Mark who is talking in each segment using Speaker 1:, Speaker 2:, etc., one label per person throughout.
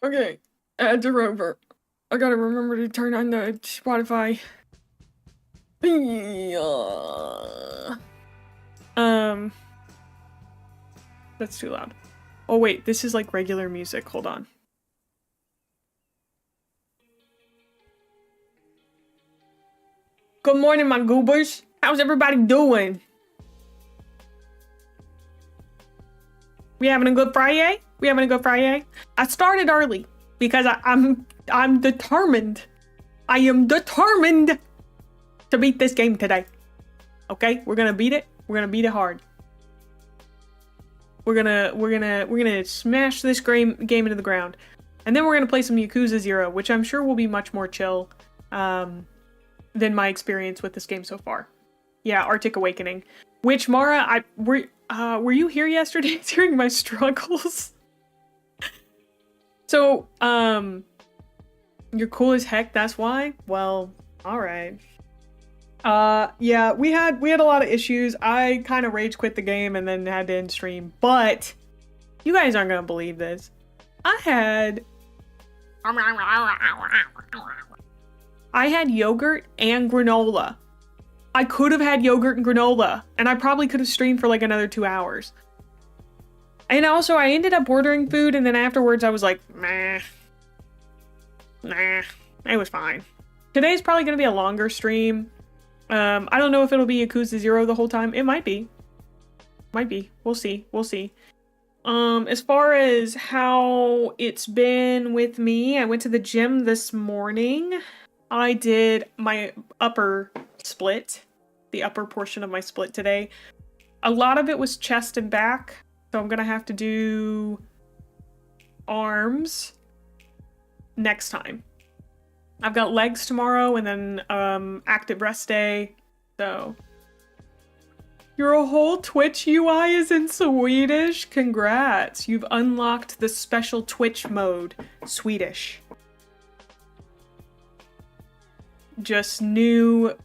Speaker 1: Okay, ads are over. I gotta remember to turn on the Spotify. Yeah. That's too loud. Oh wait, this is like regular music. Hold on. Good morning, my goobers. How's everybody doing? We having a good Friday? We having a good Friday? I started early because I'm determined. I am determined to beat this game today. Okay, we're gonna beat it. We're gonna beat it hard. We're gonna smash this game into the ground, and then we're gonna play some Yakuza 0, which I'm sure will be much more chill than my experience with this game so far. Yeah, Arctic Awakening. Which Mara, were you here yesterday during my struggles? So, you're cool as heck, that's why? Well, alright. Yeah, we had a lot of issues. I kind of rage quit the game and then had to end stream, but you guys aren't gonna believe this. I had yogurt and granola. I could have had yogurt and granola, and I probably could have streamed for like another 2 hours. And also, I ended up ordering food, and then afterwards I was like, nah, it was fine. Today's probably gonna be a longer stream. I don't know if it'll be Yakuza 0 the whole time. It might be. Might be. We'll see. We'll see. As far as how it's been with me, I went to the gym this morning. I did my upper split, the upper portion of my split today. A lot of it was chest and back, so I'm gonna have to do arms next time. I've got legs tomorrow and then active rest day, so. Your whole Twitch UI is in Swedish? Congrats, you've unlocked the special Twitch mode, Swedish. Just new,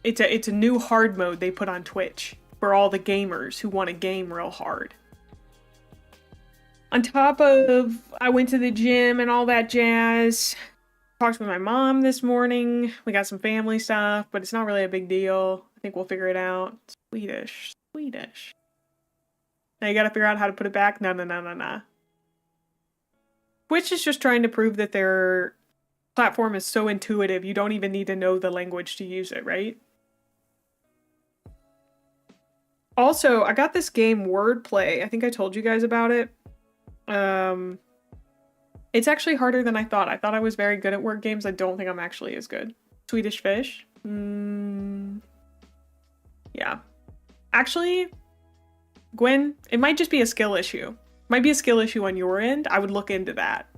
Speaker 1: it's a new hard mode they put on Twitch for all the gamers who want to game real hard. On top of, I went to the gym and all that jazz. Talked with my mom this morning. We got some family stuff, but it's not really a big deal. I think we'll figure it out. Swedish. Now you gotta figure out how to put it back. No. Twitch is just trying to prove that their platform is so intuitive, you don't even need to know the language to use it, right? Also, I got this game Wordplay. I think I told you guys about it. It's actually harder than I thought. I thought I was very good at word games. I don't think I'm actually as good. Swedish fish? Yeah. Actually, Gwen, it might just be a skill issue. Might be a skill issue on your end. I would look into that.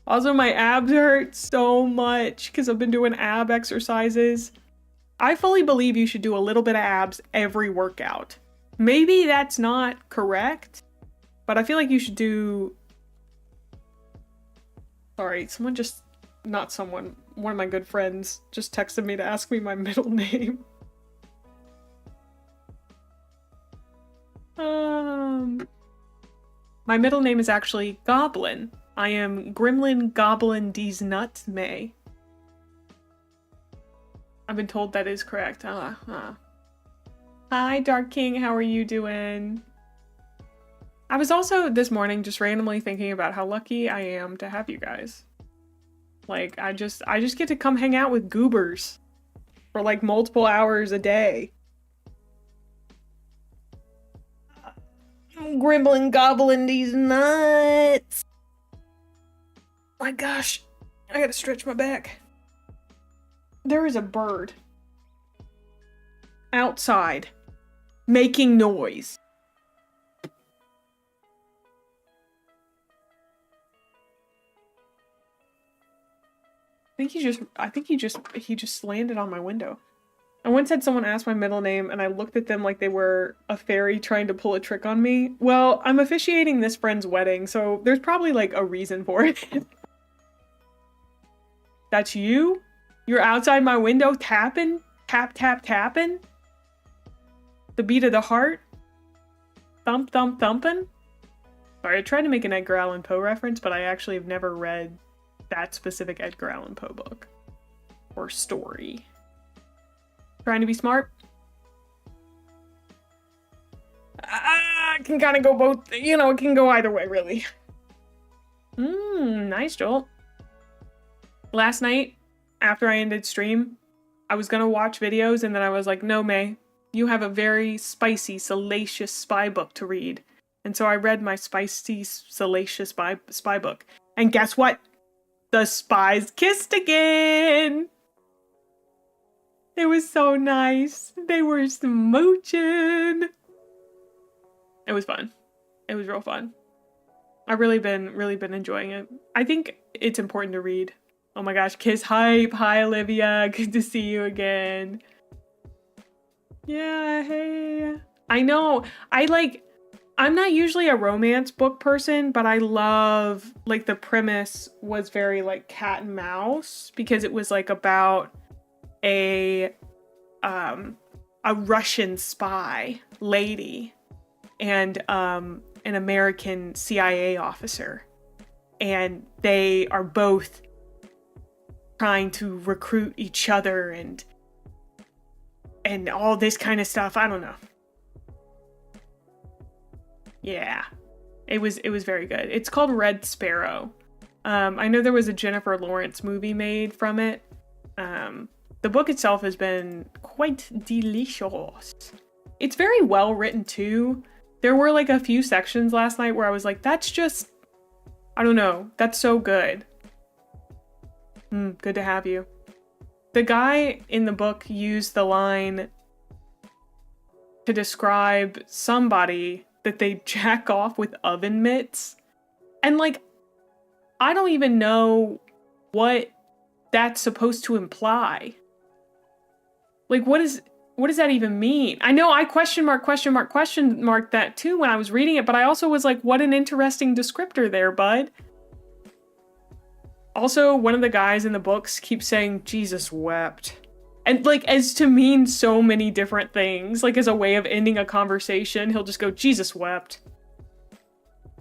Speaker 1: Also, my abs hurt so much because I've been doing ab exercises. I fully believe you should do a little bit of abs every workout. Maybe that's not correct, but I feel like you should do... Sorry, someone just... Not someone. One of my good friends just texted me to ask me my middle name. My middle name is actually Goblin. I am Gremlin Goblin Mae. I've been told that is correct. Hi, Dark King. How are you doing? I was also this morning just randomly thinking about how lucky I am to have you guys. Like, I just get to come hang out with goobers for like multiple hours a day. I'm Gremlin Goblin these nuts. My gosh, I gotta stretch my back. There is a bird outside making noise. I think he just landed on my window. I once had someone ask my middle name and I looked at them like they were a fairy trying to pull a trick on me. Well, I'm officiating this friend's wedding, so there's probably like a reason for it. That's you? You're outside my window tapping? Tapping? The beat of the heart? Thumping? Sorry, I tried to make an Edgar Allan Poe reference, but I actually have never read that specific Edgar Allan Poe book or story. Trying to be smart. It can kind of go both, you know, it can go either way, really. Nice, Joel. Last night, after I ended stream, I was gonna watch videos and then I was like, no, May, you have a very spicy, salacious spy book to read. And so I read my spicy, salacious spy book. And guess what? The spies kissed again! It was so nice. They were smooching. It was fun. It was real fun. I've really been enjoying it. I think it's important to read. Oh my gosh, kiss hype. Hi, Olivia. Good to see you again. Yeah, hey. I know. I'm not usually a romance book person, but I love, like, the premise was very, like, cat and mouse because it was, like, about a Russian spy lady and an American CIA officer, and they are both trying to recruit each other and all this kind of stuff. I don't know. Yeah, it was very good. It's called Red Sparrow. I know there was a Jennifer Lawrence movie made from it. The book itself has been quite delicious. It's very well written too. There were like a few sections last night where I was like, that's just, I don't know, that's so good. Good to have you. The guy in the book used the line to describe somebody that they jack off with oven mitts. And like, I don't even know what that's supposed to imply. Like, what does that even mean? I know I question mark that too when I was reading it, but I also was like, what an interesting descriptor there, bud. Also, one of the guys in the books keeps saying, Jesus wept. And like, as to mean so many different things, like as a way of ending a conversation, he'll just go, Jesus wept.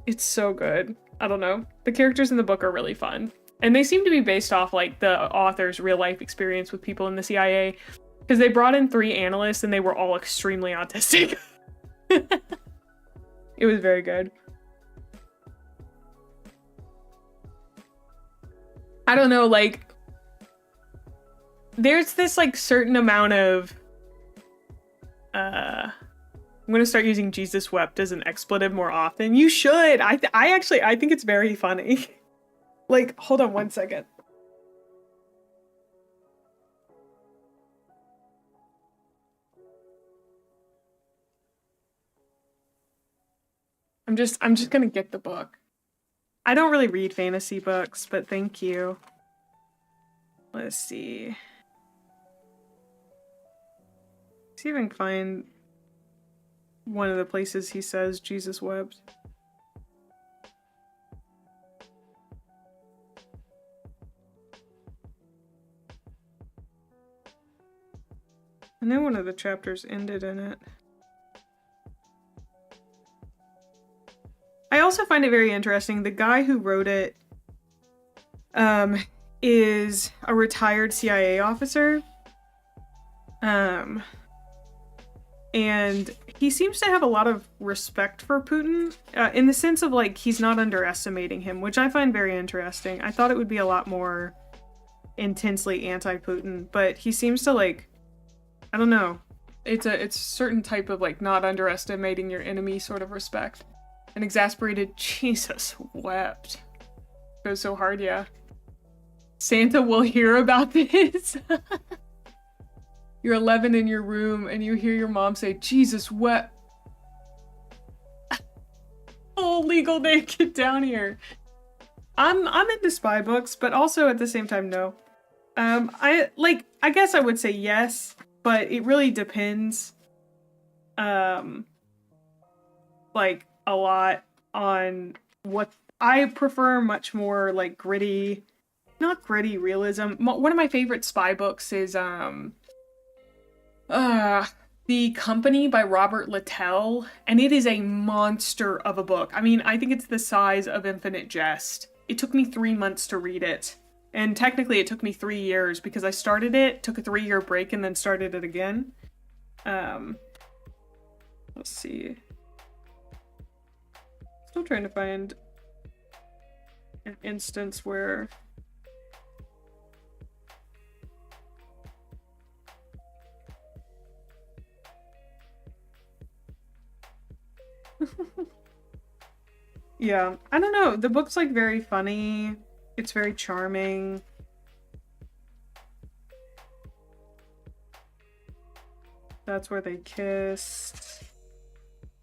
Speaker 1: It's so good. I don't know. The characters in the book are really fun. And they seem to be based off like the author's real life experience with people in the CIA. Because they brought in 3 analysts and they were all extremely autistic. It was very good. I don't know, like, there's this like certain amount of I'm gonna start using Jesus wept as an expletive more often. You should. I think it's very funny. Like, hold on one second. I'm just gonna get the book. I don't really read fantasy books, but thank you. Let's see. See if I can find one of the places he says Jesus wept. I know one of the chapters ended in it. I also find it very interesting. The guy who wrote it is a retired CIA officer. And he seems to have a lot of respect for Putin, in the sense of like he's not underestimating him, which I find very interesting. I thought it would be a lot more intensely anti-Putin, but he seems to like, I don't know. It's a certain type of like not underestimating your enemy sort of respect. An exasperated Jesus wept. Goes so hard, yeah. Santa will hear about this. You're 11 in your room and you hear your mom say, Jesus wept. Oh, legal day, get down here. I'm into spy books, but also at the same time, no. I guess I would say yes, but it really depends. Like a lot on what I prefer. Much more like gritty, not gritty realism. One of my favorite spy books is The Company by Robert Littell, and it is a monster of a book. I mean, I think it's the size of Infinite Jest. It took me 3 months to read it. And technically it took me 3 years because I started it, took a 3-year break, and then started it again. Let's see. Still trying to find an instance where... Yeah, I don't know. The book's like very funny. It's very charming. That's where they kissed.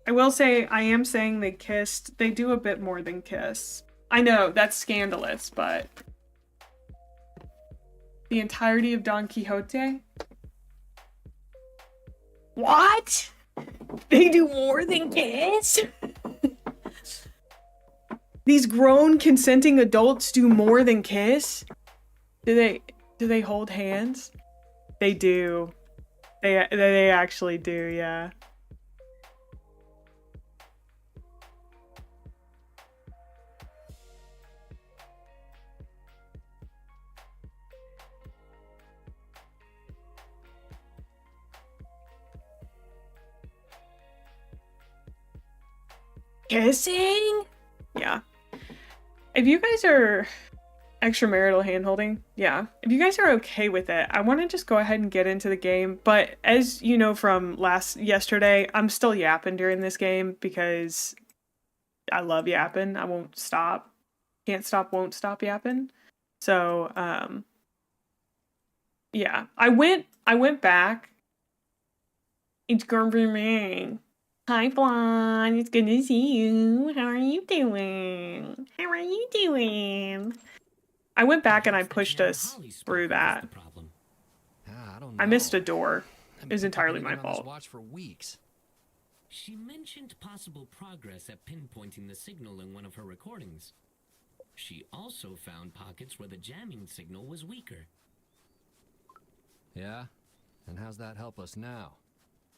Speaker 1: I will say, I am saying they kissed. They do a bit more than kiss. I know, that's scandalous, but... The entirety of Don Quixote? What? They do more than kiss? These grown consenting adults do more than kiss? Do they hold hands? They do. They actually do, yeah. Kissing? Yeah. If you guys are extramarital handholding, yeah. If you guys are okay with it, I want to just go ahead and get into the game. But as you know from yesterday, I'm still yapping during this game because I love yapping. I won't stop. Can't stop, won't stop yapping. So, yeah. I went back. It's Gremlin Mae. Hi, Blonde. It's good to see you. How are you doing? How are you doing? I went back and I pushed us through that. I missed a door. It was entirely my fault.
Speaker 2: Watch for weeks.
Speaker 3: She mentioned possible progress at pinpointing the signal in one of her recordings. She also found pockets where the jamming signal was weaker.
Speaker 2: Yeah? And how's that help us now?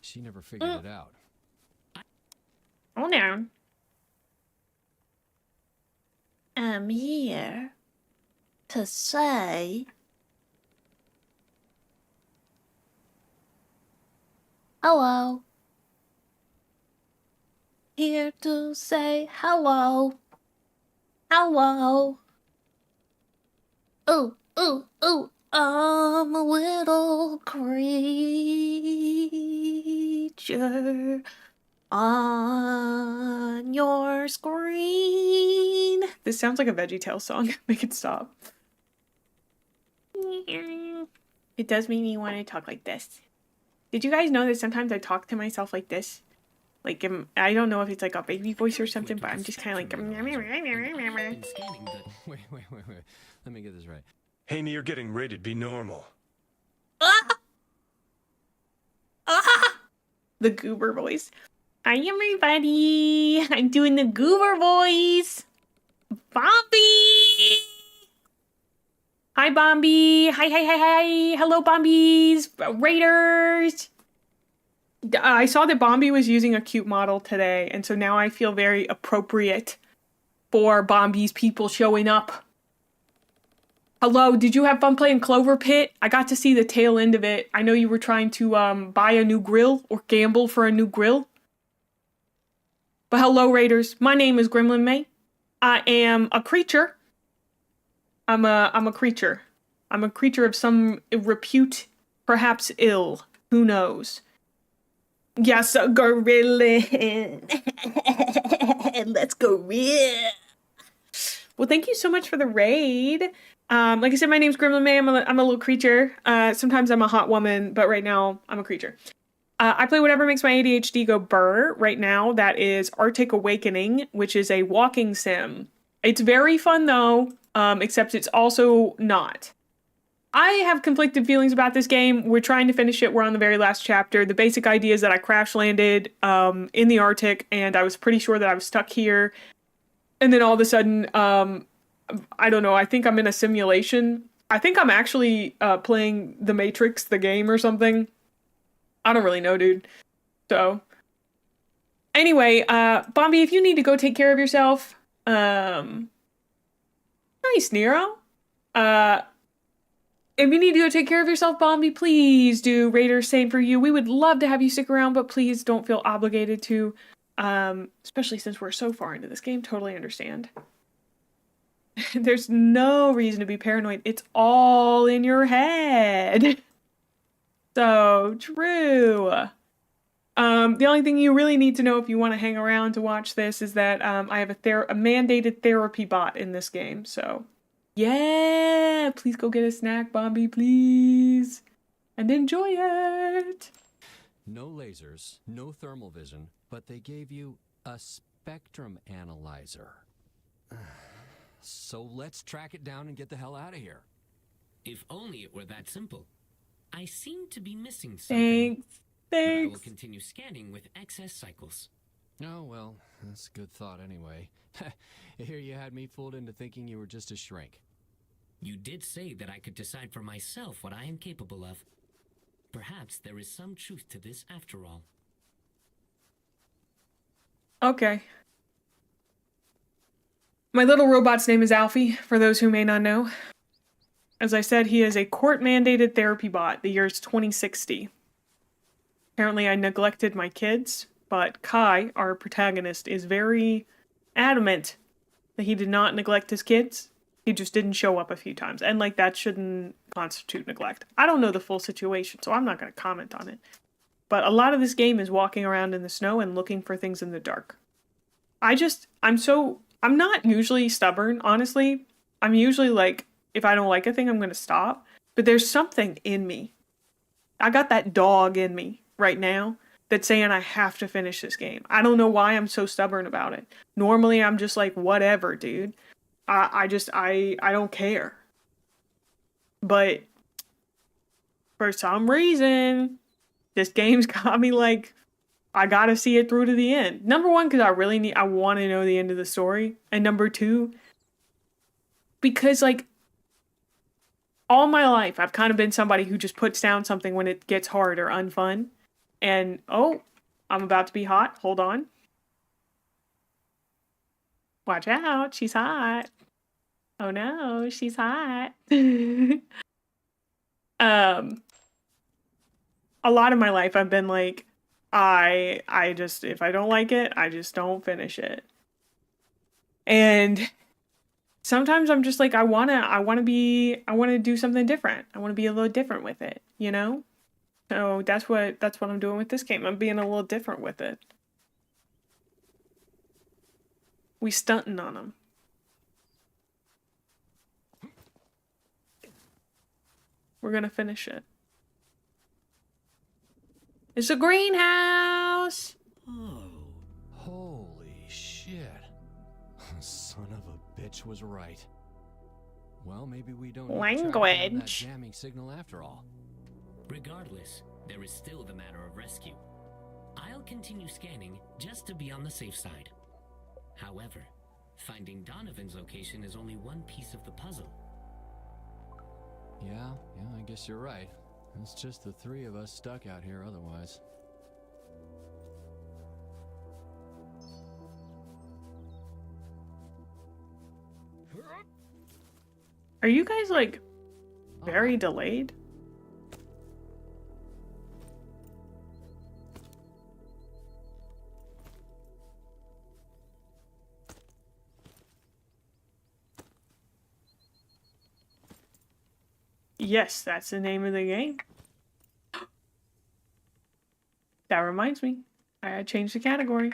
Speaker 2: She never figured it out.
Speaker 1: Hold down.
Speaker 4: I'm here to say hello. Here to say hello. Hello. Ooh, ooh, ooh. I'm a little creature on your screen.
Speaker 1: This sounds like a VeggieTales song. Make it stop. It does make me want to talk like this. Did you guys know that sometimes I talk to myself like this? Like, I don't know if it's like a baby voice or something, but I'm just kind of like...
Speaker 2: Wait. Let me get this right.
Speaker 5: Haney, you're getting rated. Be normal.
Speaker 1: The goober voice. Hi, everybody. I'm doing the goober voice. Bombi! Hi, Bombi. Hi. Hello, Bombies. Raiders. I saw that Bombi was using a cute model today, and so now I feel very appropriate for Bombi's people showing up. Hello, did you have fun playing Clover Pit? I got to see the tail end of it. I know you were trying to buy a new grill or gamble for a new grill. But hello, Raiders. My name is Gremlin Mae. I am a creature. I'm a creature. I'm a creature of some repute, perhaps ill. Who knows? Yes, a gorilla. Let's gorilla. Well, thank you so much for the raid. Like I said, my name's Gremlin Mae. I'm a little creature. Sometimes I'm a hot woman, but right now I'm a creature. I play whatever makes my ADHD go burr. Right now, that is Arctic Awakening, which is a walking sim. It's very fun though, except it's also not. I have conflicted feelings about this game. We're trying to finish it. We're on the very last chapter. The basic idea is that I crash landed in the Arctic, and I was pretty sure that I was stuck here. And then all of a sudden, I don't know, I think I'm in a simulation. I think I'm actually playing The Matrix, the game or something. I don't really know, dude. So anyway, Bombi, if you need to go take care of yourself, nice, Nero. Uh, if you need to go take care of yourself, Bombi, please do. Raider, same for you. We would love to have you stick around, but please don't feel obligated to. Especially since we're so far into this game. Totally understand. There's no reason to be paranoid. It's all in your head. So true. The only thing you really need to know if you want to hang around to watch this is that I have a mandated therapy bot in this game. So yeah, please go get a snack, Bombi, please, and enjoy it.
Speaker 2: No lasers, no thermal vision, but they gave you a spectrum analyzer. So let's track it down and get the hell out of here.
Speaker 3: If only it were that simple. I seem to be missing something.
Speaker 1: Thanks.
Speaker 3: But I will
Speaker 1: Thanks.
Speaker 3: continue scanning with excess cycles.
Speaker 2: Oh, well, that's a good thought anyway. Here you had me fooled into thinking you were just a shrink.
Speaker 3: You did say that I could decide for myself what I am capable of. Perhaps there is some truth to this after all.
Speaker 1: Okay. My little robot's name is Alfie, for those who may not know. As I said, he is a court-mandated therapy bot. The year is 2060. Apparently I neglected my kids, but Kai, our protagonist, is very adamant that he did not neglect his kids. He just didn't show up a few times. And, like, that shouldn't constitute neglect. I don't know the full situation, so I'm not going to comment on it. But a lot of this game is walking around in the snow and looking for things in the dark. I'm not usually stubborn, honestly. I'm usually like, if I don't like a thing, I'm going to stop. But there's something in me. I got that dog in me right now that's saying I have to finish this game. I don't know why I'm so stubborn about it. Normally, I'm just like, whatever, dude. I don't care. But for some reason, this game's got me like, I gotta see it through to the end. Number one, because I want to know the end of the story. And number two, because like, all my life, I've kind of been somebody who just puts down something when it gets hard or unfun. And, oh, I'm about to be hot. Hold on. Watch out. She's hot. Oh no, she's hot. A lot of my life I've been like, I just, if I don't like it, I just don't finish it. And sometimes I'm just like, I want to do something different. I want to be a little different with it, you know? So that's what I'm doing with this game. I'm being a little different with it. We stunting on them. We're gonna finish it. It's a greenhouse!
Speaker 2: Oh. Holy shit. Son of a bitch was right. Well, maybe we don't need to track down that jamming signal after all.
Speaker 3: Regardless, there is still the matter of rescue. I'll continue scanning just to be on the safe side. However, finding Donovan's location is only one piece of the puzzle.
Speaker 2: Yeah, I guess you're right. It's just the three of us stuck out here otherwise.
Speaker 1: Are you guys like very delayed? Yes, that's the name of the game. That reminds me. I changed the category.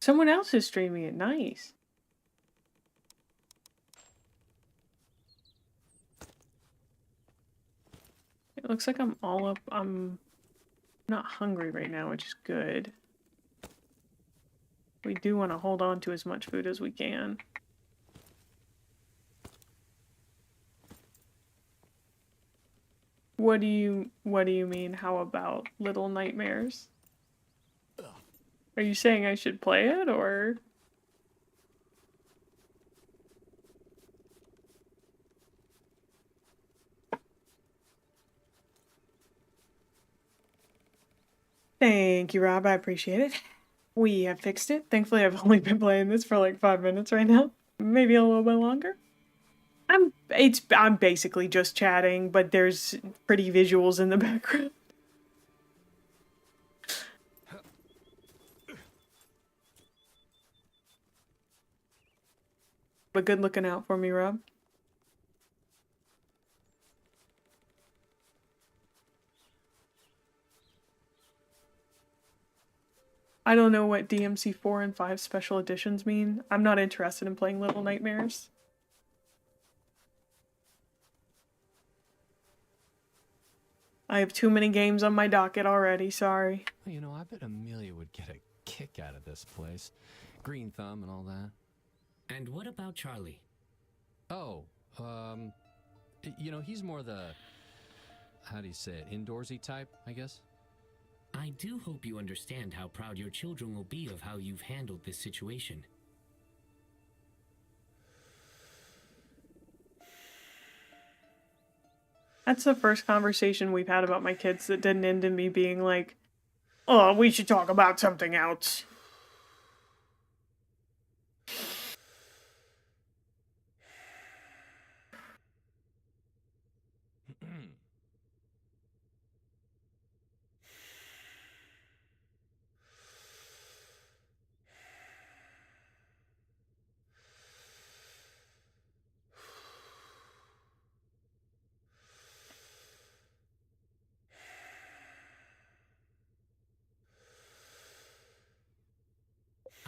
Speaker 1: Someone else is streaming it. Nice. It looks like I'm all up. I'm not hungry right now, which is good. We do want to hold on to as much food as we can. What do you mean? How about Little Nightmares? Are you saying I should play it, or? Thank you, Rob. I appreciate it. We have fixed it. Thankfully, I've only been playing this for like 5 minutes right now. Maybe a little bit longer. I'm basically just chatting, but there's pretty visuals in the background. But good looking out for me, Rob. I don't know what DMC 4 and 5 special editions mean. I'm not interested in playing Little Nightmares. I have too many games on my docket already, sorry.
Speaker 2: You know, I bet Amelia would get a kick out of this place. Green thumb and all that.
Speaker 3: And what about Charlie?
Speaker 2: Oh, you know, he's more the, how do you say it, indoorsy type, I guess?
Speaker 3: I do hope you understand how proud your children will be of how you've handled this situation.
Speaker 1: That's the first conversation we've had about my kids that didn't end in me being like, oh, we should talk about something else.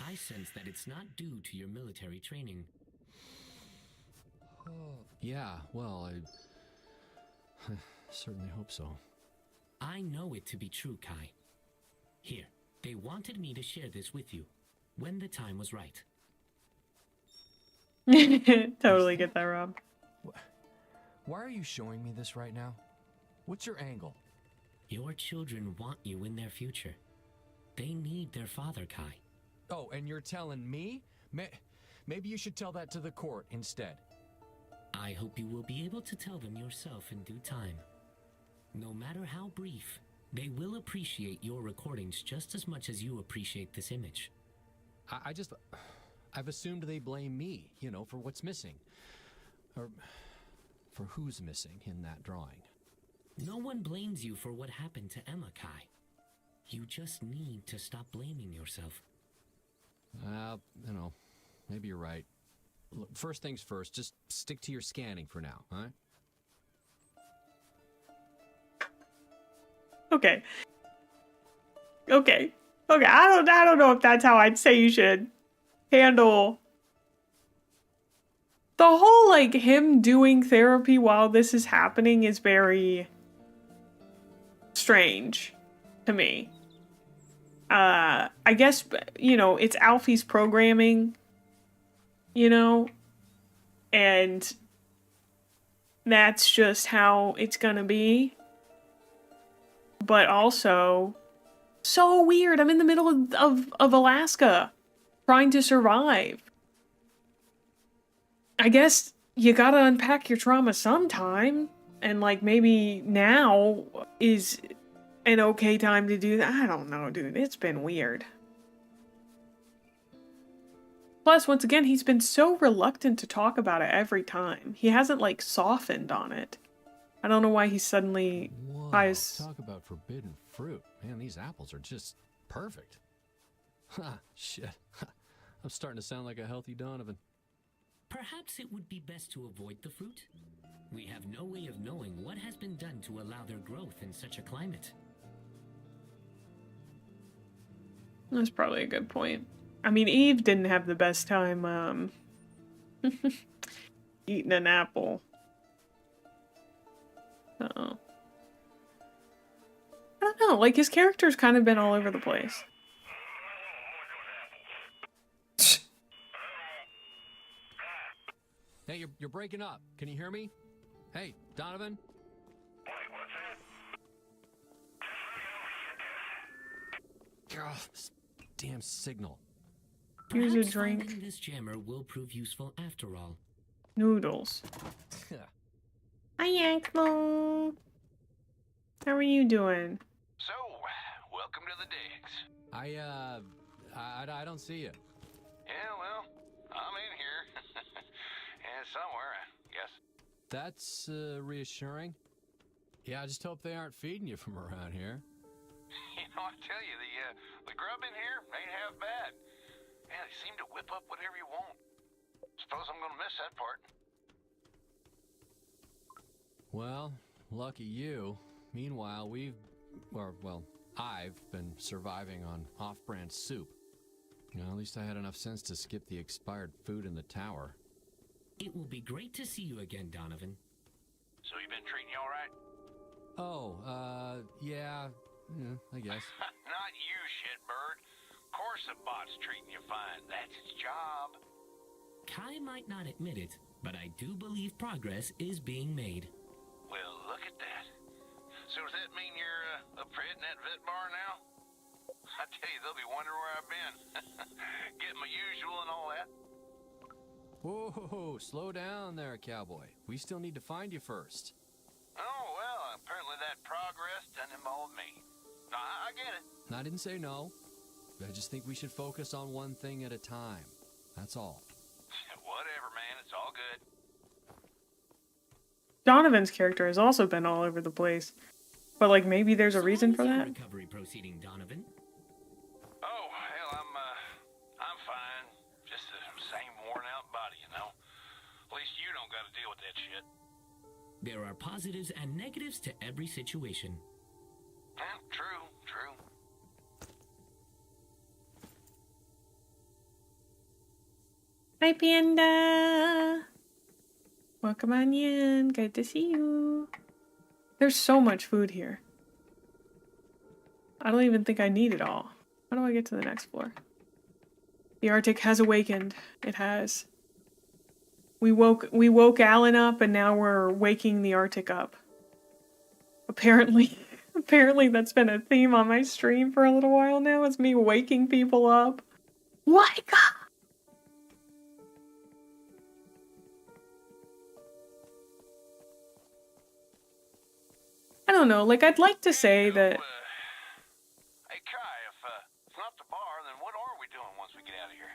Speaker 3: I sense that it's not due to your military training.
Speaker 2: Yeah, well, I certainly hope so.
Speaker 3: I know it to be true, Kai. Here, they wanted me to share this with you, when the time was right.
Speaker 1: Totally get that, Rob.
Speaker 6: Why are you showing me this right now? What's your angle?
Speaker 3: Your children want you in their future. They need their father, Kai.
Speaker 6: Oh, and you're telling me? Maybe you should tell that to the court instead.
Speaker 3: I hope you will be able to tell them yourself in due time. No matter how brief, they will appreciate your recordings just as much as you appreciate this image.
Speaker 2: I've assumed they blame me, you know, for what's missing. Or for who's missing in that drawing.
Speaker 3: No one blames you for what happened to Emma, Kai. You just need to stop blaming yourself.
Speaker 2: You know, maybe you're right. Look, first things first, just stick to your scanning for now, huh?
Speaker 1: Okay. I don't know if that's how I'd say you should handle the whole, like, him doing therapy while this is happening is very strange to me. I guess, you know, it's Alfie's programming, you know, and that's just how it's gonna be. But also, so weird. I'm in the middle of Alaska, trying to survive. I guess you gotta unpack your trauma sometime, and, like, maybe now is an okay time to do that. I don't know, dude. It's been weird. Plus, once again, he's been so reluctant to talk about it every time. He hasn't, like, softened on it. I don't know why he suddenly ties...
Speaker 2: Talk about forbidden fruit. Man, these apples are just perfect. Ha, shit. I'm starting to sound like a healthy Donovan.
Speaker 3: Perhaps it would be best to avoid the fruit. We have no way of knowing what has been done to allow their growth in such a climate.
Speaker 1: That's probably a good point. I mean, Eve didn't have the best time, eating an apple. Uh-oh. I don't know, like, his character's kind of been all over the place.
Speaker 2: Hey, you're breaking up. Can you hear me? Hey, Donovan? God, this damn signal.
Speaker 1: Here's a
Speaker 3: Perhaps
Speaker 1: drink.
Speaker 3: finding this jammer will prove useful after all.
Speaker 1: Noodles. Hi, Uncle. How are you doing?
Speaker 7: So, well, welcome to the digs.
Speaker 2: I don't see you.
Speaker 7: Yeah, well, I'm in here. And somewhere, I guess.
Speaker 2: That's reassuring. Yeah, I just hope they aren't feeding you from around here.
Speaker 7: You know, I tell you, the grub in here ain't half bad. Man, they seem to whip up whatever you want. Suppose I'm gonna miss that part.
Speaker 2: Well, lucky you. Meanwhile, I've been surviving on off-brand soup. You know, at least I had enough sense to skip the expired food in the tower.
Speaker 3: It will be great to see you again, Donovan.
Speaker 7: So you been treating you all right?
Speaker 2: Oh, yeah, I guess.
Speaker 7: Not you, shitbird. Of course the bot's treating you fine. That's his job.
Speaker 3: Kai might not admit it, but I do believe progress is being made.
Speaker 7: Well, look at that. So does that mean you're up for hitting that vet bar now? I tell you, they'll be wondering where I've been. Getting my usual and all that.
Speaker 2: Whoa, slow down there, cowboy. We still need to find you first.
Speaker 7: Oh, well, apparently that progress doesn't involve me. No, I get it.
Speaker 2: I didn't say no. I just think we should focus on one thing at a time. That's all.
Speaker 7: Whatever, man. It's all good.
Speaker 1: Donovan's character has also been all over the place. But, like, maybe there's a reason for that?
Speaker 3: Recovery proceeding, Donovan.
Speaker 7: Oh, hell, I'm fine. Just the same worn-out body, you know. At least you don't got to deal with that shit.
Speaker 3: There are positives and negatives to every situation.
Speaker 7: Yeah, true.
Speaker 1: Hi, Panda! Welcome on in. Good to see you. There's so much food here. I don't even think I need it all. How do I get to the next floor? The Arctic has awakened. It has. We woke Alan up and now we're waking the Arctic up. Apparently that's been a theme on my stream for a little while now. It's me waking people up. Wake up! I don't know, like, I'd like to say that...
Speaker 7: Hey, Kai, if it's not the bar, then what are we doing once we get out of here?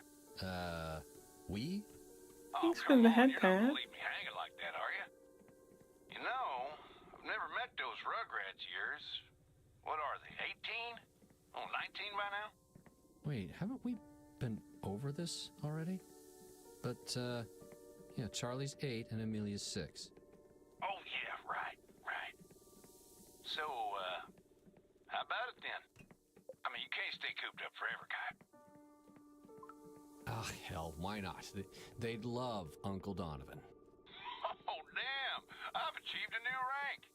Speaker 2: We?
Speaker 1: Thanks for
Speaker 7: come
Speaker 1: the
Speaker 7: on,
Speaker 1: head
Speaker 7: you're not
Speaker 1: pat.
Speaker 7: gonna leave me hanging like that, are you? You know, I've never met those Rugrats of yours. What are they, 18? Oh, 19 by now?
Speaker 2: Wait, haven't we been over this already? But, yeah, Charlie's 8 and Amelia's 6.
Speaker 7: Oh, yeah, right. So, how about it then? I mean, you can't stay cooped up forever, Kai.
Speaker 2: Ah, hell, why not? They'd love Uncle Donovan.
Speaker 7: Oh, damn! I've achieved a new rank!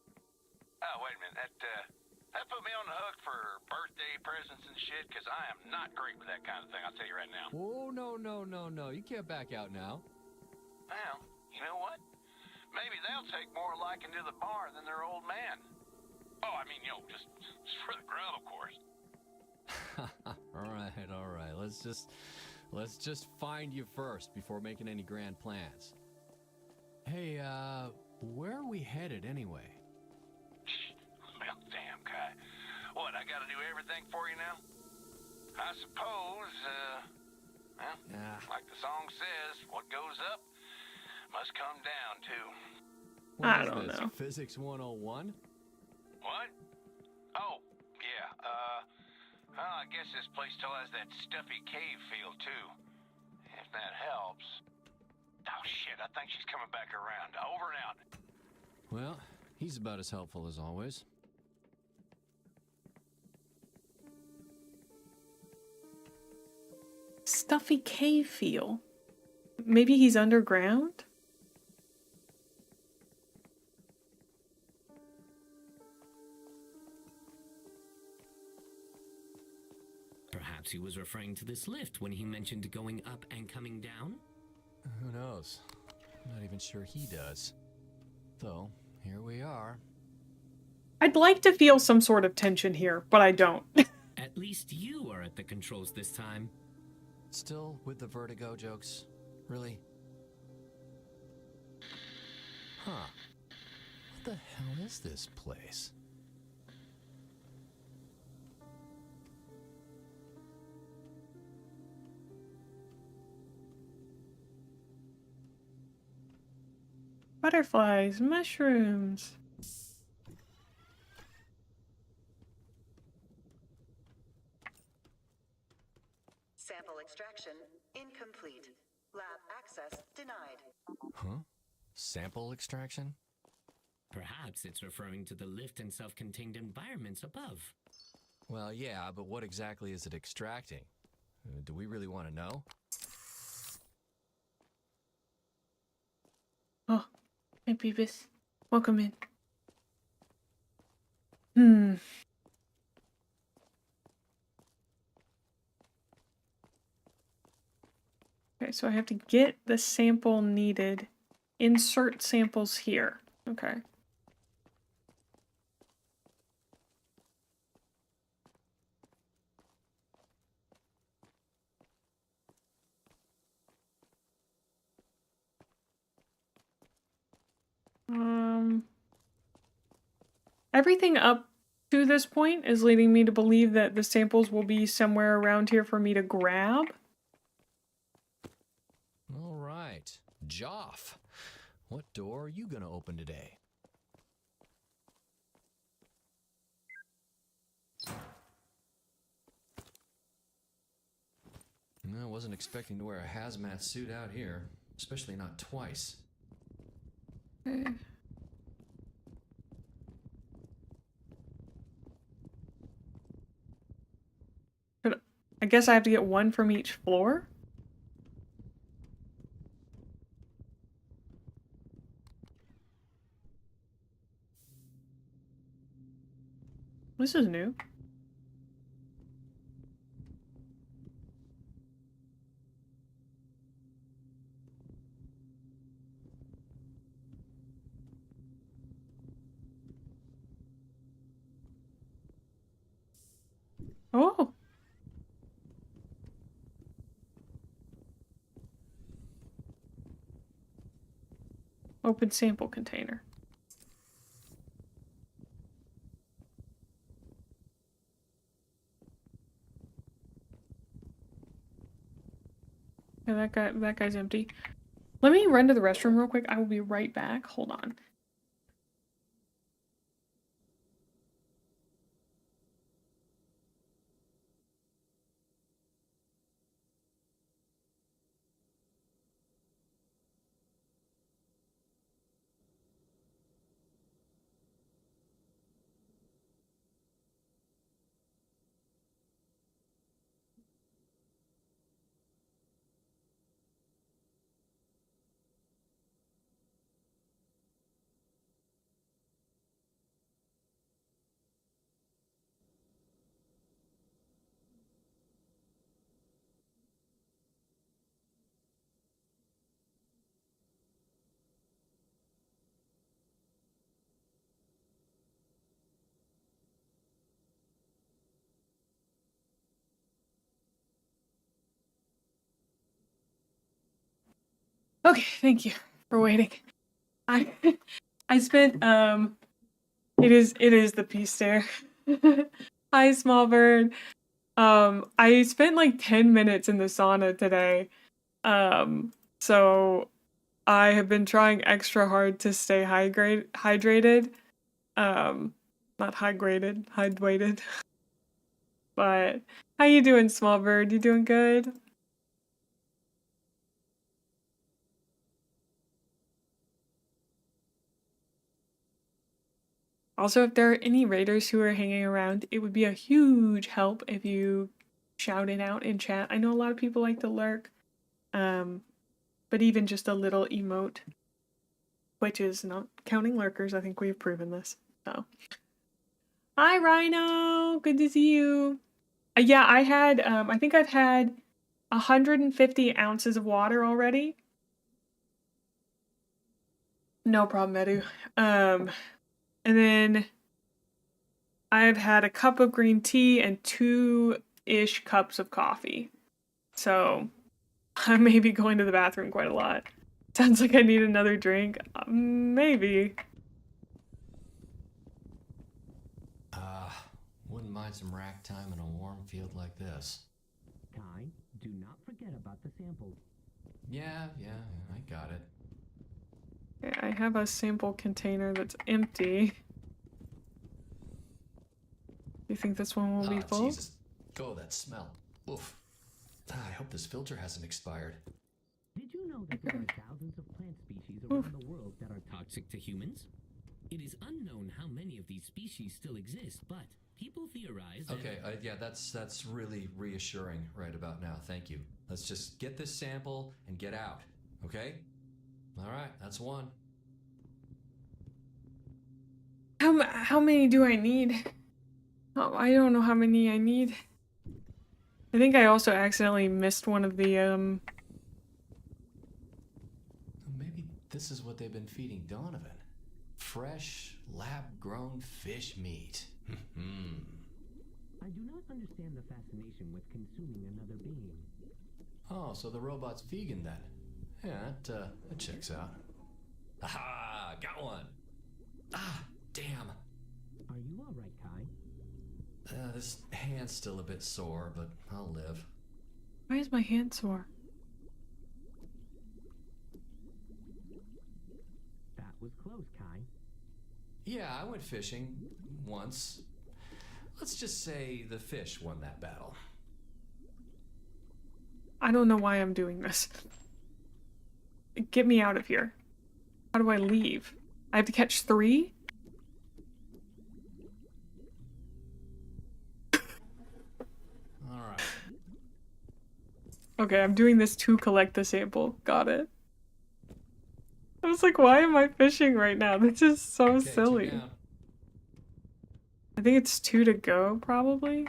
Speaker 7: Oh, wait a minute, that put me on the hook for birthday presents and shit, because I am not great with that kind of thing, I'll tell you right now.
Speaker 2: Oh, no. You can't back out now.
Speaker 7: Well, you know what? Maybe they'll take more liking to the bar than their old man. Oh, I mean, you know, just for the grub, of course.
Speaker 2: all right. Let's just find you first before making any grand plans. Hey, where are we headed anyway?
Speaker 7: Well, damn, Kai. What, I gotta do everything for you now? I suppose, like the song says, what goes up must come down, too.
Speaker 1: I don't know.
Speaker 2: Physics 101?
Speaker 7: What? Oh, yeah, well, I guess this place still has that stuffy cave feel, too. If that helps. Oh, shit, I think she's coming back around. Over and out.
Speaker 2: Well, he's about as helpful as always.
Speaker 1: Stuffy cave feel. Maybe he's underground?
Speaker 3: Perhaps he was referring to this lift when he mentioned going up and coming down?
Speaker 2: Who knows? I'm not even sure he does. Though, here we are.
Speaker 1: I'd like to feel some sort of tension here, but I don't.
Speaker 3: At least you are at the controls this time.
Speaker 2: Still with the vertigo jokes? Really? Huh. What the hell is this place?
Speaker 1: Butterflies, mushrooms.
Speaker 8: Sample extraction incomplete. Lab access denied.
Speaker 2: Huh? Sample extraction?
Speaker 3: Perhaps it's referring to the lift and self-contained environments above.
Speaker 2: Well, yeah, but what exactly is it extracting? Do we really want to know?
Speaker 1: Oh, hey, Beavis. Welcome in. Hmm. Okay, so I have to get the sample needed. Insert samples here. Okay. Everything up to this point is leading me to believe that the samples will be somewhere around here for me to grab.
Speaker 2: All right. Joff, what door are you gonna open today? No, I wasn't expecting to wear a hazmat suit out here, especially not twice.
Speaker 1: Okay. I guess I have to get one from each floor? This is new. Oh! Open sample container. Yeah, that guy's empty. Let me run to the restroom real quick. I will be right back. Hold on. Okay, thank you for waiting. I I spent it is the peace stare. Hi, small bird. I spent like 10 minutes in the sauna today. So I have been trying extra hard to stay hydrated. Not hydrated. But how you doing, small bird? You doing good? Also, if there are any raiders who are hanging around, it would be a huge help if you shout it out in chat. I know a lot of people like to lurk, but even just a little emote, which is not counting lurkers. I think we've proven this. So, hi Rhino, good to see you. Yeah, I had I think I've had 150 ounces of water already. No problem, Edu. And then I've had a cup of green tea and 2-ish cups of coffee. So I may be going to the bathroom quite a lot. Sounds like I need another drink. Maybe.
Speaker 2: Wouldn't mind some rack time in a warm field like this.
Speaker 3: Ty, do not forget about the samples.
Speaker 2: Yeah, I got it.
Speaker 1: Okay, I have a sample container that's empty. You think this one will be full?
Speaker 2: Jesus. Oh, that smell. Oof. I hope this filter hasn't expired.
Speaker 3: Did you know that there are thousands of plant species around the world that are toxic to humans? It is unknown how many of these species still exist, but people theorize that...
Speaker 2: Okay, yeah, that's really reassuring right about now. Thank you. Let's just get this sample and get out, okay? All right, that's one.
Speaker 1: How many do I need? Oh, I don't know how many I need. I think I also accidentally missed one of the,
Speaker 2: Maybe this is what they've been feeding Donovan. Fresh, lab-grown fish meat.
Speaker 3: I do not understand the fascination with consuming another being.
Speaker 2: Oh, so the robot's vegan then. Yeah, that checks out. Aha! Got one! Ah, damn.
Speaker 3: Are you alright, Kai?
Speaker 2: This hand's still a bit sore, but I'll live.
Speaker 1: why is my hand sore?
Speaker 3: That was close, Kai.
Speaker 2: Yeah, I went fishing once. Let's just say the fish won that battle.
Speaker 1: I don't know why I'm doing this. Get me out of here. How do I leave? I have to catch 3?
Speaker 2: Alright.
Speaker 1: Okay, I'm doing this to collect the sample. Got it. I was like, why am I fishing right now? This is so
Speaker 2: Okay, 2
Speaker 1: silly.
Speaker 2: down.
Speaker 1: I think it's 2 to go, probably.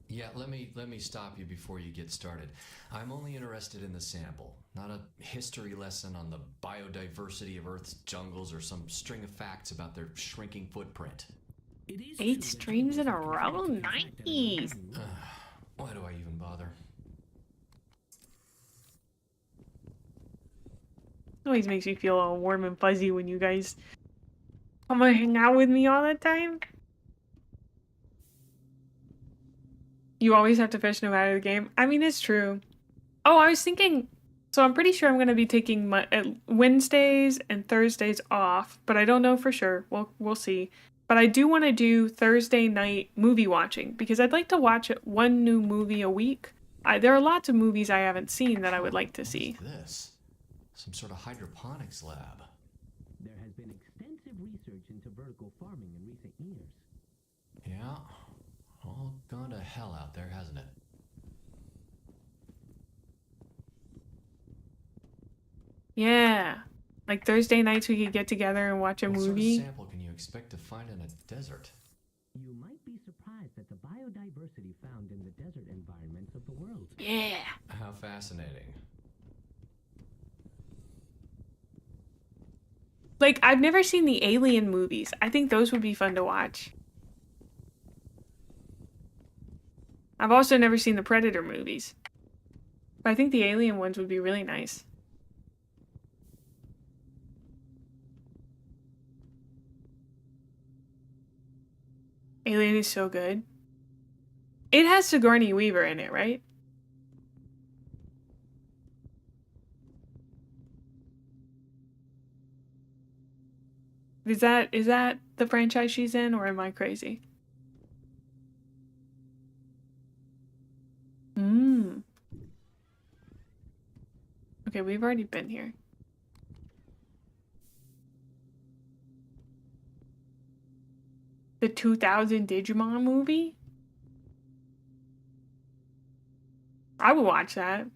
Speaker 2: Yeah, let me stop you before you get started. I'm only interested in the sample, not a history lesson on the biodiversity of Earth's jungles or some string of facts about their shrinking footprint.
Speaker 3: It is
Speaker 4: 8
Speaker 3: true that
Speaker 4: streams in a
Speaker 3: humans
Speaker 4: row?
Speaker 3: have contributed to the fact that
Speaker 4: Nice.
Speaker 2: Why do I even bother?
Speaker 1: Always makes me feel all warm and fuzzy when you guys come and hang out with me all the time. You always have to fish no matter the game. I mean, it's true. Oh, I was thinking... So I'm pretty sure I'm going to be taking my Wednesdays and Thursdays off, but I don't know for sure. We'll see. But I do want to do Thursday night movie watching, because I'd like to watch one new movie a week. There are lots of movies I haven't seen that I would like to see.
Speaker 2: What's this? Some sort of hydroponics lab.
Speaker 3: There has been extensive research into vertical farming in recent years.
Speaker 2: Yeah, all gone to hell out there, hasn't it?
Speaker 1: Yeah. Like Thursday nights we could get together and watch a
Speaker 2: What
Speaker 1: movie.
Speaker 2: sort of sample can you expect to find in a desert?
Speaker 3: You might be surprised at the biodiversity found in the desert environments of the world.
Speaker 4: Yeah.
Speaker 2: How fascinating.
Speaker 1: Like, I've never seen the Alien movies. I think those would be fun to watch. I've also never seen the Predator movies. But I think the Alien ones would be really nice. Alien is so good. It has Sigourney Weaver in it, right? Is that the franchise she's in, or am I crazy? Okay, we've already been here. The 2000 Digimon movie? I would watch that.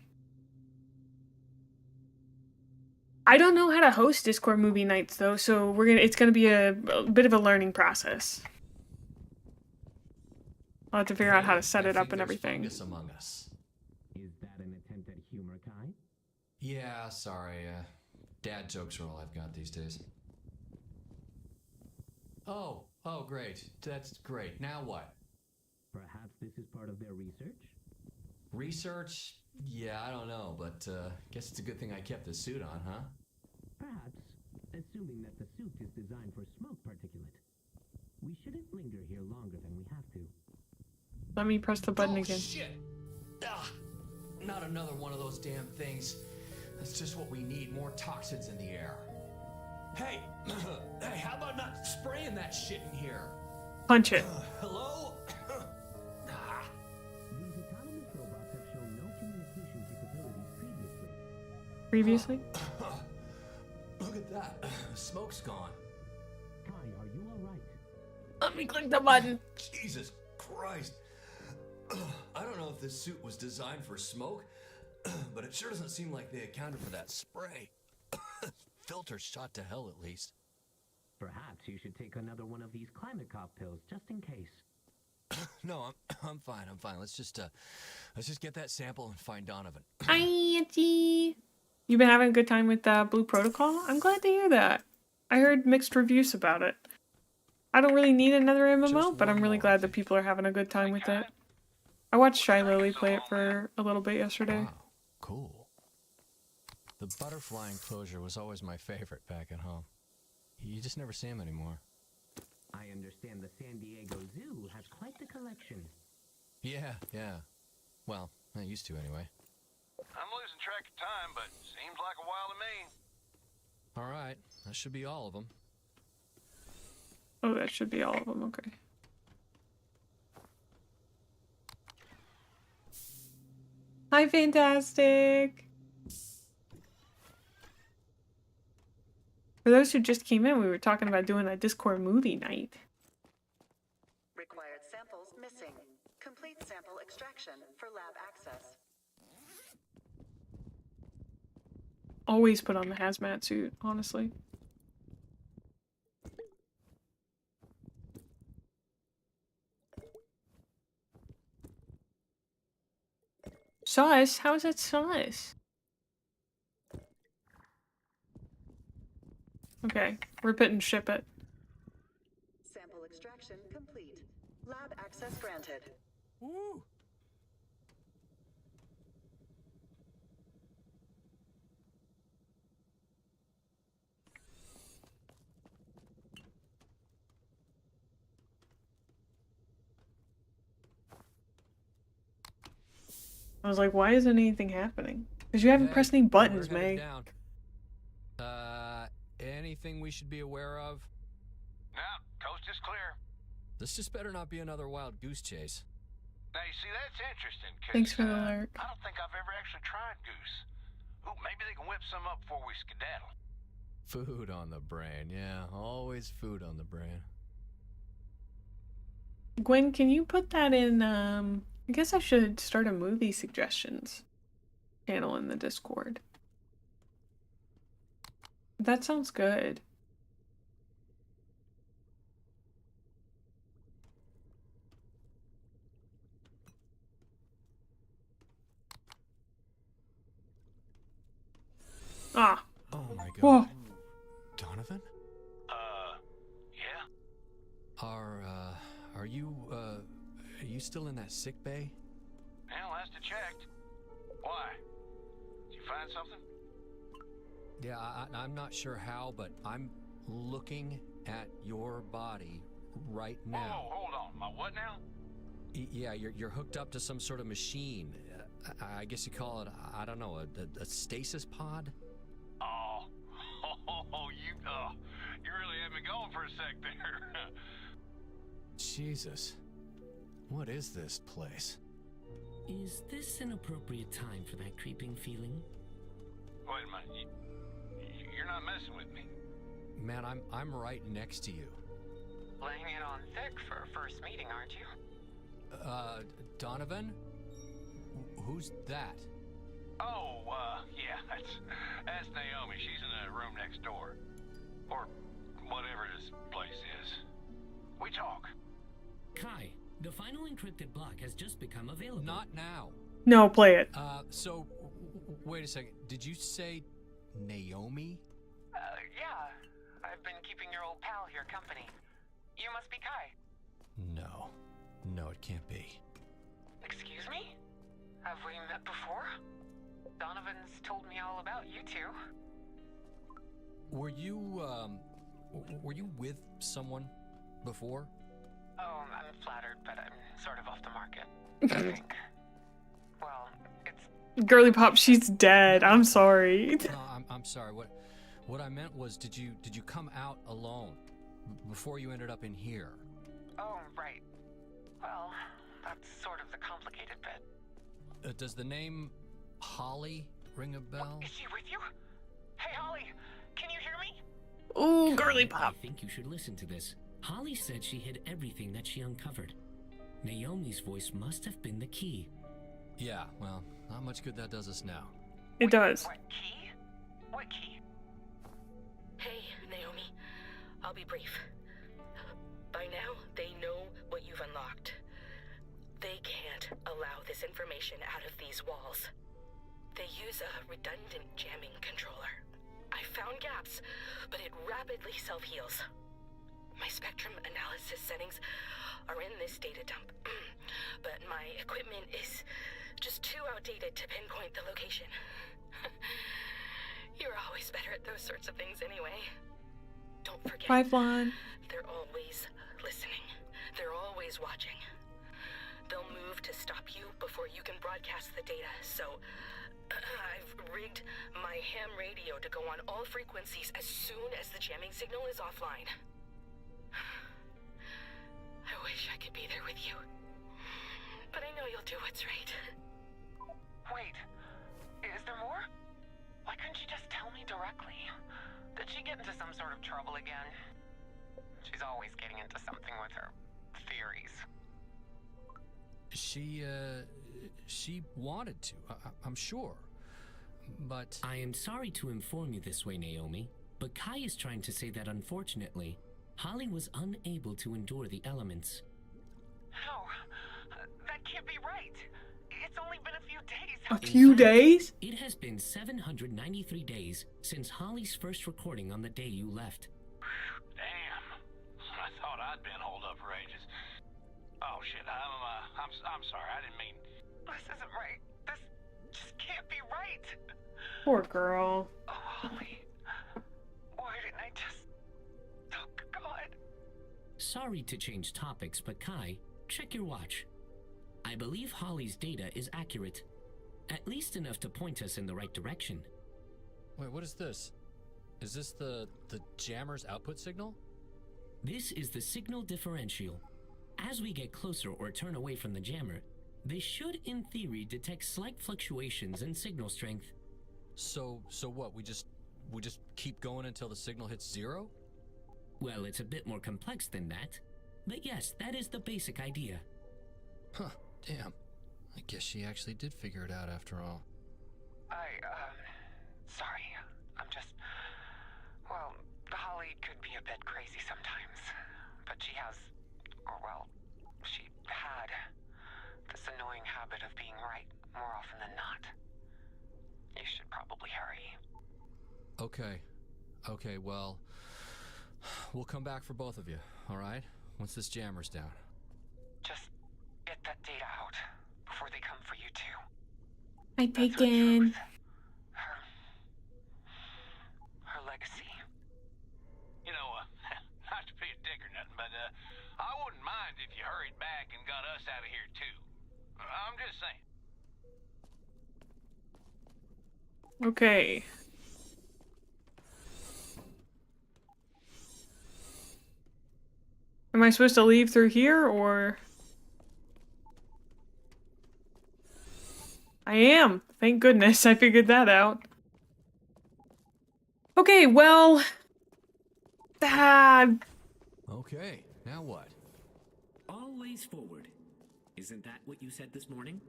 Speaker 1: I don't know how to host Discord movie nights though, so it's gonna be a bit of a learning process. I'll have to figure out how to set it up and everything.
Speaker 2: Fungus among us.
Speaker 3: Is that an attempt at humor, Kai?
Speaker 2: Yeah, sorry. Dad jokes are all I've got these days. Oh, great. That's great. Now what?
Speaker 3: Perhaps this is part of their research?
Speaker 2: Research? Yeah, I don't know, but guess it's a good thing I kept the suit on, huh?
Speaker 3: Perhaps, assuming that the suit is designed for smoke particulate. We shouldn't linger here longer than we have to.
Speaker 1: Let me press the button
Speaker 2: Oh,
Speaker 1: again.
Speaker 2: Shit! Not another one of those damn things.
Speaker 6: That's just what we need, more toxins in the air. Hey, hey, how about not spraying that shit in here?
Speaker 1: Punch it.
Speaker 6: Hello? Ah.
Speaker 3: These autonomous robots have shown no communication capabilities
Speaker 1: Previously?
Speaker 3: previously.
Speaker 6: Look at that. The smoke's gone.
Speaker 3: Kai, are you alright?
Speaker 4: Let me click the button.
Speaker 6: Jesus Christ. I don't know if this suit was designed for smoke, but it sure doesn't seem like they accounted for that spray.
Speaker 2: Filter shot to hell at least.
Speaker 3: Perhaps you should take another one of these climate cop pills just in case.
Speaker 2: No, I'm fine. I'm fine. Let's just get that sample and find Donovan.
Speaker 4: Hi, Auntie.
Speaker 1: You've been having a good time with Blue Protocol? I'm glad to hear that. I heard mixed reviews about it. I don't really need another MMO,
Speaker 2: Just
Speaker 1: but I'm
Speaker 2: one
Speaker 1: really
Speaker 2: more,
Speaker 1: glad
Speaker 2: I
Speaker 1: that
Speaker 2: think.
Speaker 1: people are having a good time with it. I watched Shy Lily play it for a little bit yesterday.
Speaker 2: Wow, cool. The butterfly enclosure was always my favorite back at home. You just never see them anymore.
Speaker 3: I understand the San Diego Zoo has quite the collection.
Speaker 2: Yeah. Well, I used to anyway.
Speaker 7: I'm losing track of time, but seems like a while to me.
Speaker 2: All right, that should be all of them.
Speaker 1: Oh, that should be all of them. Okay. Hi, Fantastic. For those who just came in, we were talking about doing a Discord movie night.
Speaker 8: Required samples missing. Complete sample extraction for lab access.
Speaker 1: Always put on the hazmat suit, honestly. Sauce? How is that sauce? Okay, rip it and ship it.
Speaker 8: Sample extraction complete. Lab access granted.
Speaker 6: Woo.
Speaker 1: I was like, why isn't anything happening? Because you haven't pressed any buttons,
Speaker 2: we're headed
Speaker 1: May.
Speaker 2: down. Anything we should be aware of?
Speaker 7: Now, coast is clear.
Speaker 2: This just better not be another wild goose chase.
Speaker 7: Now, you see, that's interesting, 'cause,
Speaker 1: Thanks for the alert.
Speaker 7: I don't think I've ever actually tried goose. Ooh, maybe they can whip some up before we skedaddle.
Speaker 2: Food on the brain, yeah. Always food on the brain.
Speaker 1: Gwen, can you put that in, I guess I should start a movie suggestions channel in the Discord. That sounds good. Ah,
Speaker 2: Oh my god.
Speaker 1: whoa.
Speaker 2: Donovan?
Speaker 7: Yeah?
Speaker 2: Are you still in that sick bay?
Speaker 7: Well, last I checked. Why? Did you find something?
Speaker 2: Yeah, I'm not sure how, but I'm looking at your body right now.
Speaker 7: Whoa, hold on. My what now?
Speaker 2: Yeah, you're hooked up to some sort of machine. I guess you call it, I don't know, a stasis pod?
Speaker 7: Oh, you really had me going for a sec there.
Speaker 2: Jesus. What is this place?
Speaker 3: Is this an appropriate time for that creeping feeling?
Speaker 7: Wait a minute. You're not messing with me.
Speaker 2: Man, I'm right next to you.
Speaker 9: Laying it on thick for a first meeting, aren't you?
Speaker 2: Donovan? Who's that?
Speaker 7: Oh, yeah, that's Naomi. She's in the room next door. Or whatever this place is. We talk.
Speaker 3: Kai, the final encrypted block has just become available.
Speaker 2: Not now.
Speaker 1: No, play it.
Speaker 2: So, wait a second. Did you say Naomi?
Speaker 9: Yeah. I've been keeping your old pal here company. You must be Kai.
Speaker 2: No, it can't be.
Speaker 9: Excuse me? Have we met before? Donovan's told me all about you two.
Speaker 2: Were you with someone before?
Speaker 9: Oh, I'm flattered, but I'm sort of off the market, I think. Well, it's
Speaker 1: Girly Pop, she's dead. I'm sorry.
Speaker 2: No, I'm sorry. What I meant was, did you come out alone before you ended up in here?
Speaker 9: Oh, right. Well, that's sort of the complicated bit.
Speaker 2: Does the name Holly ring a bell?
Speaker 9: Is she with you? Hey, Holly, can you hear me?
Speaker 1: Ooh, Girly Pop.
Speaker 3: I think you should listen to this. Holly said she hid everything that she uncovered. Naomi's voice must have been the key.
Speaker 2: Yeah, well, not much good that does us now.
Speaker 1: It does.
Speaker 9: What key? What key?
Speaker 10: Hey, Naomi. I'll be brief. By now, they know what you've unlocked. They can't allow this information out of these walls. They use a redundant jamming controller. I found gaps, but it rapidly self-heals. My spectrum analysis settings are in this data dump, but my equipment is just too outdated to pinpoint the location. You're always better at those sorts of things anyway. Don't forget,
Speaker 1: Pipeline.
Speaker 10: they're always listening. They're always watching. They'll move to stop you before you can broadcast the data, so I've rigged my ham radio to go on all frequencies as soon as the jamming signal is offline. I wish I could be there with you, but I know you'll do what's right.
Speaker 9: Wait, is there more? Why couldn't you just tell me directly? Did she get into some sort of trouble again? She's always getting into something with her theories.
Speaker 2: She wanted to, I'm sure. But
Speaker 3: I am sorry to inform you this way, Naomi, but Kai is trying to say that unfortunately, Holly was unable to endure the elements.
Speaker 9: How? That can't be right. It's only been a few days.
Speaker 1: A few days?
Speaker 3: It has been 793 days since Holly's first recording on the day you left.
Speaker 7: Damn. I thought I'd been holed up for ages. Oh shit, I'm sorry, I didn't mean...
Speaker 9: This isn't right. This just can't be right.
Speaker 1: Poor girl.
Speaker 9: Oh, Holly. Why didn't I just... Oh, God.
Speaker 3: Sorry to change topics, but Kai, check your watch. I believe Holly's data is accurate. At least enough to point us in the right direction.
Speaker 2: wait, what is this? Is this the jammer's output signal?
Speaker 3: This is the signal differential. As we get closer or turn away from the jammer, they should, in theory, detect slight fluctuations in signal strength.
Speaker 2: So what? We just keep going until the signal hits zero?
Speaker 3: Well, it's a bit more complex than that. But yes, that is the basic idea.
Speaker 2: Huh, damn. I guess she actually did figure it out after all.
Speaker 9: Sorry. I'm just... Well, Holly could be a bit crazy sometimes. But she has... Or, well, she had this annoying habit of being right more often than not. You should probably hurry.
Speaker 2: Okay, well... We'll come back for both of you, alright? Once this jammer's down.
Speaker 9: Just get that data out before they come for you too.
Speaker 1: I
Speaker 9: That's her
Speaker 1: taken.
Speaker 9: truth. Her legacy.
Speaker 7: You know, not to be a dick or nothing, but I wouldn't mind if you hurried back and got us out of here too. I'm just saying.
Speaker 1: Okay. Am I supposed to leave through here, or? I am. Thank goodness I figured that out. Okay, well...
Speaker 2: Okay, now what?
Speaker 3: Always forward. Isn't that what you said this morning?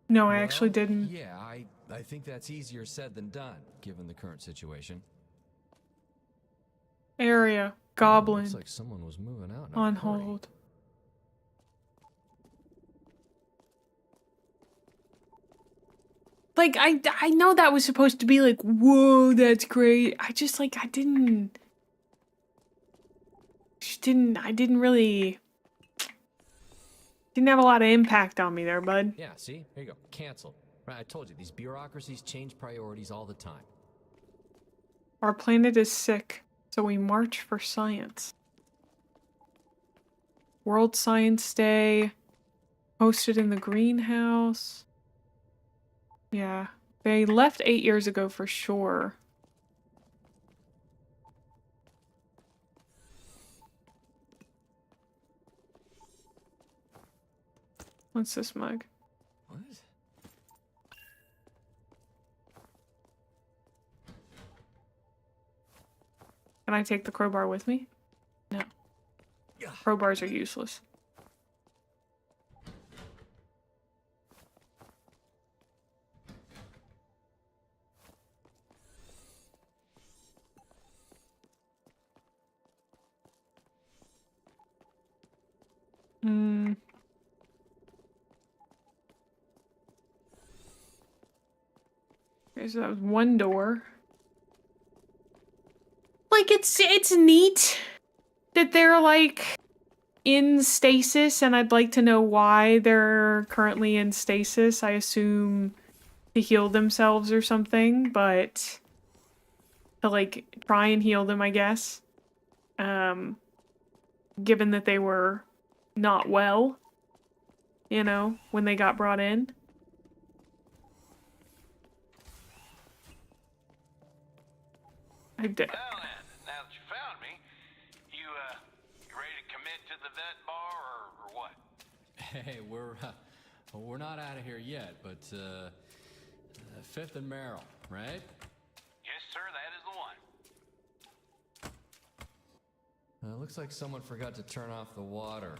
Speaker 1: No, I actually
Speaker 6: Well,
Speaker 1: didn't.
Speaker 6: Yeah, I think that's easier said than done, given the current situation.
Speaker 1: Area. Goblin.
Speaker 2: Looks like someone was moving out. in a
Speaker 1: On
Speaker 2: hurry.
Speaker 1: hold. Like, I know that was supposed to be like, whoa, that's great. I just, like, I didn't really... Didn't have a lot of impact on me there, bud.
Speaker 6: Yeah, see? Here you go. Canceled. Right, I told you, these bureaucracies change priorities all the time.
Speaker 1: Our planet is sick, so we march for science. World Science Day. Hosted in the greenhouse. Yeah. They left 8 years ago for sure. What's this mug?
Speaker 6: What?
Speaker 1: Can I take the crowbar with me? No. Crowbars are useless. Hmm. Okay, so that was one door. Like, it's neat that they're, like, in stasis, and I'd like to know why they're currently in stasis. I assume to heal themselves or something, but to, like, try and heal them, I guess. Given that they were not well, you know, when they got brought in. I did.
Speaker 7: Well then, now that you found me, you ready to commit to the vet bar or what?
Speaker 2: Hey, we're not out of here yet, but 5th and Merrill, right?
Speaker 7: Yes, sir, that is the one.
Speaker 2: Looks like someone forgot to turn off the water.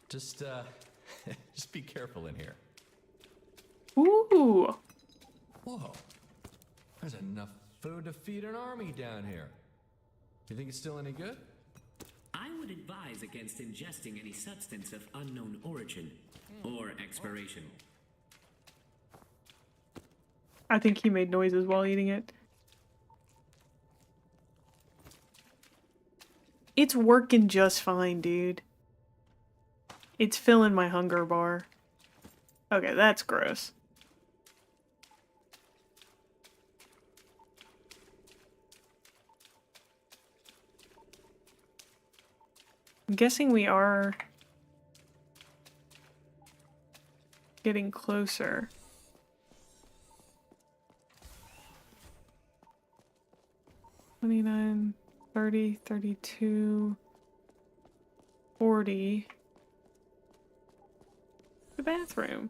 Speaker 2: Just just be careful in here.
Speaker 1: Ooh.
Speaker 2: Whoa. There's enough food to feed an army down here. You think it's still any good?
Speaker 3: I would advise against ingesting any substance of unknown origin or expiration.
Speaker 1: I think he made noises while eating it. It's working just fine, dude. It's filling my hunger bar. Okay, that's gross. I'm guessing we are getting closer. $29, $30, $32, $40. The bathroom.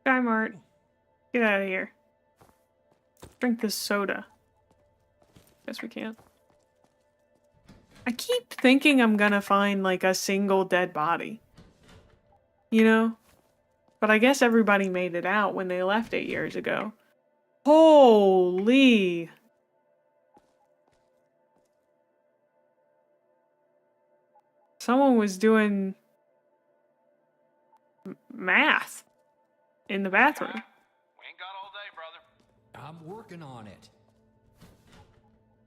Speaker 1: Sky Mart. Get out of here. Drink this soda. Guess we can't. I keep thinking I'm gonna find, like, a single dead body. You know? But I guess everybody made it out when they left 8 years ago. Holy! Someone was doing math in the bathroom.
Speaker 7: We ain't got all day, brother.
Speaker 2: I'm working on it.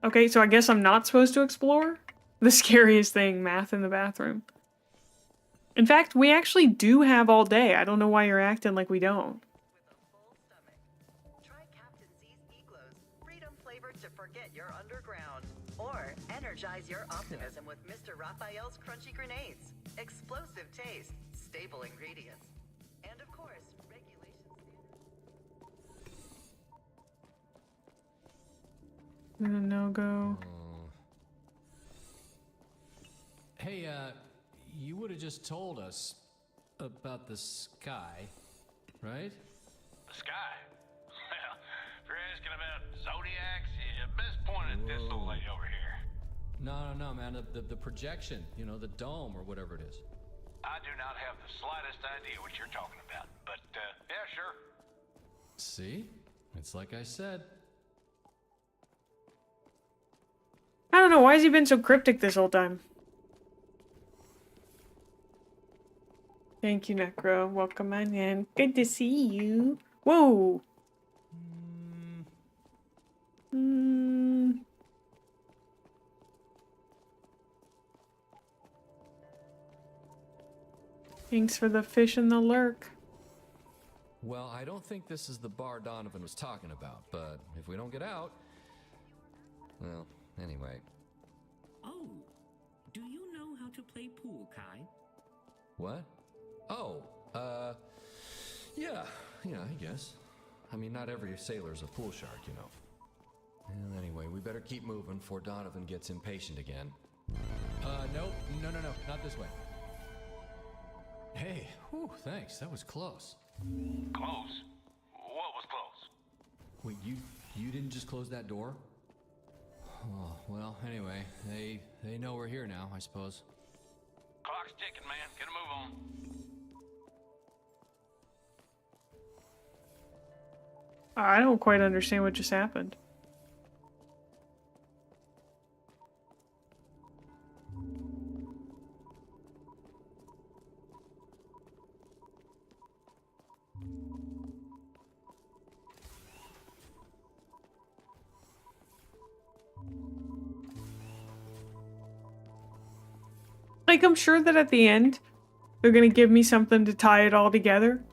Speaker 1: Okay, so I guess I'm not supposed to explore? The scariest thing, math in the bathroom. In fact, we actually do have all day. I don't know why you're acting like we don't.
Speaker 8: With a full stomach. Try Captain Z's Eglos, freedom flavored to forget you're underground. Or energize your optimism with Mr. Raphael's crunchy grenades. Explosive taste, stable ingredients. And of course, regulation standards.
Speaker 1: No-go.
Speaker 2: Hey, you would have just told us about the sky, right?
Speaker 7: The sky. Well, if you're asking about zodiacs, you best point at this little lady over here.
Speaker 2: No, man. The projection, you know, the dome or whatever it is.
Speaker 7: I do not have the slightest idea what you're talking about, but yeah, sure.
Speaker 2: See? It's like I said.
Speaker 1: I don't know, why has he been so cryptic this whole time? Thank you, Necro. Welcome on in. Good to see you. Whoa! Thanks for the fish in the lurk.
Speaker 2: Well, I don't think this is the bar Donovan was talking about, but if we don't get out... Well, anyway.
Speaker 3: Oh, do you know how to play pool, Kai?
Speaker 2: What? Oh, yeah, I guess. I mean, not every sailor's a pool shark, you know. Well, anyway, we better keep moving before Donovan gets impatient again. Nope. No, not this way. Hey, whew, thanks, that was close.
Speaker 7: Close? What was close?
Speaker 2: Wait, you didn't just close that door? Oh, well, anyway, they know we're here now, I suppose.
Speaker 7: Clock's ticking, man. Get a move on.
Speaker 1: I don't quite understand what just happened. Like, I'm sure that at the end, they're gonna give me something to tie it all together.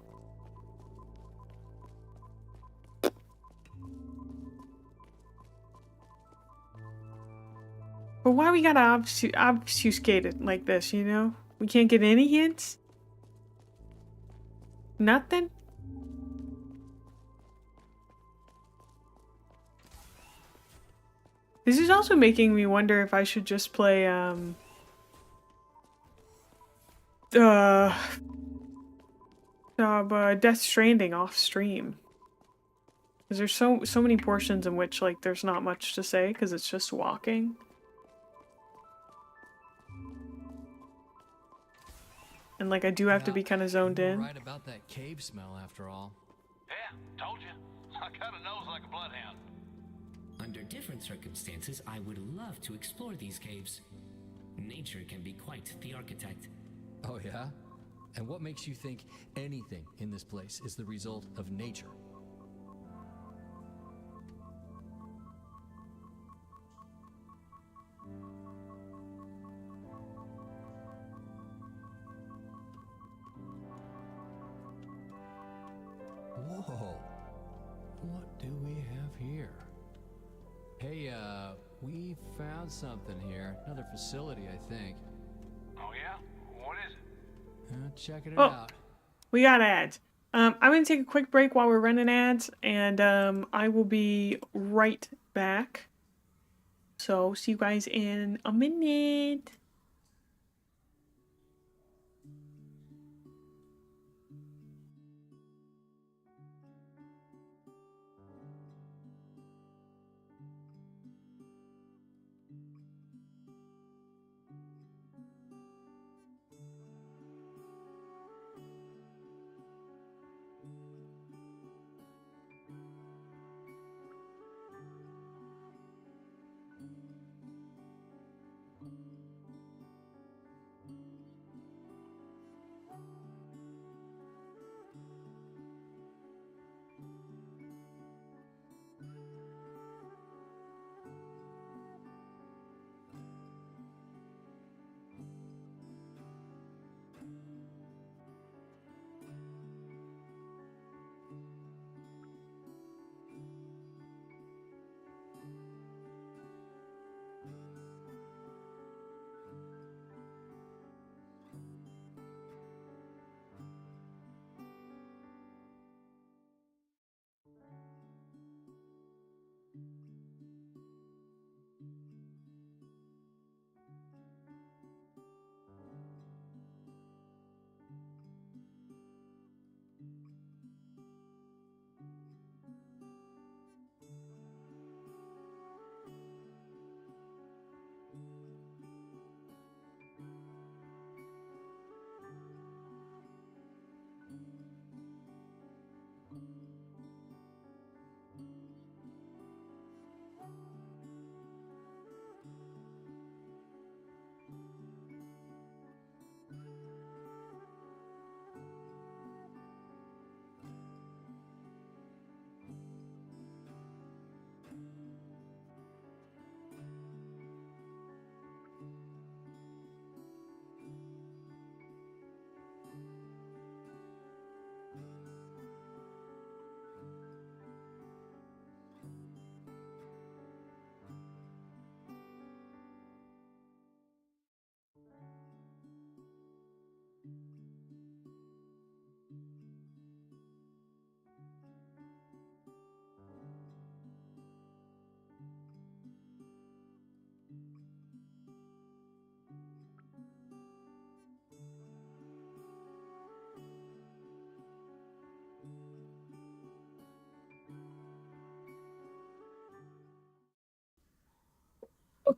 Speaker 1: But why we gotta obfuscate it like this, you know? We can't get any hints? Nothing? This is also making me wonder if I should just play, Death Stranding off stream. Because there's so many portions in which, like, there's not much to say because it's just walking. And, like, I do have to be kind of zoned in.
Speaker 2: Right about that cave smell, after all.
Speaker 7: Yeah, told you. I got a nose like a bloodhound.
Speaker 3: Under different circumstances, I would love to explore these caves. Nature can be quite the architect.
Speaker 2: Oh, yeah? And what makes you think anything in this place is the result of nature? Whoa. What do we have here? Hey, we found something here. Another facility, I think.
Speaker 7: Oh, yeah? What is it?
Speaker 2: Checking it
Speaker 1: Oh.
Speaker 2: out.
Speaker 1: We got ads. I'm gonna take a quick break while we're running ads, and I will be right back. So, see you guys in a minute.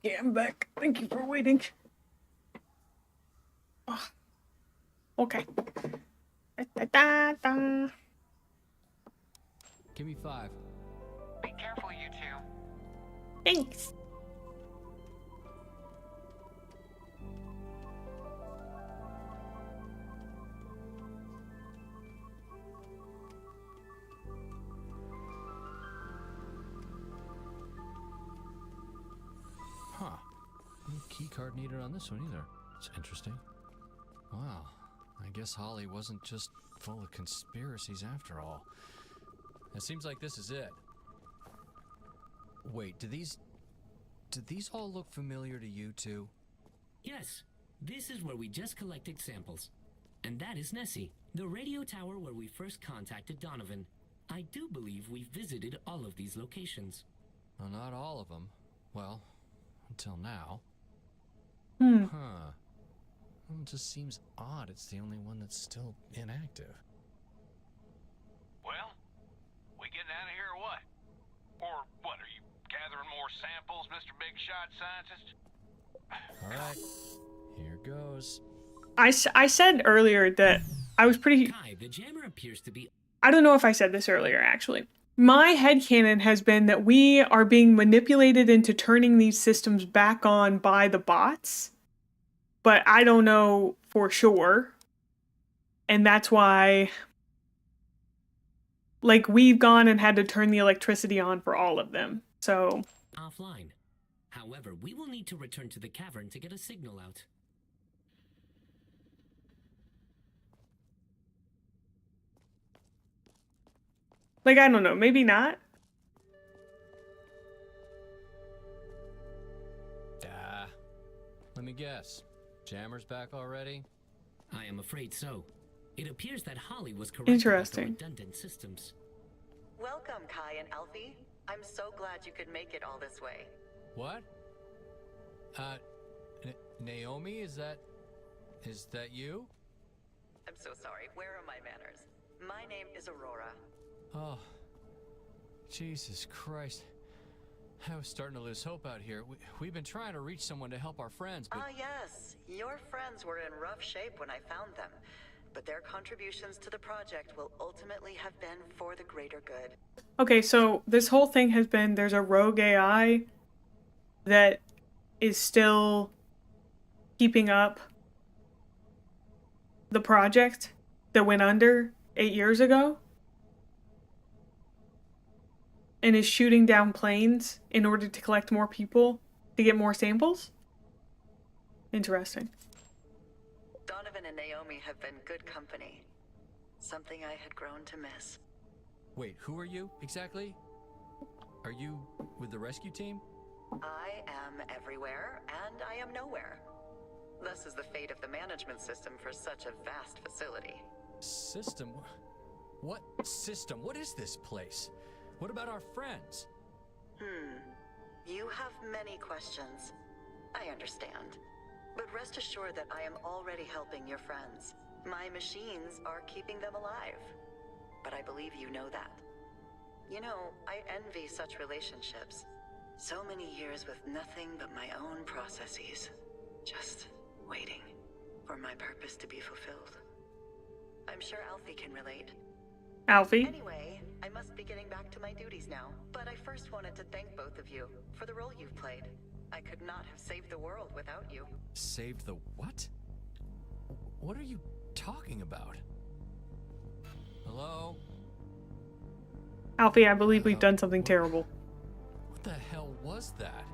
Speaker 1: Okay, I'm back. Thank you for waiting. Oh, okay. Da.
Speaker 2: Give me 5.
Speaker 9: Be careful, you two.
Speaker 1: Thanks.
Speaker 2: Huh. No key card needed on this one either. It's interesting. Wow. I guess Holly wasn't just full of conspiracies after all. It seems like this is it. Wait, do these all look familiar to you two?
Speaker 3: Yes, this is where we just collected samples. And that is Nessie, the radio tower where we first contacted Donovan. I do believe we visited all of these locations.
Speaker 2: Well, not all of them. Well, until now.
Speaker 1: Hmm.
Speaker 2: Huh. Well, it just seems odd it's the only one that's still inactive.
Speaker 7: Well, we getting out of here or what? Or what, are you gathering more samples, Mr. Big Shot Scientist?
Speaker 2: All right, here goes.
Speaker 1: I said earlier that I was pretty...
Speaker 3: Kai, the jammer appears to be...
Speaker 1: I don't know if I said this earlier, actually. My headcanon has been that we are being manipulated into turning these systems back on by the bots. But I don't know for sure. And that's why... Like, we've gone and had to turn the electricity on for all of them. So...
Speaker 3: offline. However, we will need to return to the cavern to get a signal out.
Speaker 1: Like, I don't know, maybe not?
Speaker 2: Let me guess. Jammer's back already?
Speaker 3: I am afraid so. It appears that Holly was correct
Speaker 1: Interesting.
Speaker 3: about the redundant systems.
Speaker 8: Welcome, Kai and Alfie. I'm so glad you could make it all this way.
Speaker 2: What? Naomi, is that you?
Speaker 8: I'm so sorry. Where are my manners? My name is Aurora.
Speaker 2: Oh, Jesus Christ. I was starting to lose hope out here. We've been trying to reach someone to help our friends, but...
Speaker 8: Ah, yes. Your friends were in rough shape when I found them. But their contributions to the project will ultimately have been for the greater good.
Speaker 1: Okay, so this whole thing has been there's a rogue AI that is still keeping up the project that went under 8 years ago and is shooting down planes in order to collect more people to get more samples? Interesting.
Speaker 8: Donovan and Naomi have been good company. Something I had grown to miss.
Speaker 2: Wait, who are you, exactly? Are you with the rescue team?
Speaker 8: I am everywhere, and I am nowhere. Thus is the fate of the management system for such a vast facility.
Speaker 2: System? What system? What is this place? What about our friends?
Speaker 8: You have many questions. I understand. But rest assured that I am already helping your friends. My machines are keeping them alive. But I believe you know that. You know, I envy such relationships. So many years with nothing but my own processes. Just waiting for my purpose to be fulfilled. I'm sure Alfie can relate.
Speaker 1: Alfie?
Speaker 8: Anyway, I must be getting back to my duties now. But I first wanted to thank both of you for the role you've played. I could not have saved the world without you.
Speaker 2: Saved the what? What are you talking about? Hello?
Speaker 1: Alfie, I believe we've done something terrible.
Speaker 2: What the hell was that?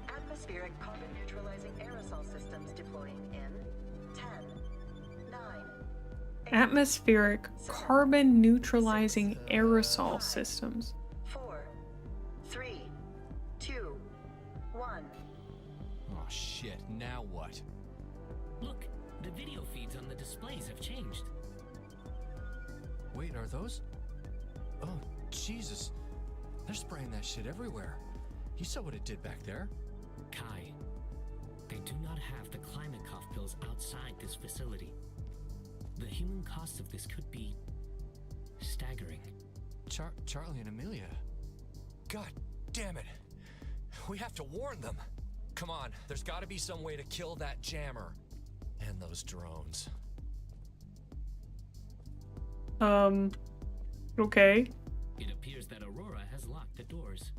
Speaker 8: Atmospheric carbon neutralizing aerosol systems deploying in 10, 9, 8,
Speaker 1: Atmospheric carbon neutralizing aerosol systems.
Speaker 8: 4, 3, 2, 1.
Speaker 2: Oh shit, now what?
Speaker 3: Look, the video feeds on the displays have changed.
Speaker 2: Wait, are those? Oh, Jesus. They're spraying that shit everywhere. You saw what it did back there.
Speaker 3: Kai, they do not have the climate cough pills outside this facility. The human cost of this could be staggering.
Speaker 2: Charlie and Amelia. God damn it. We have to warn them.
Speaker 6: Come on, there's got to be some way to kill that jammer. And those drones.
Speaker 1: Okay.
Speaker 3: It appears that Aurora has locked the doors.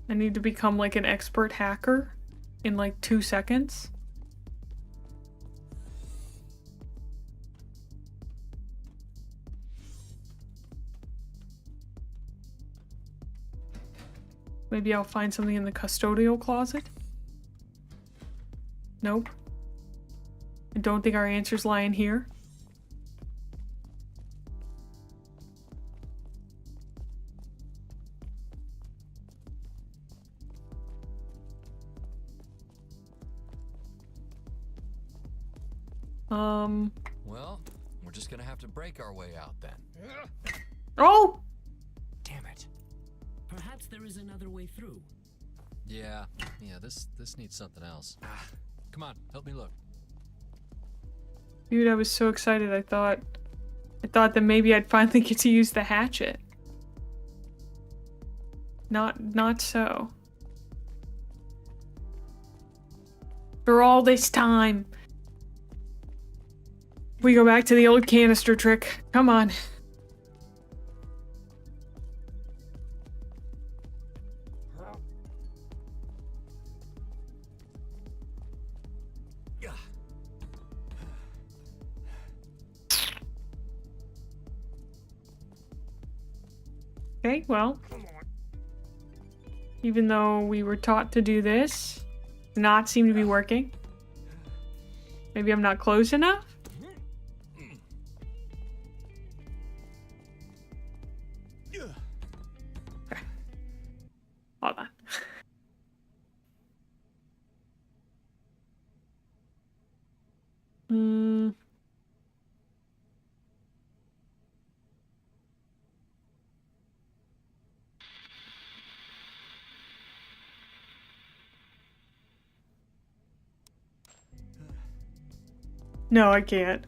Speaker 1: I need to become like an expert hacker in like 2 seconds. Maybe I'll find something in the custodial closet. Nope. I don't think our answers lie in here.
Speaker 6: Well, we're just gonna have to break our way out then.
Speaker 1: Oh!
Speaker 6: Damn it.
Speaker 3: Perhaps there is another way through.
Speaker 2: Yeah, this needs something else. Come on, help me look.
Speaker 1: Dude, I was so excited. I thought that maybe I'd finally get to use the hatchet. Not so. For all this time. We go back to the old canister trick. Come on. Okay, well. Even though we were taught to do this, not seem to be working. Maybe I'm not close enough? Okay. Hold on. No, I can't.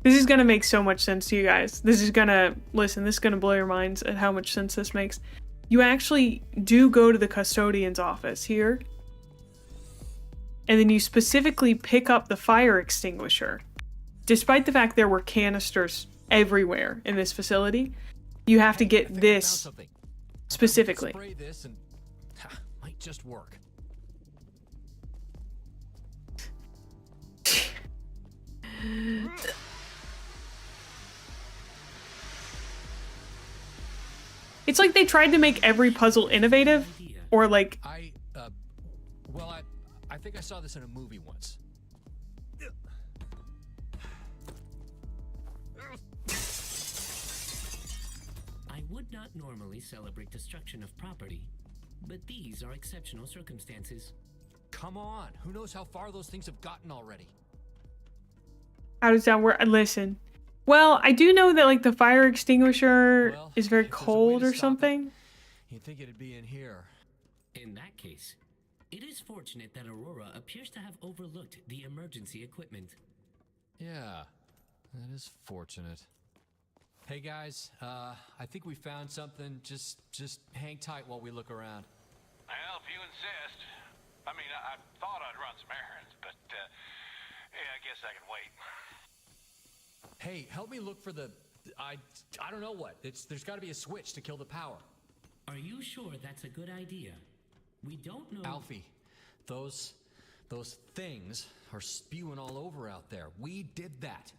Speaker 1: This is gonna make so much sense to you guys. This is gonna blow your minds at how much sense this makes. You actually do go to the custodian's office here. And then you specifically pick up the fire extinguisher. Despite the fact there were canisters everywhere in this facility, you have to get this specifically.
Speaker 2: Spray this and might just work.
Speaker 1: It's like they tried to make every puzzle innovative, or like...
Speaker 2: I think I saw this in a movie once.
Speaker 3: I would not normally celebrate destruction of property, but these are exceptional circumstances.
Speaker 2: Come on, who knows how far those things have gotten already?
Speaker 1: How does that work? Listen. Well, I do know that like the fire extinguisher is very cold or something.
Speaker 2: You'd think it'd be in here.
Speaker 3: In that case, it is fortunate that Aurora appears to have overlooked the emergency equipment.
Speaker 2: Yeah, that is fortunate. Hey guys, I think we found something. Just hang tight while we look around.
Speaker 7: Well, if you insist. I mean, I thought I'd run some errands, but yeah, I guess I can wait.
Speaker 2: Hey, help me look for the... I don't know what. There's got to be a switch to kill the power.
Speaker 3: Are you sure that's a good idea? We don't know...
Speaker 2: Alfie, those things are spewing all over out there. We did that.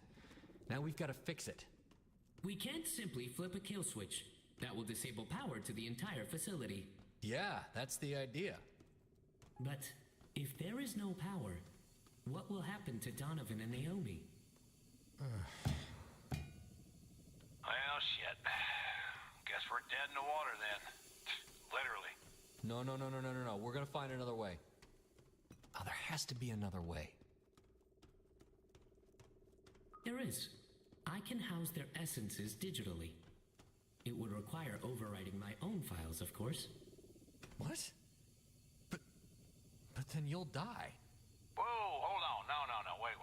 Speaker 2: Now we've got to fix it.
Speaker 3: We can't simply flip a kill switch. That will disable power to the entire facility.
Speaker 2: Yeah, that's the idea.
Speaker 3: But if there is no power, what will happen to Donovan and Naomi?
Speaker 7: Well, shit. Guess we're dead in the water then. Literally.
Speaker 2: No. We're gonna find another way. Oh, there has to be another way.
Speaker 3: There is. I can house their essences digitally. It would require overwriting my own files, of course.
Speaker 2: What? But then you'll die.
Speaker 7: Whoa, hold on. No. Wait.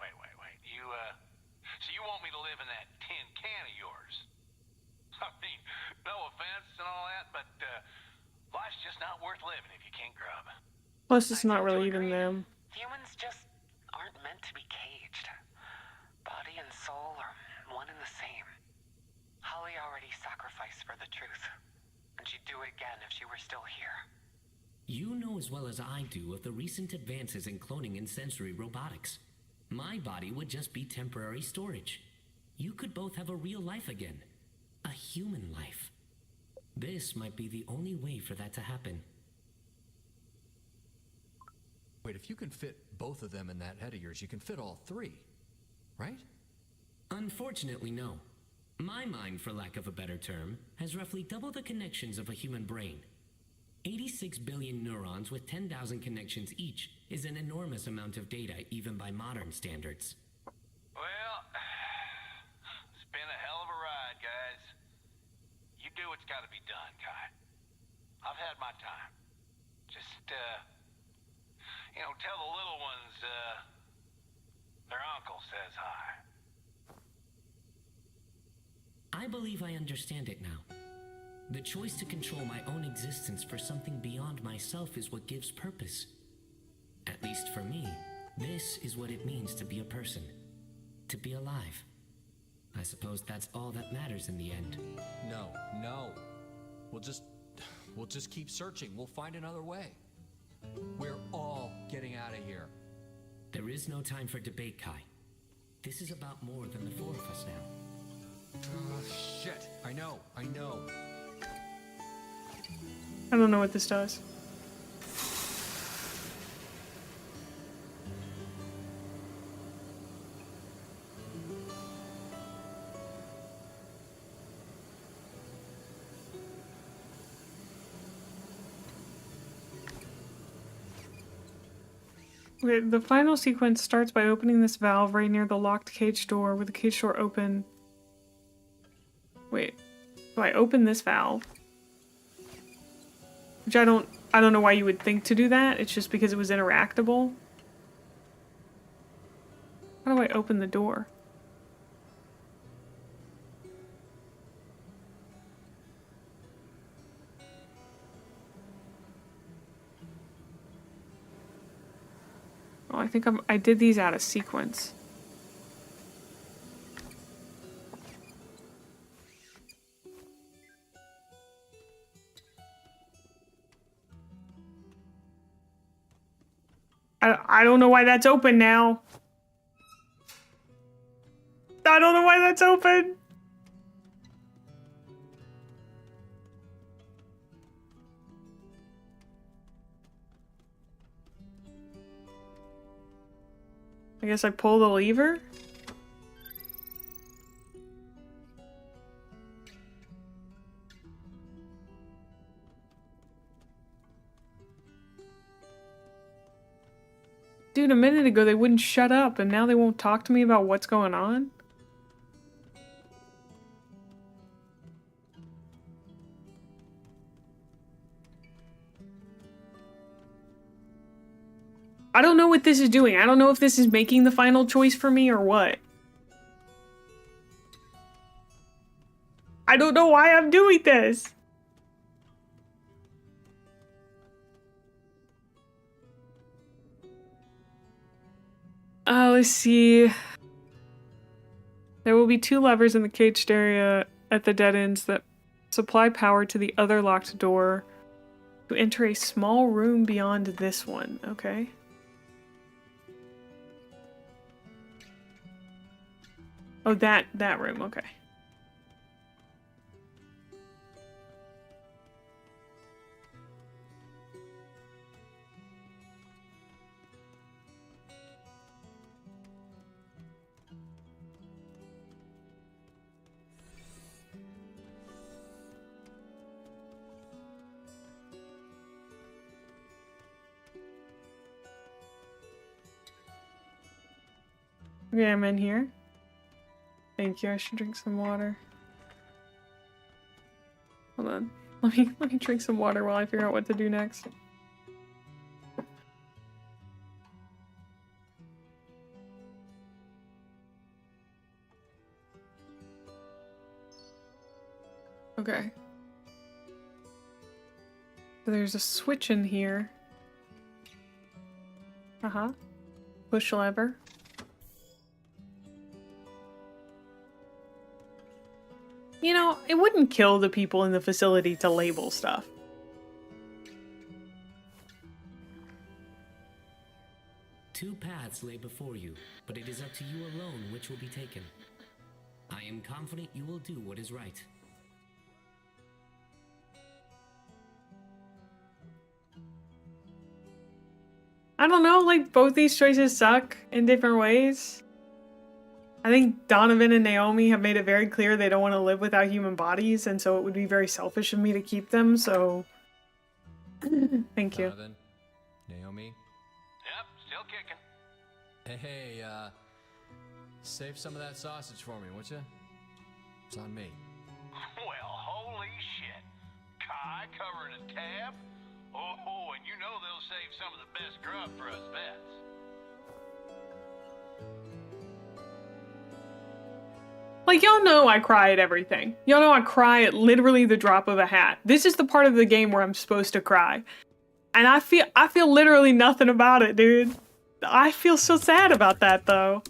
Speaker 7: So you want me to live in that tin can of yours? I mean, no offense and all that, but
Speaker 1: Plus, it's
Speaker 9: I
Speaker 1: not
Speaker 9: tend to
Speaker 1: really even
Speaker 9: agree.
Speaker 1: them.
Speaker 9: Humans just aren't meant to be caged. Body and soul are one and the same. Holly already sacrificed for the truth, and she'd do it again if she were still here.
Speaker 3: You know as well as I do of the recent advances in cloning and sensory robotics. My body would just be temporary storage. You could both have a real life again. A human life. This might be the only way for that to happen.
Speaker 2: Wait, if you can fit both of them in that head of yours, you can fit all three, right?
Speaker 3: Unfortunately, no. My mind, for lack of a better term, has roughly double the connections of a human brain. 86 billion neurons with 10,000 connections each is an enormous amount of data even by modern standards.
Speaker 7: Well, it's been a hell of a ride, guys. You do what's gotta be done, Kai. I've had my time. Just, tell the little ones, their uncle says hi.
Speaker 3: I believe I understand it now. The choice to control my own existence for something beyond myself is what gives purpose. At least for me, this is what it means to be a person. To be alive. I suppose that's all that matters in the end.
Speaker 2: No. We'll just keep searching. We'll find another way. We're all getting out of here.
Speaker 3: There is no time for debate, Kai. This is about more than the four of us now.
Speaker 2: Oh, shit. I know.
Speaker 1: I don't know what this does. Okay, the final sequence starts by opening this valve right near the locked cage door with the cage door open. Wait, so I open this valve? Which I don't know why you would think to do that. It's just because it was interactable. How do I open the door? Oh, I think I did these out of sequence. I don't know why that's open now. I don't know why that's open. I guess I pull the lever? Dude, a minute ago they wouldn't shut up, and now they won't talk to me about what's going on? I don't know what this is doing. I don't know if this is making the final choice for me or what. I don't know why I'm doing this. Let's see. There will be 2 levers in the caged area at the dead ends that supply power to the other locked door to enter a small room beyond this one. Okay. Oh, that room. Okay. Okay, I'm in here. Thank you. I should drink some water. Hold on. Let me drink some water while I figure out what to do next. Okay. So there's a switch in here. Uh-huh. Push lever. You know, it wouldn't kill the people in the facility to label stuff.
Speaker 3: Two paths lay before you, but it is up to you alone which will be taken. I am confident you will do what is right.
Speaker 1: I don't know, like, both these choices suck in different ways. I think Donovan and Naomi have made it very clear they don't want to live without human bodies, and so it would be very selfish of me to keep them, so... Thank you.
Speaker 2: Donovan, Naomi.
Speaker 7: Yep, still kicking.
Speaker 2: Hey, save some of that sausage for me, would you? It's on me.
Speaker 7: Well, holy shit. Kai covering a tab? Oh, and you know they'll save some of the best grub for us vets.
Speaker 1: Like, y'all know I cry at everything. Y'all know I cry at literally the drop of a hat. This is the part of the game where I'm supposed to cry. And I feel literally nothing about it, dude. I feel so sad about that, though.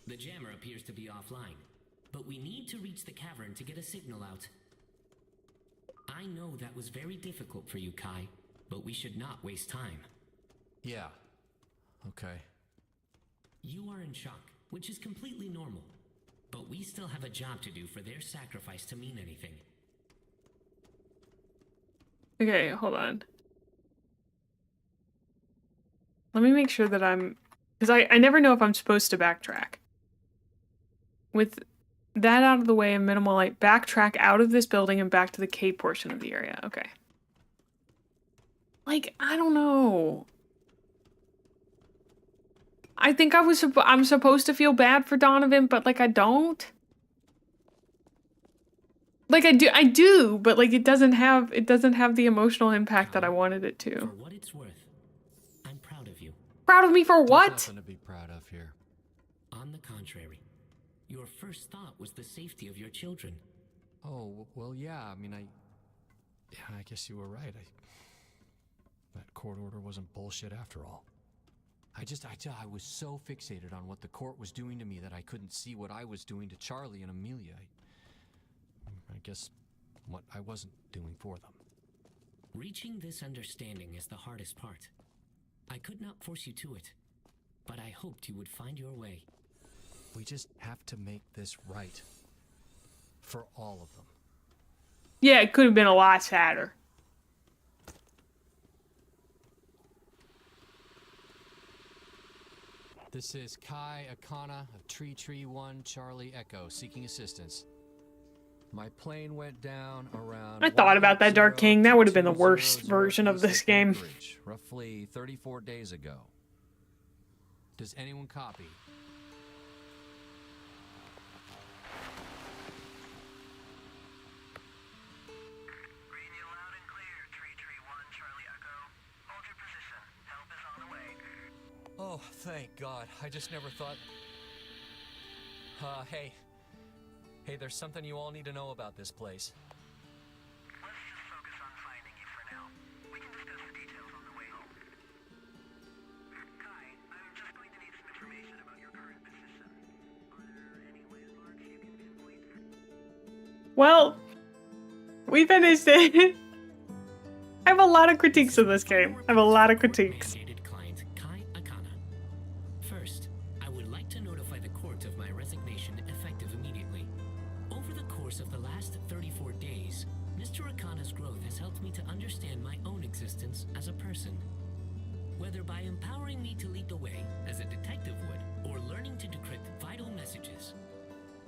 Speaker 3: The jammer appears to be offline, but we need to reach the cavern to get a signal out. I know that was very difficult for you, Kai, but we should not waste time.
Speaker 2: Yeah. Okay.
Speaker 3: You are in shock, which is completely normal. But we still have a job to do for their sacrifice to mean anything.
Speaker 1: Okay, hold on. Let me make sure that I'm... Because I never know if I'm supposed to backtrack. With that out of the way and minimal light, backtrack out of this building and back to the cave portion of the area. Okay. Like, I don't know. I think I'm supposed to feel bad for Donovan, but like I don't. Like I do, but like it doesn't have the emotional impact that I wanted it to.
Speaker 3: For what it's worth, I'm proud of you.
Speaker 1: Proud of me for what?
Speaker 2: There's nothing to be proud of here.
Speaker 3: On the contrary, your first thought was the safety of your children.
Speaker 2: Oh, well, yeah, I mean, I guess you were right. That court order wasn't bullshit after all. I was so fixated on what the court was doing to me that I couldn't see what I was doing to Charlie and Amelia. I guess what I wasn't doing for them.
Speaker 3: Reaching this understanding is the hardest part. I could not force you to it, but I hoped you would find your way.
Speaker 2: We just have to make this right. For all of them.
Speaker 1: Yeah, it could have been a lot sadder.
Speaker 2: This is Kai Akana of Tree 1 Charlie Echo seeking assistance. My plane went down around...
Speaker 1: I thought about that, Dark King. That would have been the worst version of this game.
Speaker 2: Bridge, roughly 34 days ago. Does anyone copy?
Speaker 8: Reading you loud and clear, Tree 1, Charlie Echo. Hold your position. Help is on the way.
Speaker 2: Oh, thank God. I just never thought... Hey, there's something you all need to know about this place.
Speaker 8: Let's just focus on finding you for now. We can discuss the details on the way home. Kai, I'm just going to need some information about your current position. Are there any landmarks you can pinpoint?
Speaker 1: Well, we finished it. I have a lot of critiques of this game. I have a lot of critiques.
Speaker 3: Mandated client Kai Akana. First, I would like to notify the court of my resignation effective immediately. Over the course of the last 34 days, Mr. Akana's growth has helped me to understand my own existence as a person. Whether by empowering me to lead the way, as a detective would, or learning to decrypt vital messages,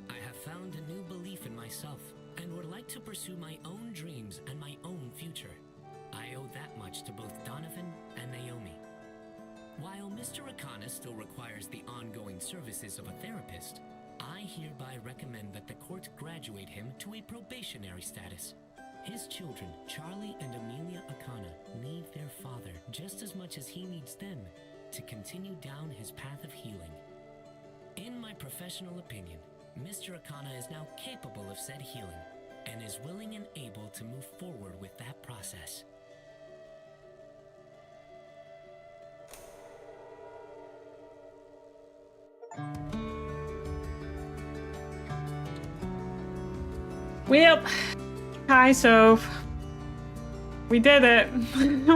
Speaker 3: I have found a new belief in myself and would like to pursue my own dreams and my own future. I owe that much to both Donovan and Naomi. While Mr. Akana still requires the ongoing services of a therapist, I hereby recommend that the court graduate him to a probationary status. His children, Charlie and Amelia Akana, need their father just as much as he needs them to continue down his path of healing. In my professional opinion, Mr. Akana is now capable of said healing and is willing and able to move forward with that process.
Speaker 1: Well, hi, Soph. We did it.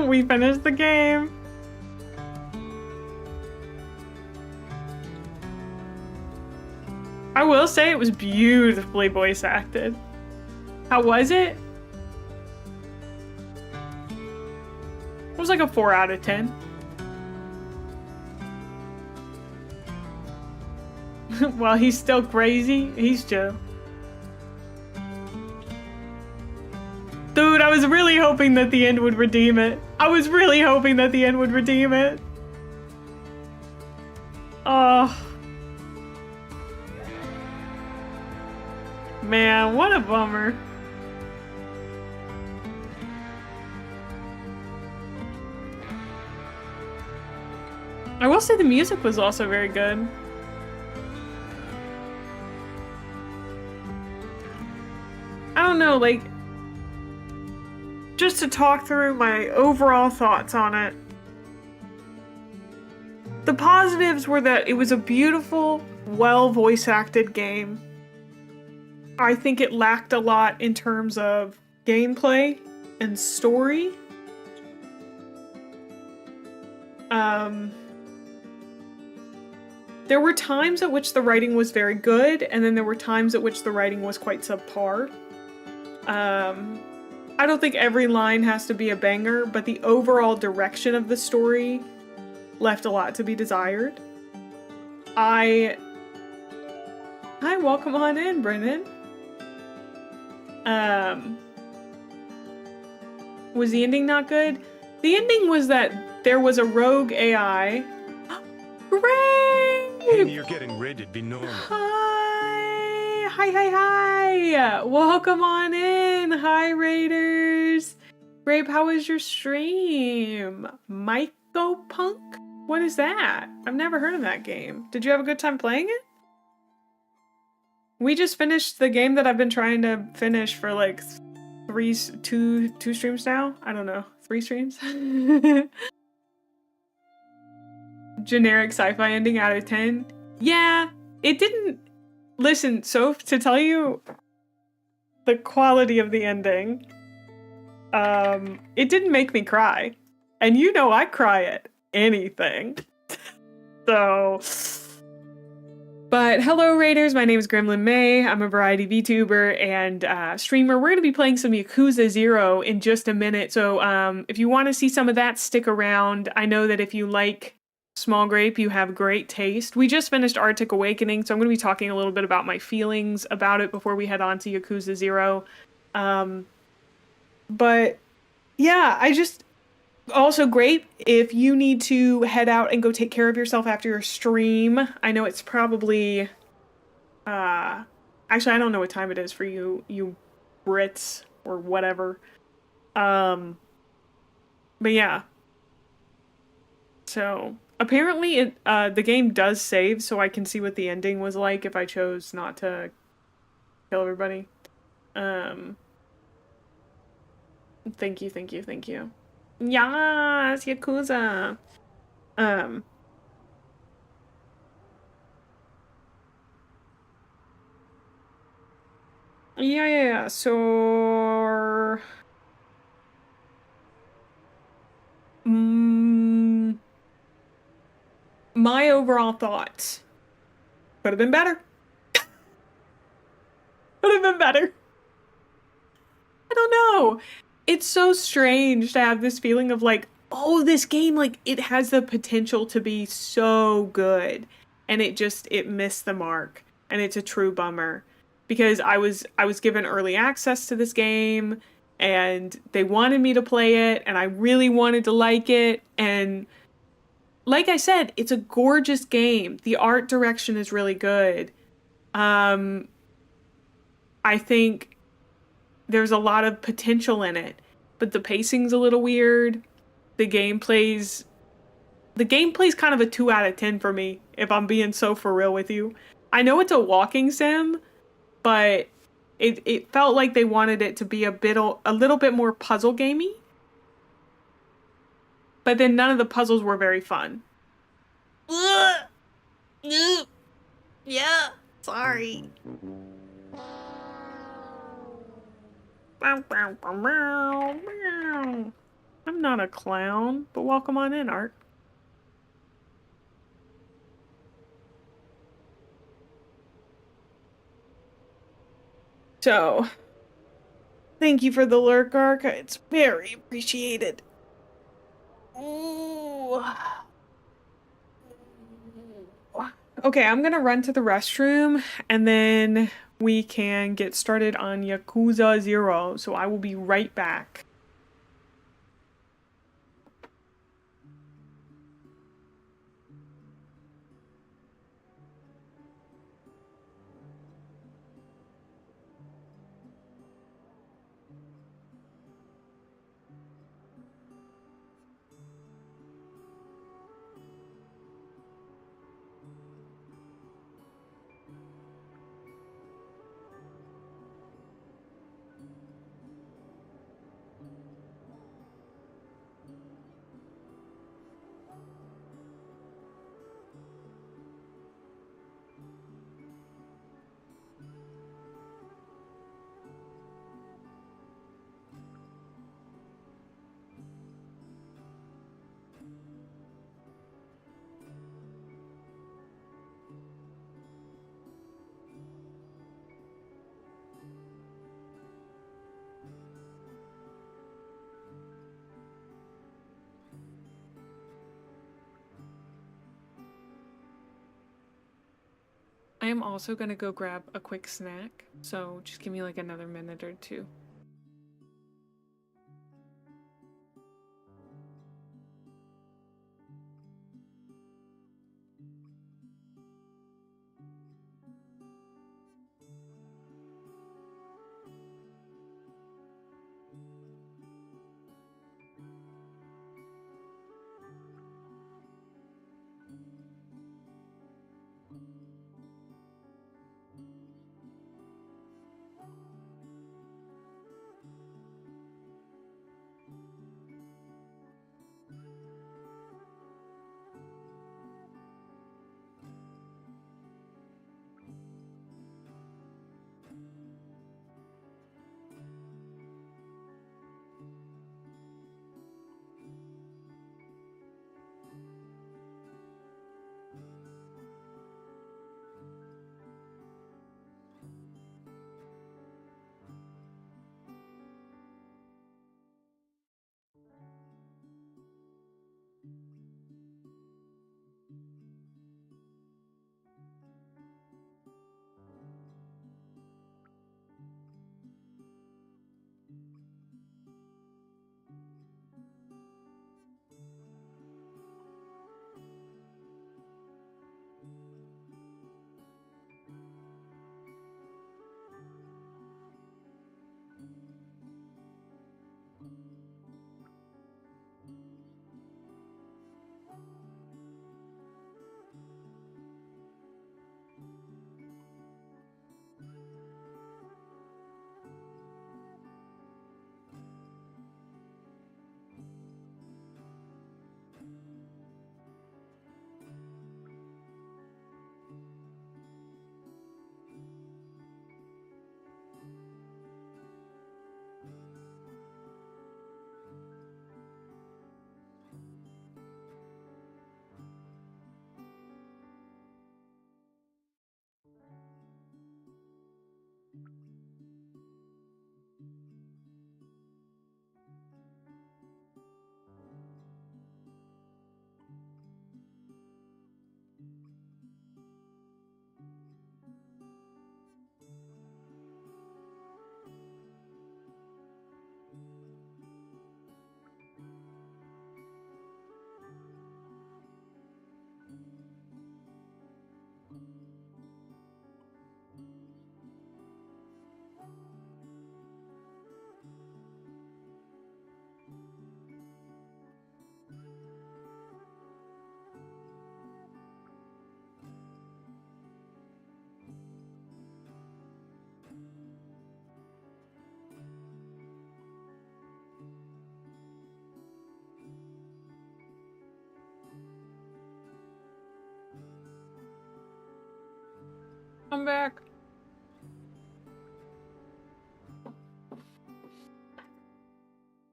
Speaker 1: We finished the game. I will say it was beautifully voice acted. How was it? It was like a 4 out of 10. While he's still crazy, he's chill. Dude, I was really hoping that the end would redeem it. I was really hoping that the end would redeem it. Oh. Man, what a bummer. I will say the music was also very good. I don't know, like, just to talk through my overall thoughts on it. The positives were that it was a beautiful, well voice acted game. I think it lacked a lot in terms of gameplay and story. There were times at which the writing was very good, and then there were times at which the writing was quite subpar. I don't think every line has to be a banger, but the overall direction of the story left a lot to be desired. Hi, welcome on in, Brennan. Was the ending not good? The ending was that there was a rogue AI. Great!
Speaker 5: And you're getting rated be normal.
Speaker 1: Hi. Welcome on in. Hi, Raiders. Grape, how was your stream? Mycopunk? What is that? I've never heard of that game. Did you have a good time playing it? We just finished the game that I've been trying to finish for like two streams now. I don't know, 3 streams. Generic sci-fi ending out of 10. Yeah, it didn't. Listen, Soph, to tell you the quality of the ending, it didn't make me cry, and you know I cry at anything. So. But hello, Raiders. My name is Gremlin Mae. I'm a variety VTuber and streamer. We're going to be playing some Yakuza 0 in just a minute. So if you want to see some of that, stick around. I know that if you like Small Grape, you have great taste. We just finished Arctic Awakening, so I'm going to be talking a little bit about my feelings about it before we head on to Yakuza 0. But yeah, also, Grape, if you need to head out and go take care of yourself after your stream, I know it's probably, actually, I don't know what time it is for you Brits or whatever. But yeah. So, apparently, the game does save, so I can see what the ending was like if I chose not to kill everybody. Thank you. Yes, Yakuza. Yeah. So, my overall thoughts could have been better. I don't know. It's so strange to have this feeling of like, oh, this game, like, it has the potential to be so good. And it missed the mark. And it's a true bummer. Because I was given early access to this game, and they wanted me to play it, and I really wanted to like it. And like I said, it's a gorgeous game. The art direction is really good. I think there's a lot of potential in it, but the pacing's a little weird. The gameplay's kind of a 2 out of 10 for me, if I'm being so for real with you. I know it's a walking sim, but it felt like they wanted it to be a little bit more puzzle gamey. But then none of the puzzles were very fun.
Speaker 4: Yeah, sorry.
Speaker 1: I'm not a clown, but welcome on in, Art. So, thank you for the lurk, Ark. It's very appreciated. Ooh. Okay, I'm gonna run to the restroom and then we can get started on Yakuza 0. So I will be right back. I am also gonna go grab a quick snack, so just give me like another minute or two. I'm back.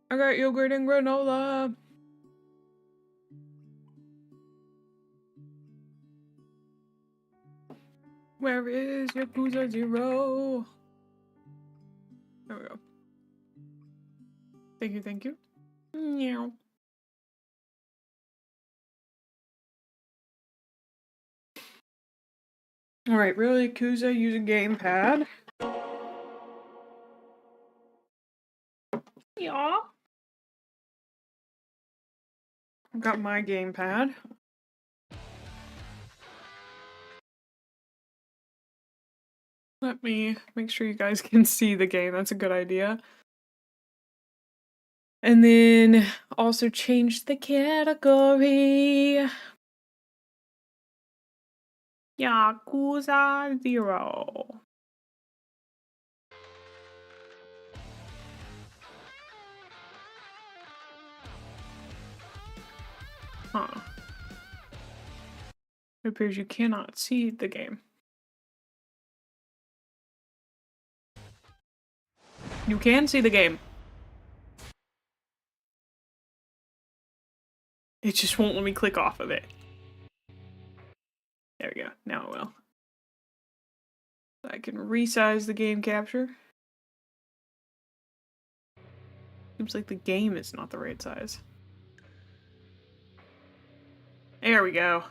Speaker 1: I got yogurt and granola. Where is Yakuza 0? There we go. Thank you, thank you. Meow. Alright, really, Yakuza, use a gamepad. Yeah. I've got my gamepad. Let me make sure you guys can see the game. That's a good idea. And then also change the category. Yakuza 0. Huh. It appears you cannot see the game. You can see the game. It just won't let me click off of it. There we go. Now it will. I can resize the game capture. Seems like the game is not the right size. There we go.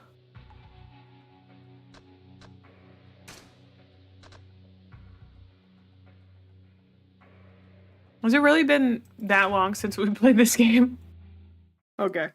Speaker 1: Has it really been that long since we played this game? Okay.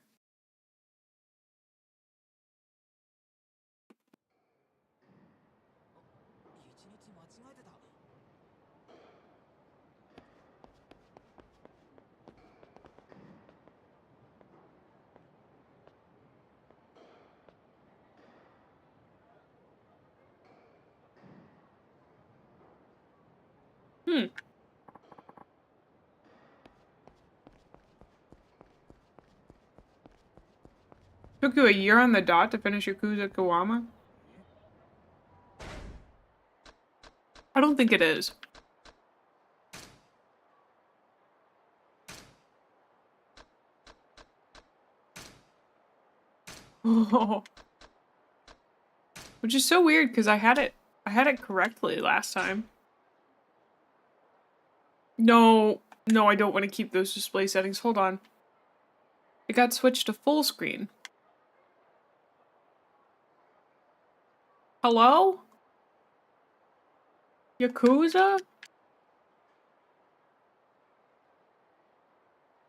Speaker 1: Took you a year on the dot to finish Yakuza Kiwami? I don't think it is. Oh. Which is so weird because I had it correctly last time. No, I don't want to keep those display settings. Hold on. It got switched to full screen. Hello? Yakuza? I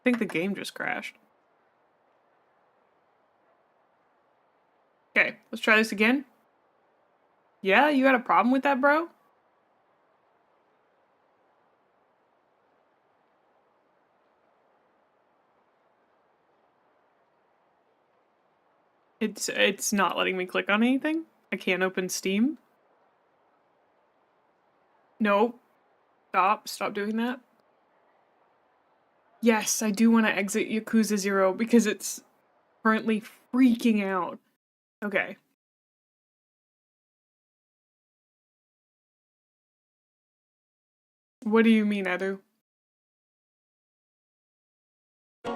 Speaker 1: think the game just crashed. Okay, let's try this again. Yeah, you had a problem with that, bro? It's not letting me click on anything. I can't open Steam. No. Stop doing that. Yes, I do want to exit Yakuza 0 because it's currently freaking out. Okay. What do you mean, Edu?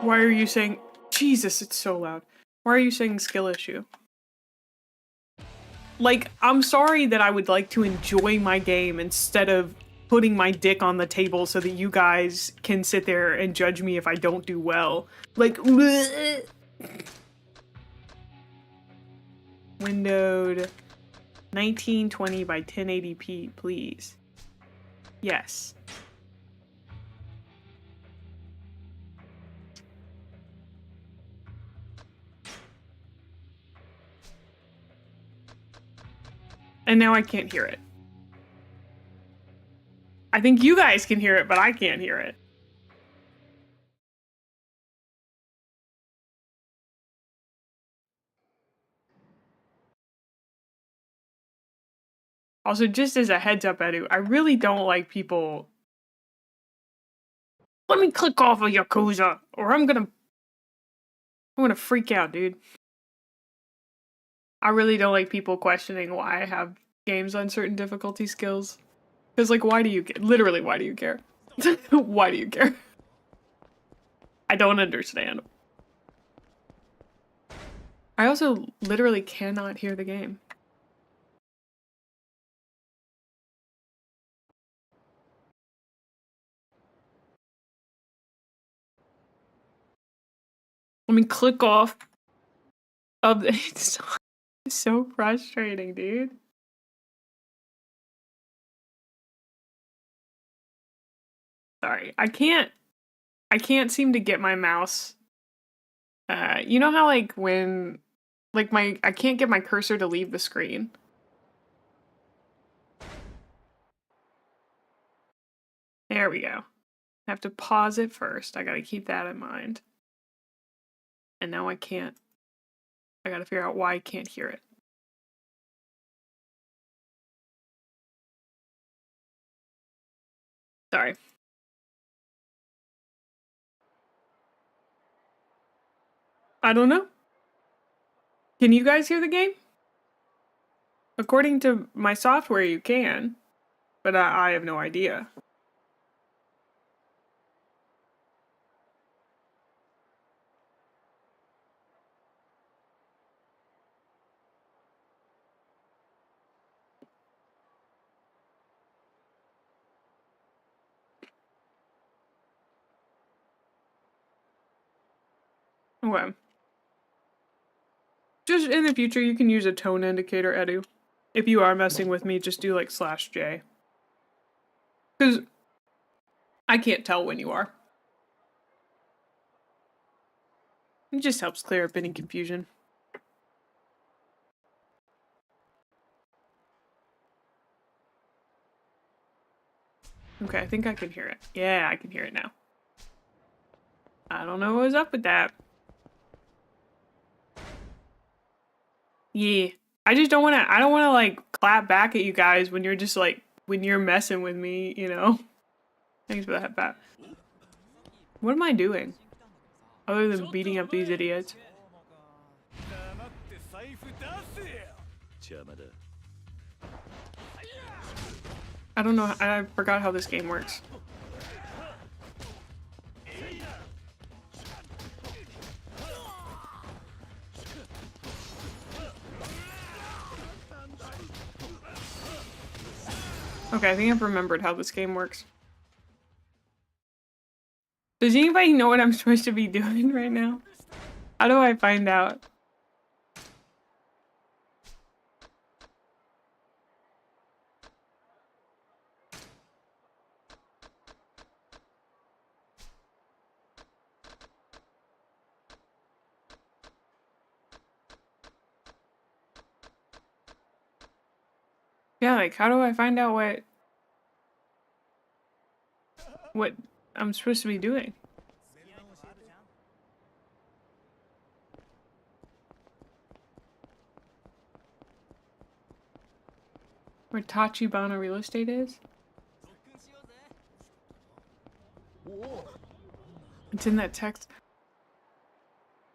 Speaker 1: Why are you saying... Jesus, it's so loud. Why are you saying skill issue? Like, I'm sorry that I would like to enjoy my game instead of putting my dick on the table so that you guys can sit there and judge me if I don't do well. Like, bleh. Windowed 1920 by 1080p, please. Yes. And now I can't hear it. I think you guys can hear it, but I can't hear it. Also, just as a heads up, Edu, I really don't like people... Let me click off of Yakuza, or I'm gonna freak out, dude. I really don't like people questioning why I have games on certain difficulty skills. Because, like, why do you care? Literally, why do you care? Why do you care? I don't understand. I also literally cannot hear the game. I mean, click off of the... It's so frustrating, dude. Sorry, I can't seem to get my mouse. You know how like when, like I can't get my cursor to leave the screen. There we go. I have to pause it first. I gotta keep that in mind. And now I can't. I gotta figure out why I can't hear it. Sorry. I don't know. Can you guys hear the game? According to my software, you can. But I have no idea. Okay. Just in the future, you can use a tone indicator, Edu. If you are messing with me, just do like /J. Because I can't tell when you are. It just helps clear up any confusion. Okay, I think I can hear it. Yeah, I can hear it now. I don't know what was up with that. Yeah. I just don't want to, I don't want to like clap back at you guys when you're just like, when you're messing with me, you know? Thanks for that, Pat. What am I doing? Other than beating up these idiots. I don't know, I forgot how this game works. Okay, I think I've remembered how this game works. Does anybody know what I'm supposed to be doing right now? How do I find out? Yeah, like, how do I find out what I'm supposed to be doing? Where Tachibana Real Estate is? It's in that text.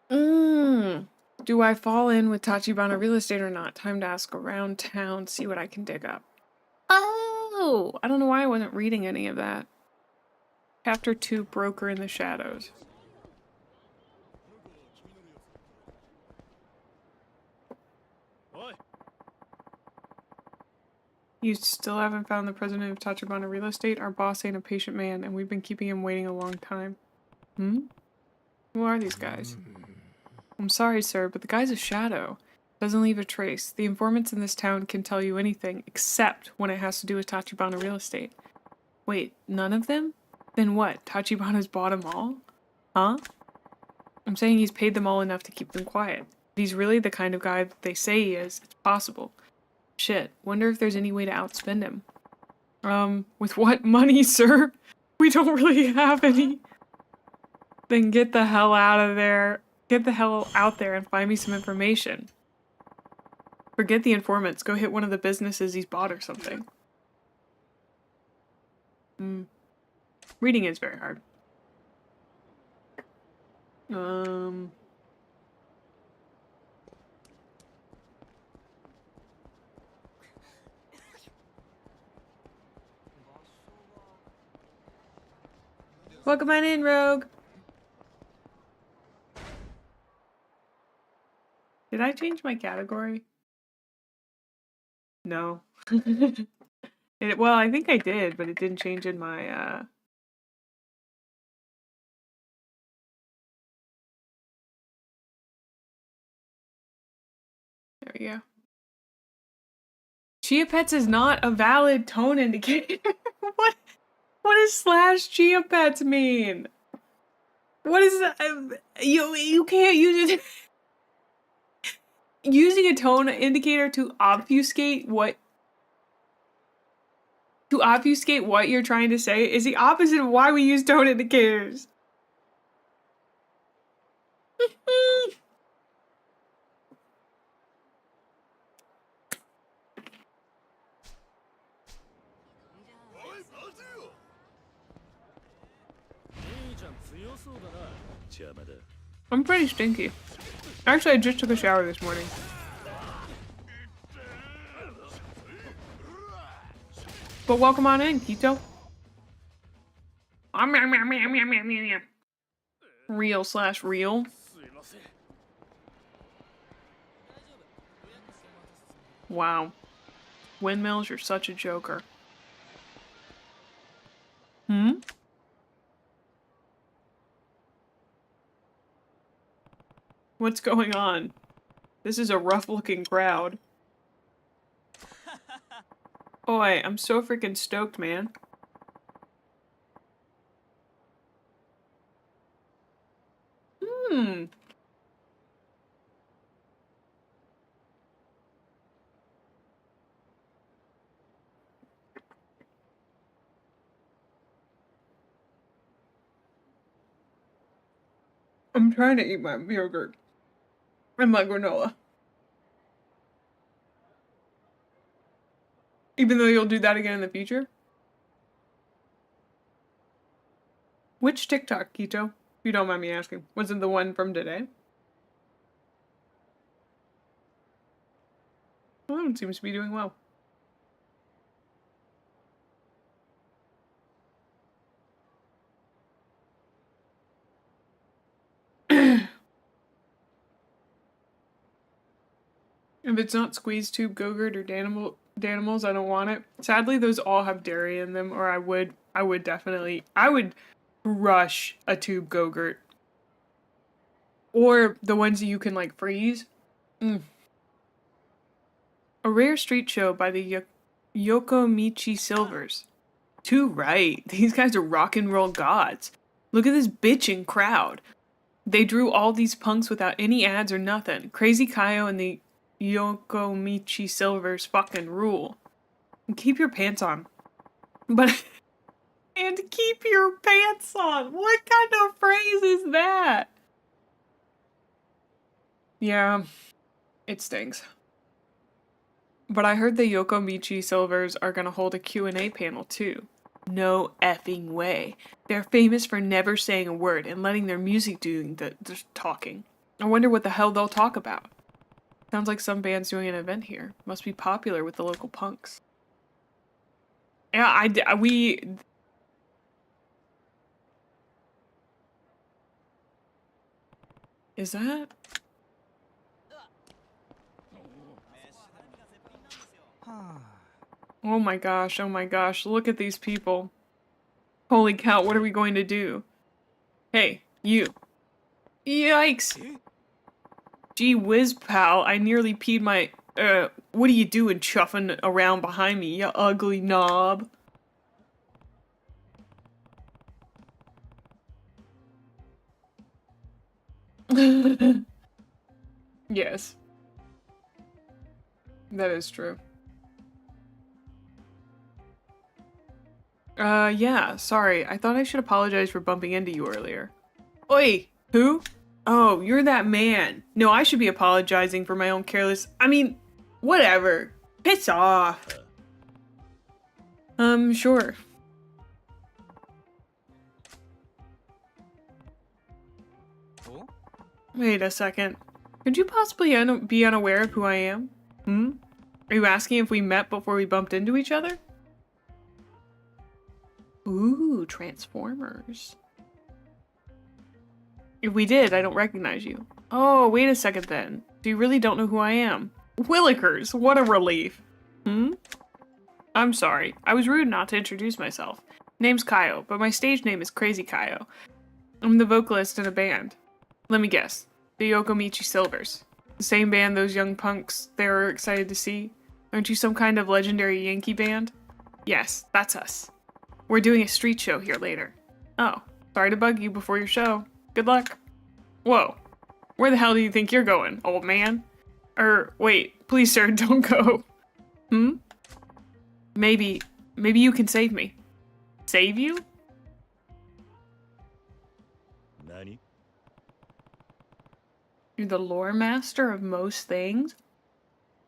Speaker 1: Do I fall in with Tachibana Real Estate or not? Time to ask around town, see what I can dig up. Oh! I don't know why I wasn't reading any of that. Chapter 2, Broker in the Shadows. You still haven't found the president of Tachibana Real Estate? Our boss ain't a patient man, and we've been keeping him waiting a long time. Hmm? Who are these guys? I'm sorry, sir, but the guy's a shadow. Doesn't leave a trace. The informants in this town can tell you anything, except when it has to do with Tachibana Real Estate. Wait, none of them? Then what? Tachibana's bought them all? Huh? I'm saying he's paid them all enough to keep them quiet. If he's really the kind of guy that they say he is, it's possible. Shit, wonder if there's any way to outspend him. With what money, sir? We don't really have any. Then get the hell out of there. Get the hell out there and find me some information. Forget the informants. Go hit one of the businesses he's bought or something. Reading is very hard. Welcome on in, Rogue. Did I change my category? No. Well, I think I did, but it didn't change in my, There we go. Chia Pets is not a valid tone indicator. What does slash Chia Pets mean? What is that? You can't use it. Using a tone indicator to obfuscate what you're trying to say is the opposite of why we use tone indicators. I'm pretty stinky. Actually, I just took a shower this morning. But welcome on in, Kito. Real/real. Wow. Windmills, you're such a joker. Hmm? What's going on? This is a rough-looking crowd. Oi, I'm so freaking stoked, man. Hmm. I'm trying to eat my yogurt and my granola. Even though you'll do that again in the future? Which TikTok, Kito? If you don't mind me asking. Was it the one from today? Well, it seems to be doing well. If it's not squeeze tube, Go-Gurt, or Danimals, I don't want it. Sadly, those all have dairy in them, or I would rush a tube Go-Gurt. Or the ones that you can, like, freeze. A rare street show by the Yokomichi Silvers. Too right. These guys are rock and roll gods. Look at this bitchin' crowd. They drew all these punks without any ads or nothing. Crazy Kaio and the Yokomichi Silvers fucking rule. And keep your pants on. But... and keep your pants on! What kind of phrase is that? Yeah, it stinks. But I heard the Yokomichi Silvers are gonna hold a Q&A panel too. No effing way. They're famous for never saying a word and letting their music do the talking. I wonder what the hell they'll talk about. Sounds like some band's doing an event here. Must be popular with the local punks. Yeah, Is that? Oh my gosh, look at these people. Holy cow, what are we going to do? Hey, you. Yikes! Gee whiz, pal, I nearly peed my... what are you doing chuffing around behind me, you ugly knob? Yes. That is true. Yeah, sorry. I thought I should apologize for bumping into you earlier. Oi! Who? Oh, you're that man. No, I should be apologizing for my own careless... I mean, whatever. Piss off. Sure. Wait a second. Could you possibly be unaware of who I am? Hmm? Are you asking if we met before we bumped into each other? Ooh, Transformers. If we did, I don't recognize you. Oh, wait a second then. So you really don't know who I am? Willikers, what a relief. Hmm? I'm sorry. I was rude not to introduce myself. Name's Kaio, but my stage name is Crazy Kaio. I'm the vocalist in a band. Let me guess. The Yokomichi Silvers. The same band those young punks they were excited to see? Aren't you some kind of legendary Yankee band? Yes, that's us. We're doing a street show here later. Oh, sorry to bug you before your show. Good luck. Whoa. Where the hell do you think you're going, old man? Wait, please sir, don't go. Hmm? Maybe you can save me. Save you?
Speaker 5: Nani?
Speaker 1: You're the lore master of most things?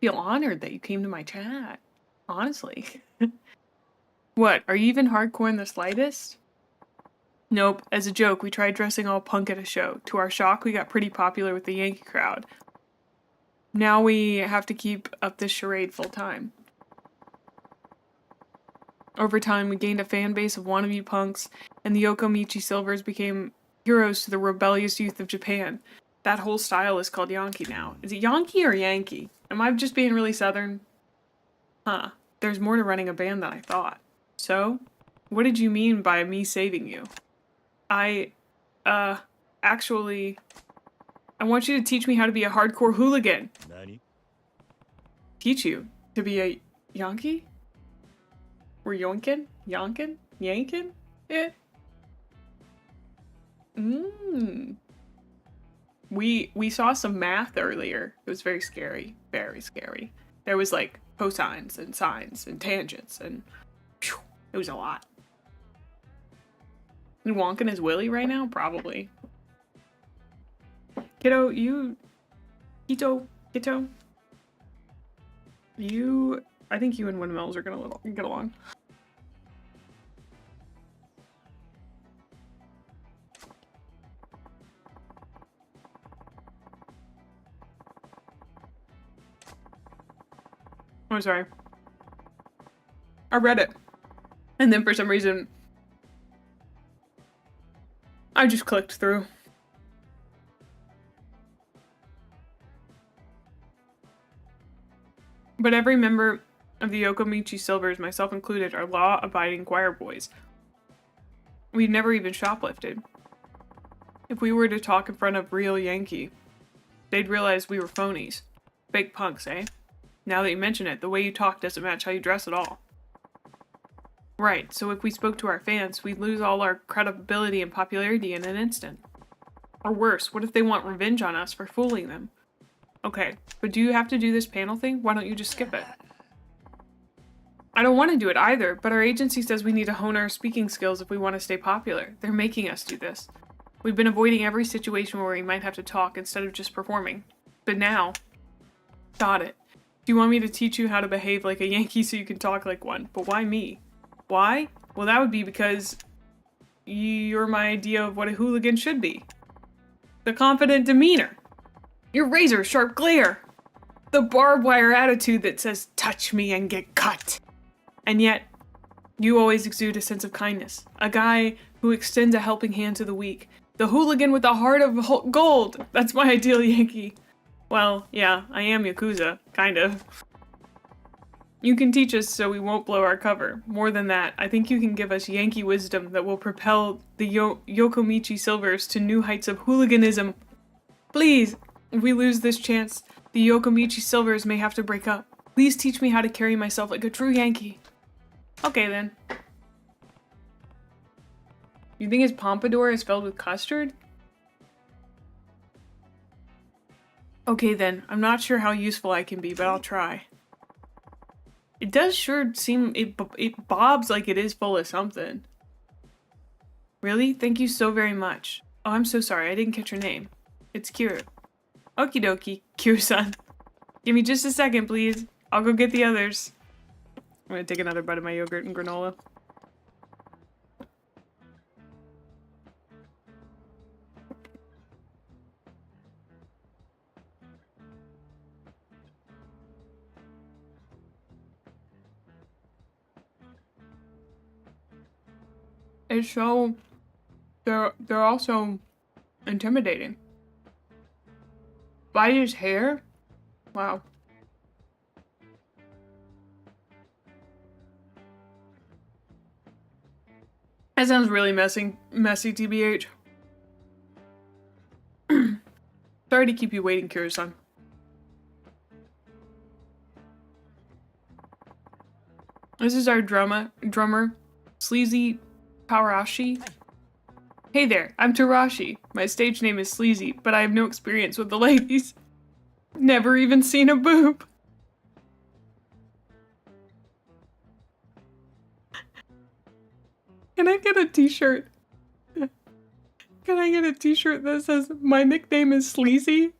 Speaker 1: Feel honored that you came to my chat. Honestly. What, are you even hardcore in the slightest? Nope, as a joke, we tried dressing all punk at a show. To our shock, we got pretty popular with the Yankee crowd. Now we have to keep up this charade full time. Over time, we gained a fan base of wannabe punks, and the Yokomichi Silvers became heroes to the rebellious youth of Japan. That whole style is called Yankee now. Is it Yankee or Yankee? Am I just being really southern? Huh. There's more to running a band than I thought. So, what did you mean by me saving you? Actually, I want you to teach me how to be a hardcore hooligan.
Speaker 5: Nani?
Speaker 1: Teach you to be a Yankee? We're yonkin? Yonkin? Yankin? Eh. We saw some math earlier. It was very scary. Very scary. There was like cosines and sines and tangents and phew, it was a lot. You wonking his willy right now? Probably. Kiddo, Kito, I think you and Windmills are gonna get along. I'm sorry. I read it. And then for some reason, I just clicked through. But every member of the Yokomichi Silvers, myself included, are law-abiding choir boys. We've never even shoplifted. If we were to talk in front of real Yankee, they'd realize we were phonies. Fake punks, eh? Now that you mention it, the way you talk doesn't match how you dress at all. Right, so if we spoke to our fans, we'd lose all our credibility and popularity in an instant. Or worse, what if they want revenge on us for fooling them? Okay, but do you have to do this panel thing? Why don't you just skip it? I don't want to do it either, but our agency says we need to hone our speaking skills if we want to stay popular. They're making us do this. We've been avoiding every situation where we might have to talk instead of just performing. But now... Got it. Do you want me to teach you how to behave like a Yankee so you can talk like one? But why me? Why? Well, that would be because... you're my idea of what a hooligan should be. The confident demeanor. Your razor-sharp glare. The barbed wire attitude that says, touch me and get cut. And yet, you always exude a sense of kindness. A guy who extends a helping hand to the weak. The hooligan with a heart of gold. That's my ideal Yankee. Well, yeah, I am Yakuza. Kind of. You can teach us so we won't blow our cover. More than that, I think you can give us Yankee wisdom that will propel the Yokomichi Silvers to new heights of hooliganism. Please, if we lose this chance, the Yokomichi Silvers may have to break up. Please teach me how to carry myself like a true Yankee. Okay then. You think his pompadour is filled with custard? Okay then, I'm not sure how useful I can be, but I'll try. It does sure seem, it bobs like it is full of something. Really? Thank you so very much. Oh, I'm so sorry, I didn't catch your name. It's Kira. Okie dokie, Kira-san. Give me just a second, please. I'll go get the others. I'm gonna take another bite of my yogurt and granola. It's so... They're also intimidating. Bite his hair? Wow. That sounds really messy, TBH. Sorry to keep you waiting, Kira-san. This is our drummer, Sleazy Powerashi. Hey there, I'm Tarashi. My stage name is Sleazy, but I have no experience with the ladies. Never even seen a boob. Can I get a t-shirt? Can I get a t-shirt that says, my nickname is Sleazy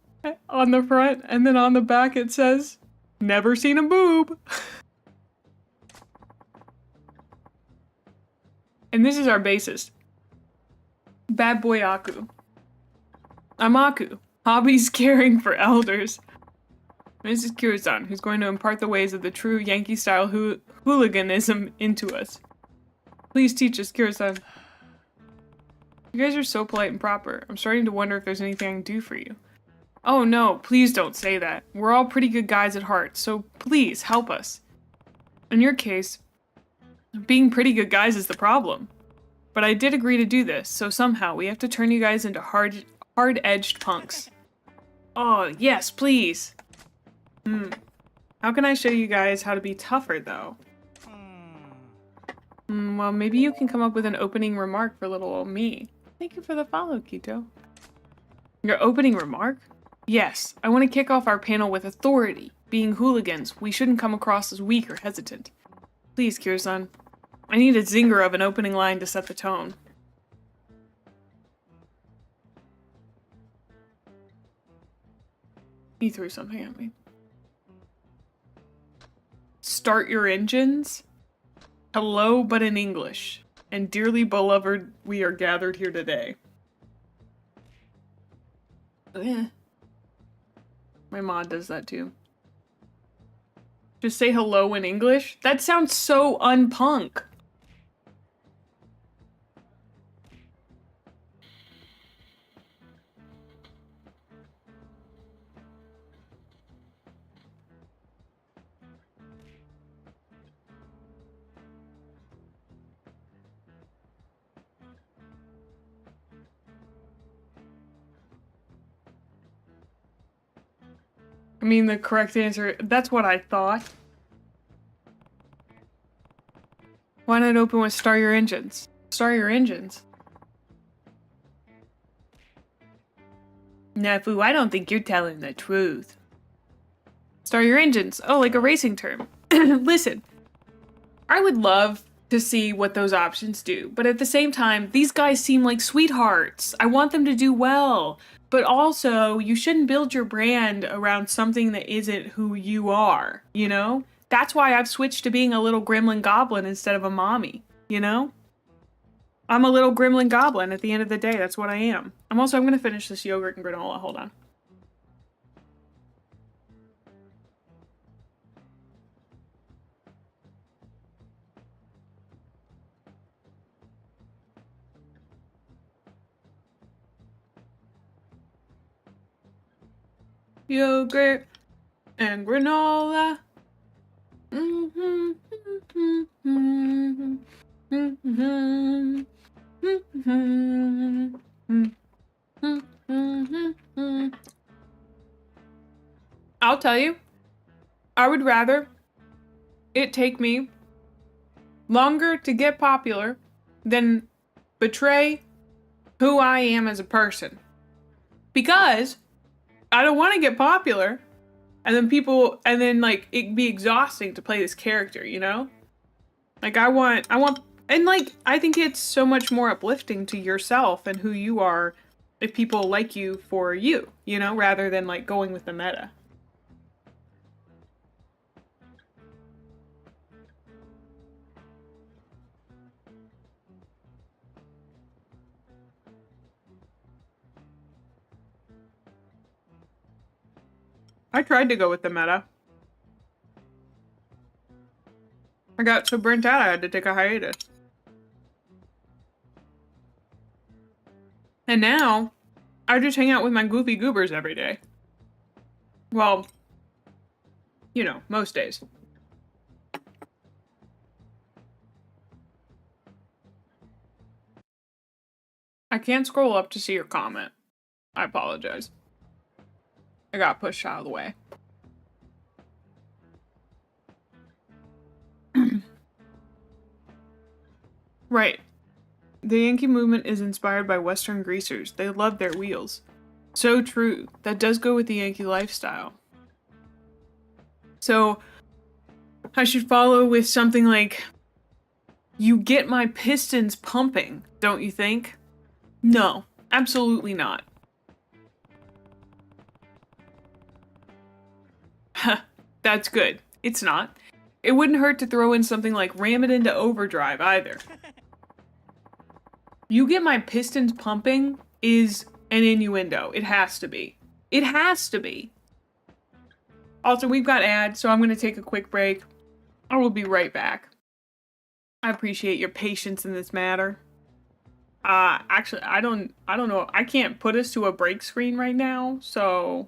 Speaker 1: on the front, and then on the back it says, never seen a boob. And this is our bassist. Bad boy Aku. I'm Aku. Hobbies caring for elders. This is Kira-san, who's going to impart the ways of the true Yankee-style hooliganism into us. Please teach us, Kira-san. You guys are so polite and proper. I'm starting to wonder if there's anything I can do for you. Oh no, please don't say that. We're all pretty good guys at heart, so please help us. In your case, being pretty good guys is the problem. But I did agree to do this, so somehow we have to turn you guys into hard-edged punks. Oh, yes, please. How can I show you guys how to be tougher, though? Well, maybe you can come up with an opening remark for little old me. Thank you for the follow, Kito. Your opening remark? Yes, I want to kick off our panel with authority. Being hooligans, we shouldn't come across as weak or hesitant. Please, Kira-san. I need a zinger of an opening line to set the tone. He threw something at me. Start your engines? Hello, but in English. And dearly beloved, we are gathered here today. My mod does that too. Just say hello in English? That sounds so unpunk. I mean, the correct answer, that's what I thought. Why not open with start your engines? Start your engines. Nafu, I don't think you're telling the truth. Start your engines. Oh, like a racing term. Listen, I would love to see what those options do, but at the same time, these guys seem like sweethearts. I want them to do well. But also, you shouldn't build your brand around something that isn't who you are, you know? That's why I've switched to being a little gremlin goblin instead of a mommy, you know? I'm a little gremlin goblin at the end of the day. That's what I am. I'm going to finish this yogurt and granola. Hold on. Yogurt and granola. I'll tell you, I would rather it take me longer to get popular than betray who I am as a person. Because I don't want to get popular and then like it be exhausting to play this character, you know? Like I think it's so much more uplifting to yourself and who you are if people like you for you, you know, rather than like going with the meta. I tried to go with the meta. I got so burnt out I had to take a hiatus. And now, I just hang out with my goofy goobers every day. Well, you know, most days. I can't scroll up to see your comment. I apologize. I got pushed out of the way. Right. The Yankee movement is inspired by Western greasers. They love their wheels. So true. That does go with the Yankee lifestyle. So, I should follow with something like, you get my pistons pumping, don't you think? No, absolutely not. That's good. It's not. It wouldn't hurt to throw in something like ram it into overdrive either. You get my pistons pumping is an innuendo. It has to be. It has to be. Also, we've got ads, so I'm going to take a quick break. I will be right back. I appreciate your patience in this matter. Actually, I don't know. I can't put us to a break screen right now, so...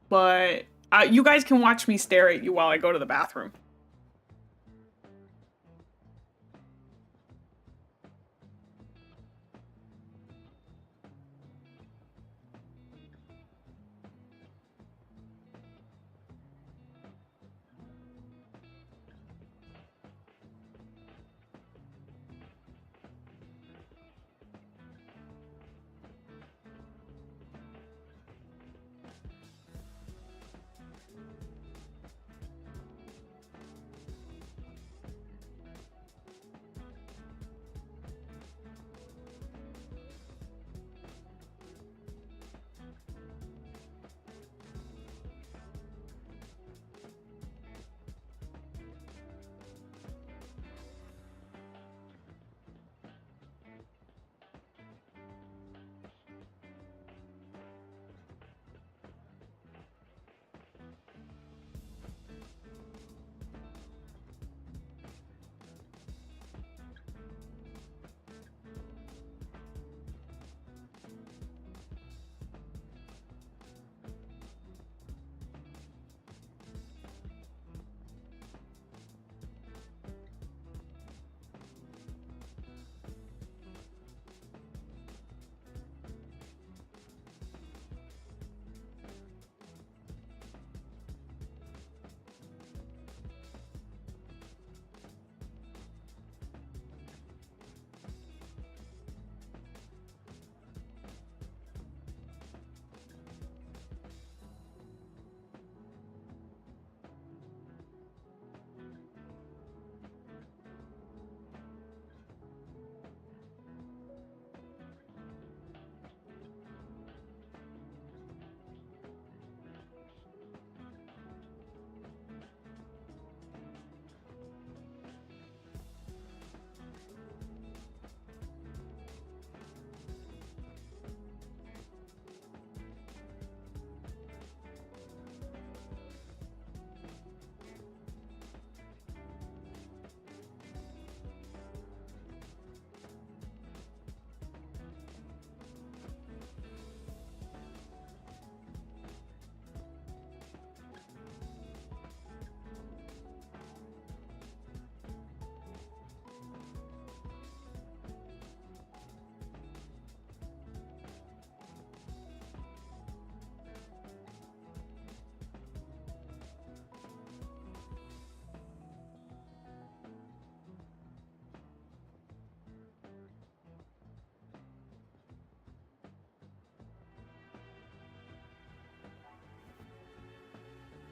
Speaker 1: But, you guys can watch me stare at you while I go to the bathroom.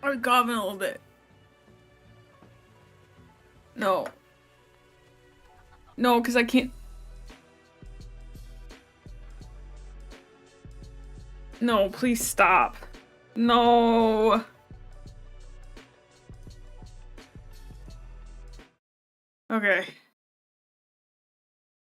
Speaker 1: I'm coughing a little bit. No. No, because I can't. No, please stop. No. Okay.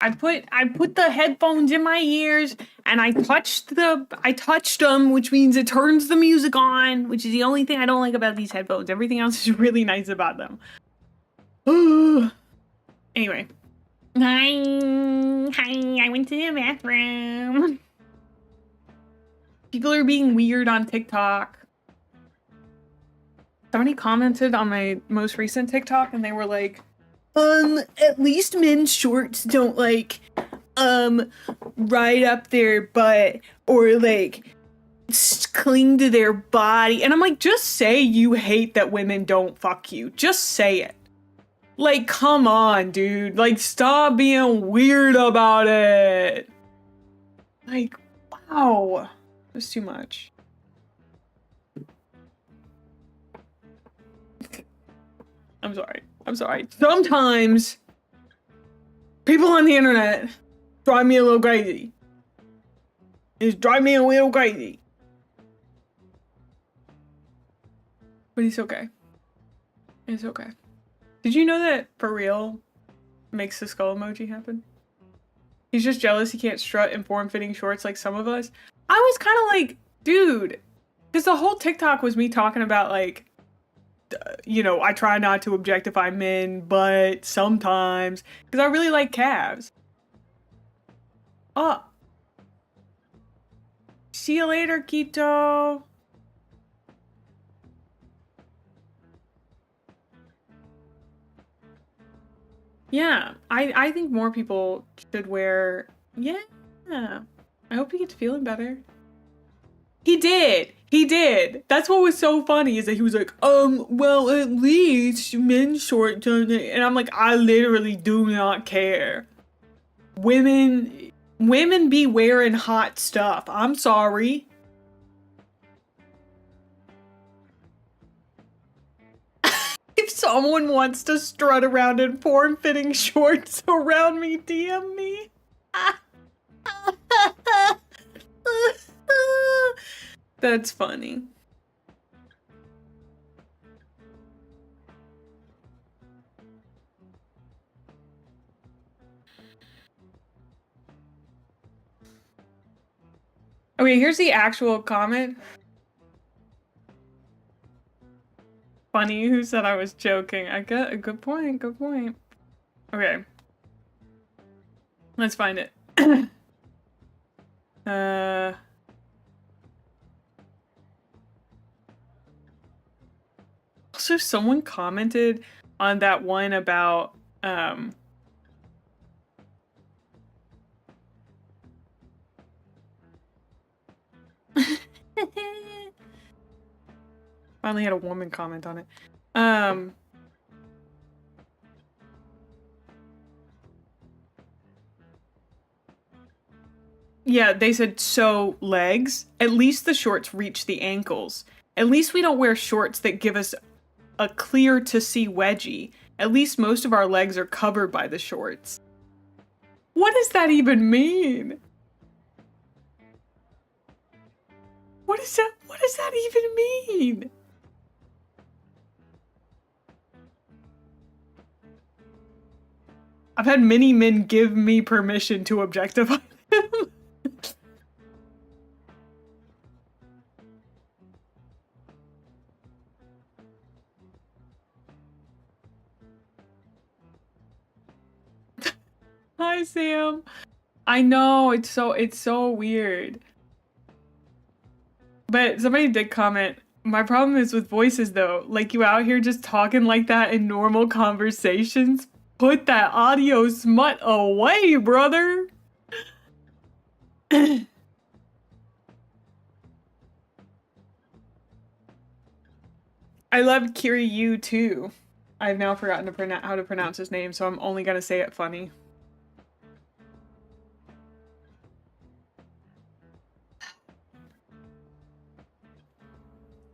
Speaker 1: I put the headphones in my ears and I touched them, which means it turns the music on, which is the only thing I don't like about these headphones. Everything else is really nice about them. Anyway, Hi, I went to the bathroom. People are being weird on TikTok. Somebody commented on my most recent TikTok and they were like, at least men's shorts don't like, ride up their butt or like cling to their body. And I'm like, just say you hate that women don't fuck you. Just say it. Like, come on, dude. Like, stop being weird about it. Like, wow. It was too much. I'm sorry. I'm sorry. Sometimes people on the internet drive me a little crazy. Just drive me a little crazy. But it's okay. It's okay. Did you know that For Real makes the skull emoji happen? He's just jealous he can't strut in form-fitting shorts like some of us. I was kind of like, dude, because the whole TikTok was me talking about like, you know, I try not to objectify men, but sometimes, because I really like calves. Oh. See you later, Quito. Yeah, I think more people should wear, yeah. I hope he gets feeling better. He did. He did. That's what was so funny is that he was like, well, at least men's shorts don't. And I'm like, I literally do not care. Women be wearing hot stuff. I'm sorry. If someone wants to strut around in form-fitting shorts around me, DM me. That's funny. Okay, here's the actual comment. Funny, who said I was joking? I get a good point, good point. Okay. Let's find it. Also, someone commented on that one about, finally had a woman comment on it. Yeah, they said, so legs, at least the shorts reach the ankles. At least we don't wear shorts that give us a clear to see wedgie. At least most of our legs are covered by the shorts. What does that even mean? What does that even mean? I've had many men give me permission to objectify them. Hi, Sam. I know, it's so weird. But somebody did comment, my problem is with voices though. Like, you out here just talking like that in normal conversations? Put that audio smut away, brother! I love Kiryu too. I've now forgotten how to pronounce his name, so I'm only gonna say it funny.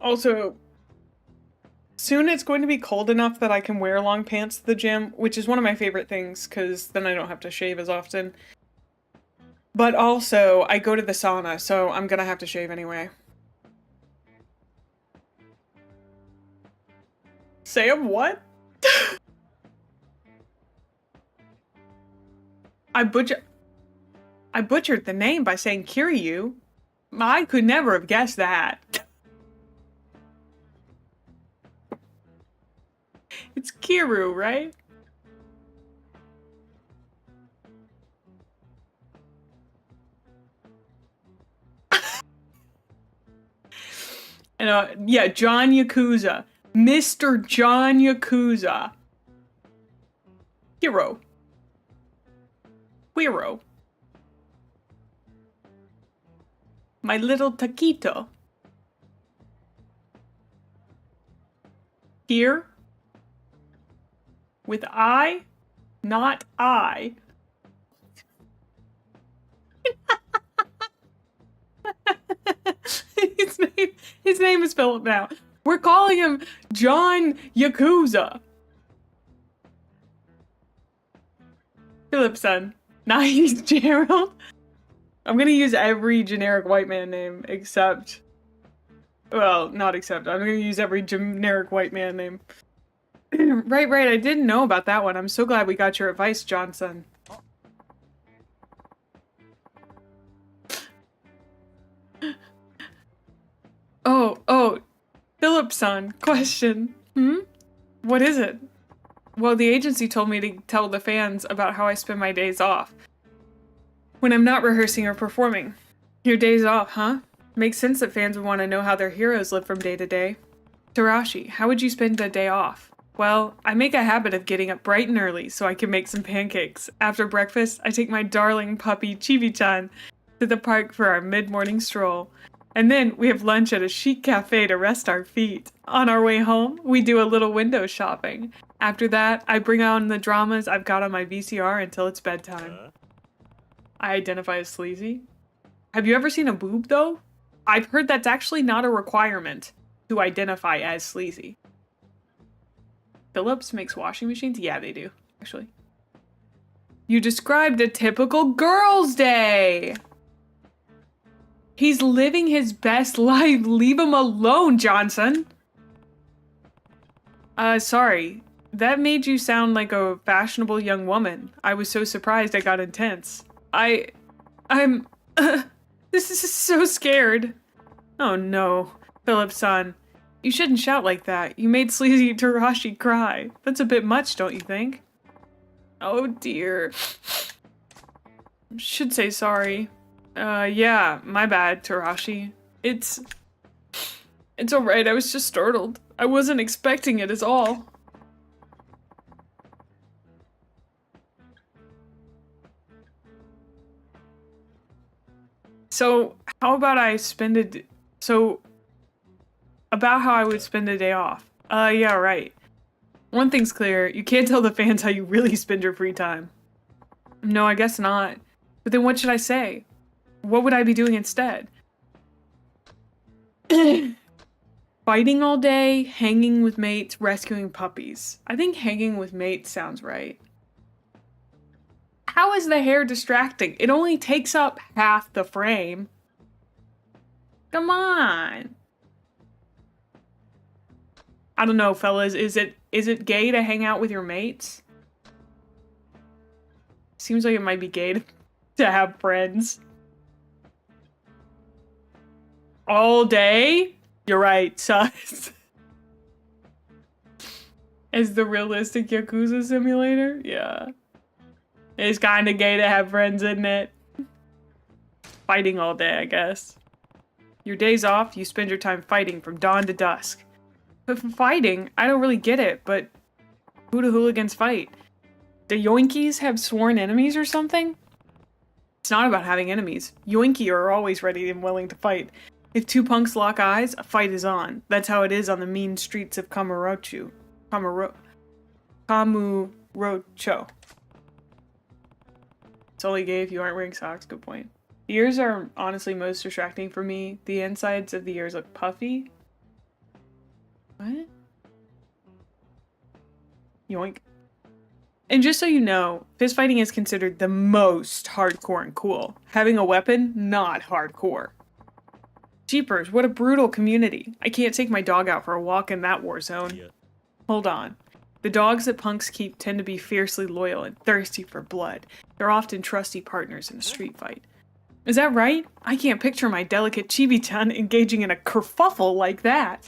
Speaker 1: Also, soon it's going to be cold enough that I can wear long pants to the gym, which is one of my favorite things, because then I don't have to shave as often. But also, I go to the sauna, so I'm gonna have to shave anyway. Sam, what? I butchered the name by saying Kiryu. I could never have guessed that. It's Kiru, right? And yeah, John Yakuza. Mr. John Yakuza. Hero. Hero. My little taquito. Here. With I, not I. His name is Philip now. We're calling him John Yakuza. Philip's son. Nice, Gerald. I'm gonna use every generic white man name except... Well, not except. I'm gonna use every generic white man name. Right, I didn't know about that one. I'm so glad we got your advice, Johnson. Oh, Philip's son. Question. What is it? Well, the agency told me to tell the fans about how I spend my days off. When I'm not rehearsing or performing. Your days off, huh? Makes sense that fans would want to know how their heroes live from day to day. Tarashi, how would you spend a day off? Well, I make a habit of getting up bright and early so I can make some pancakes. After breakfast, I take my darling puppy, Chibi-chan, to the park for our mid-morning stroll. And then we have lunch at a chic cafe to rest our feet. On our way home, we do a little window shopping. After that, I bring on the dramas I've got on my VCR until it's bedtime. I identify as sleazy. Have you ever seen a boob, though? I've heard that's actually not a requirement to identify as sleazy. Philips makes washing machines? Yeah, they do, actually. You described a typical girl's day! He's living his best life. Leave him alone, Johnson! Sorry. That made you sound like a fashionable young woman. I was so surprised I got intense. I'm... this is so scared. Oh no. Philip's son. You shouldn't shout like that. You made sleazy Tarashi cry. That's a bit much, don't you think? Oh dear. Should say sorry. Yeah, my bad, Tarashi. It's alright, I was just startled. I wasn't expecting it at all. So, how about I spend a... about how I would spend a day off. Yeah, right. One thing's clear, you can't tell the fans how you really spend your free time. No, I guess not. But then what should I say? What would I be doing instead? Fighting all day, hanging with mates, rescuing puppies. I think hanging with mates sounds right. How is the hair distracting? It only takes up half the frame. Come on. I don't know, fellas. Is it gay to hang out with your mates? Seems like it might be gay to have friends. All day? You're right, sus. As the realistic Yakuza simulator? Yeah. It's kinda gay to have friends, isn't it? Fighting all day, I guess. Your days off, you spend your time fighting from dawn to dusk. But for fighting, I don't really get it, but who do hooligans fight? Do Yoinkies have sworn enemies or something? It's not about having enemies. Yoinki are always ready and willing to fight. If two punks lock eyes, a fight is on. That's how it is on the mean streets of Kamurocho. It's only gay if you aren't wearing socks. Good point. The ears are honestly most distracting for me. The insides of the ears look puffy. What? Yoink. And just so you know, fistfighting is considered the most hardcore and cool. Having a weapon, not hardcore. Jeepers, what a brutal community. I can't take my dog out for a walk in that war zone. Yeah. Hold on. The dogs that punks keep tend to be fiercely loyal and thirsty for blood. They're often trusty partners in a street fight. Is that right? I can't picture my delicate Chibi-chan engaging in a kerfuffle like that.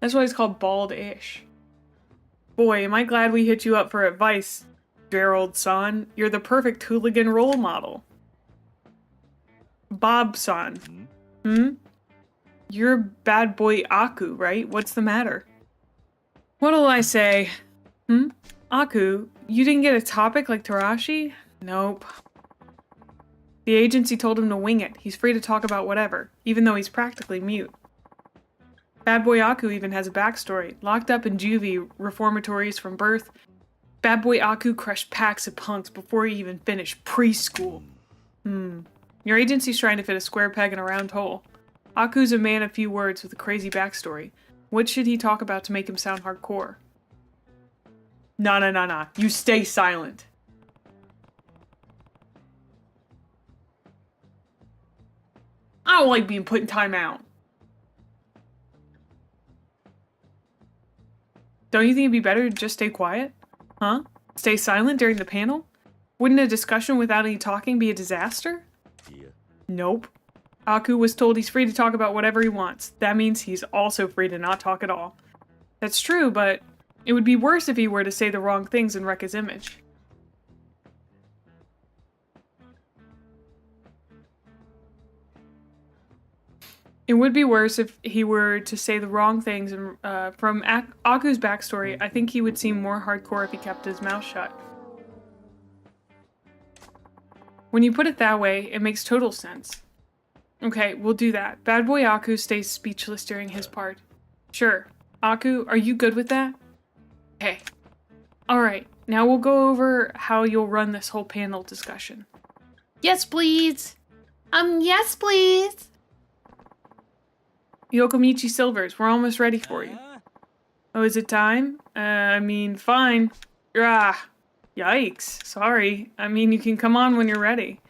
Speaker 1: That's why it's called bald-ish. Boy, am I glad we hit you up for advice, Gerald-san. You're the perfect hooligan role model. Bob-san. You're bad boy Aku, right? What's the matter? What'll I say? Aku, you didn't get a topic like Tarashi? Nope. The agency told him to wing it. He's free to talk about whatever, even though he's practically mute. Bad boy Aku even has a backstory. Locked up in juvie reformatories from birth, Bad boy Aku crushed packs of punks before he even finished preschool. Your agency's trying to fit a square peg in a round hole. Aku's a man of few words with a crazy backstory. What should he talk about to make him sound hardcore? Nah. You stay silent. I don't like being put in timeout. Don't you think it'd be better to just stay quiet? Huh? Stay silent during the panel? Wouldn't a discussion without any talking be a disaster?
Speaker 11: Yeah.
Speaker 1: Nope. Aku was told he's free to talk about whatever he wants. That means he's also free to not talk at all. That's true, but it would be worse if he were to say the wrong things and wreck his image. It would be worse if he were to say the wrong things, and from Aku's backstory, I think he would seem more hardcore if he kept his mouth shut. When you put it that way, it makes total sense. Okay, we'll do that. Bad boy Aku stays speechless during his part. Sure. Aku, are you good with that? Okay. Alright, now we'll go over how you'll run this whole panel discussion.
Speaker 4: Yes, please. Yes, please.
Speaker 1: Yokomichi Silvers, we're almost ready for you. Oh, is it time? Fine. Yikes. Sorry. You can come on when you're ready.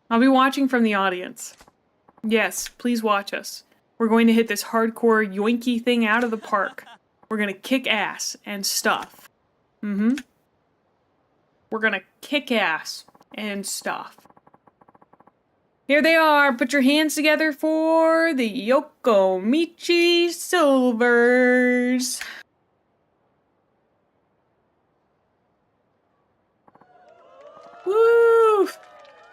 Speaker 1: I'll be watching from the audience. Yes, please watch us. We're going to hit this hardcore yoinky thing out of the park. We're gonna kick ass and stuff. We're gonna kick ass and stuff. Here they are. Put your hands together for the Yokomichi Silvers. Woo!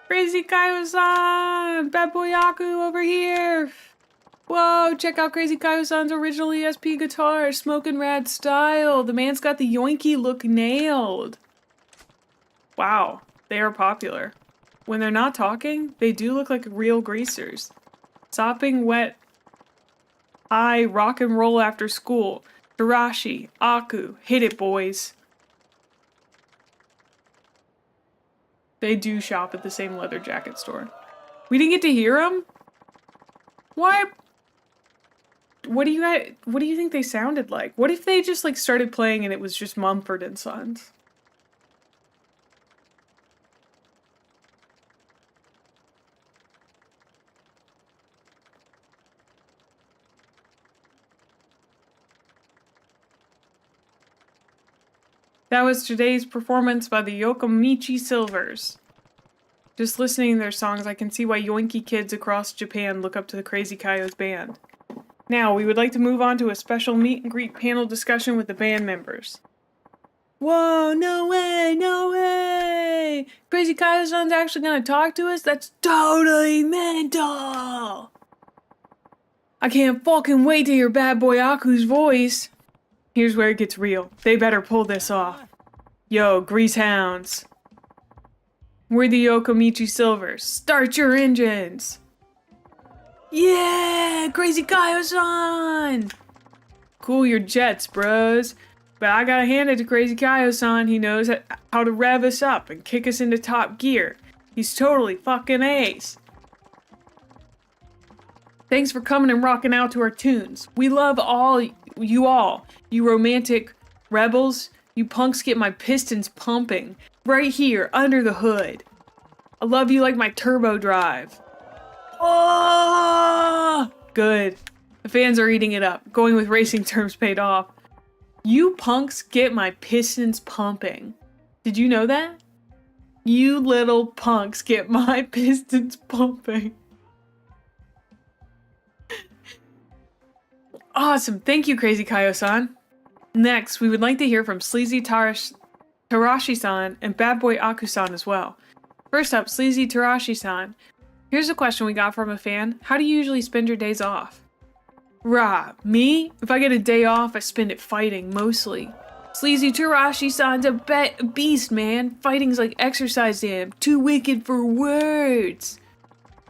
Speaker 1: Crazy Kaio-san! Bad boy Aku over here! Whoa, check out Crazy Kaio-san's original ESP guitar, smoking rad style. The man's got the yoinky look nailed. Wow, they are popular. When they're not talking, they do look like real greasers. Sopping wet eye rock and roll after school. Tarashi, Aku, hit it boys. They do shop at the same leather jacket store. We didn't get to hear them? What? What do you think they sounded like? What if they just started playing and it was just Mumford and Sons? That was today's performance by the Yokomichi Silvers. Just listening to their songs, I can see why yoinky kids across Japan look up to the Crazy Kaio's band. Now, we would like to move on to a special meet and greet panel discussion with the band members. Whoa, no way, no way! Crazy Kaio-san's actually gonna talk to us? That's totally mental! I can't fucking wait to hear Bad Boy Aku's voice. Here's where it gets real. They better pull this off. Yo, grease hounds. We're the Yokomichi Silvers. Start your engines! Yeah! Crazy Kaio-san! Cool your jets, bros. But I gotta hand it to Crazy Kaio-san. He knows how to rev us up and kick us into top gear. He's totally fucking ace. Thanks for coming and rocking out to our tunes. We love you all. You romantic rebels. You punks get my pistons pumping. Right here, under the hood. I love you like my turbo drive. Oh! Good. The fans are eating it up. Going with racing terms paid off. You punks get my pistons pumping. Did you know that? You little punks get my pistons pumping. Awesome. Thank you, Crazy Kaio-san. Next, we would like to hear from Sleazy Tarashi-san and Bad Boy Aku-san as well. First up, Sleazy Tarashi-san. Here's a question we got from a fan. How do you usually spend your days off? Rah, me? If I get a day off, I spend it fighting, mostly. Sleazy Tarashi-san's a beast, man. Fighting's like exercise to him. Too wicked for words.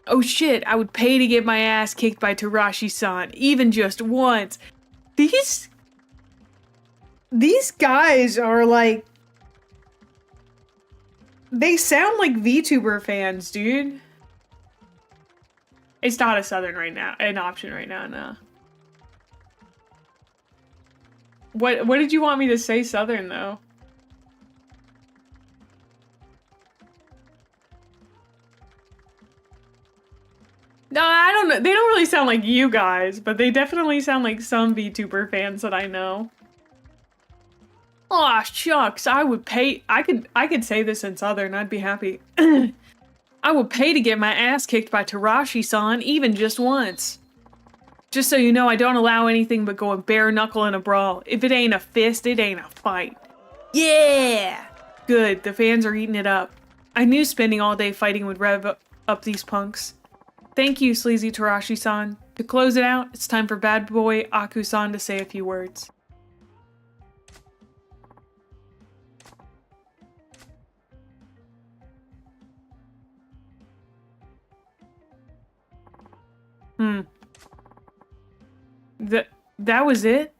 Speaker 1: Oh shit, I would pay to get my ass kicked by Tarashi-san, even just once. These guys are like... They sound like VTuber fans, dude. It's not a Southern right now, an option right now, no. What did you want me to say Southern, though? No, I don't know. They don't really sound like you guys, but they definitely sound like some VTuber fans that I know. Aw, shucks, I would pay. I could say this in Southern, I'd be happy. I would pay to get my ass kicked by Tarashi-san, even just once. Just so you know, I don't allow anything but going bare knuckle in a brawl. If it ain't a fist, it ain't a fight. Yeah! Good, the fans are eating it up. I knew spending all day fighting would rev up these punks. Thank you, Sleazy Tarashi-san. To close it out, it's time for Bad Boy Aku-san to say a few words. That was it?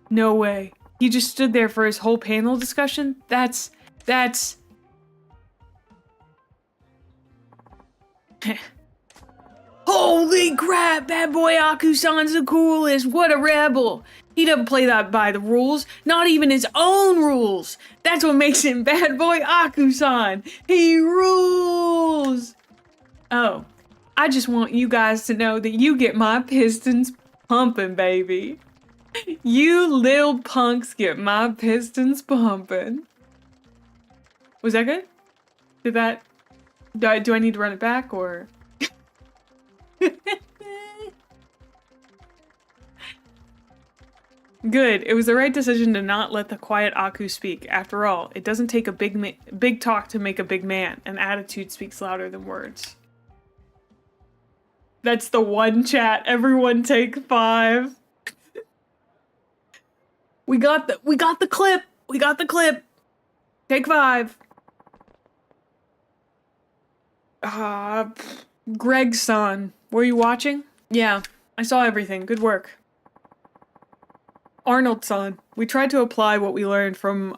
Speaker 1: No way. He just stood there for his whole panel discussion? That's... Holy crap, Bad Boy Aku-san's the coolest. What a rebel. He doesn't play that by the rules, not even his own rules. That's what makes him Bad Boy Aku-san. He rules. Oh, I just want you guys to know that you get my pistons pumping, baby. You lil punks get my pistons pumping. Was that good? Do I need to run it back, or? Good. It was the right decision to not let the quiet Aku speak. After all, it doesn't take a big talk to make a big man. An attitude speaks louder than words. That's the one chat. Everyone take 5. We got the clip. We got the clip. Take 5. Greg-san, were you watching? Yeah, I saw everything. Good work. Arnold-san, we tried to apply what we learned from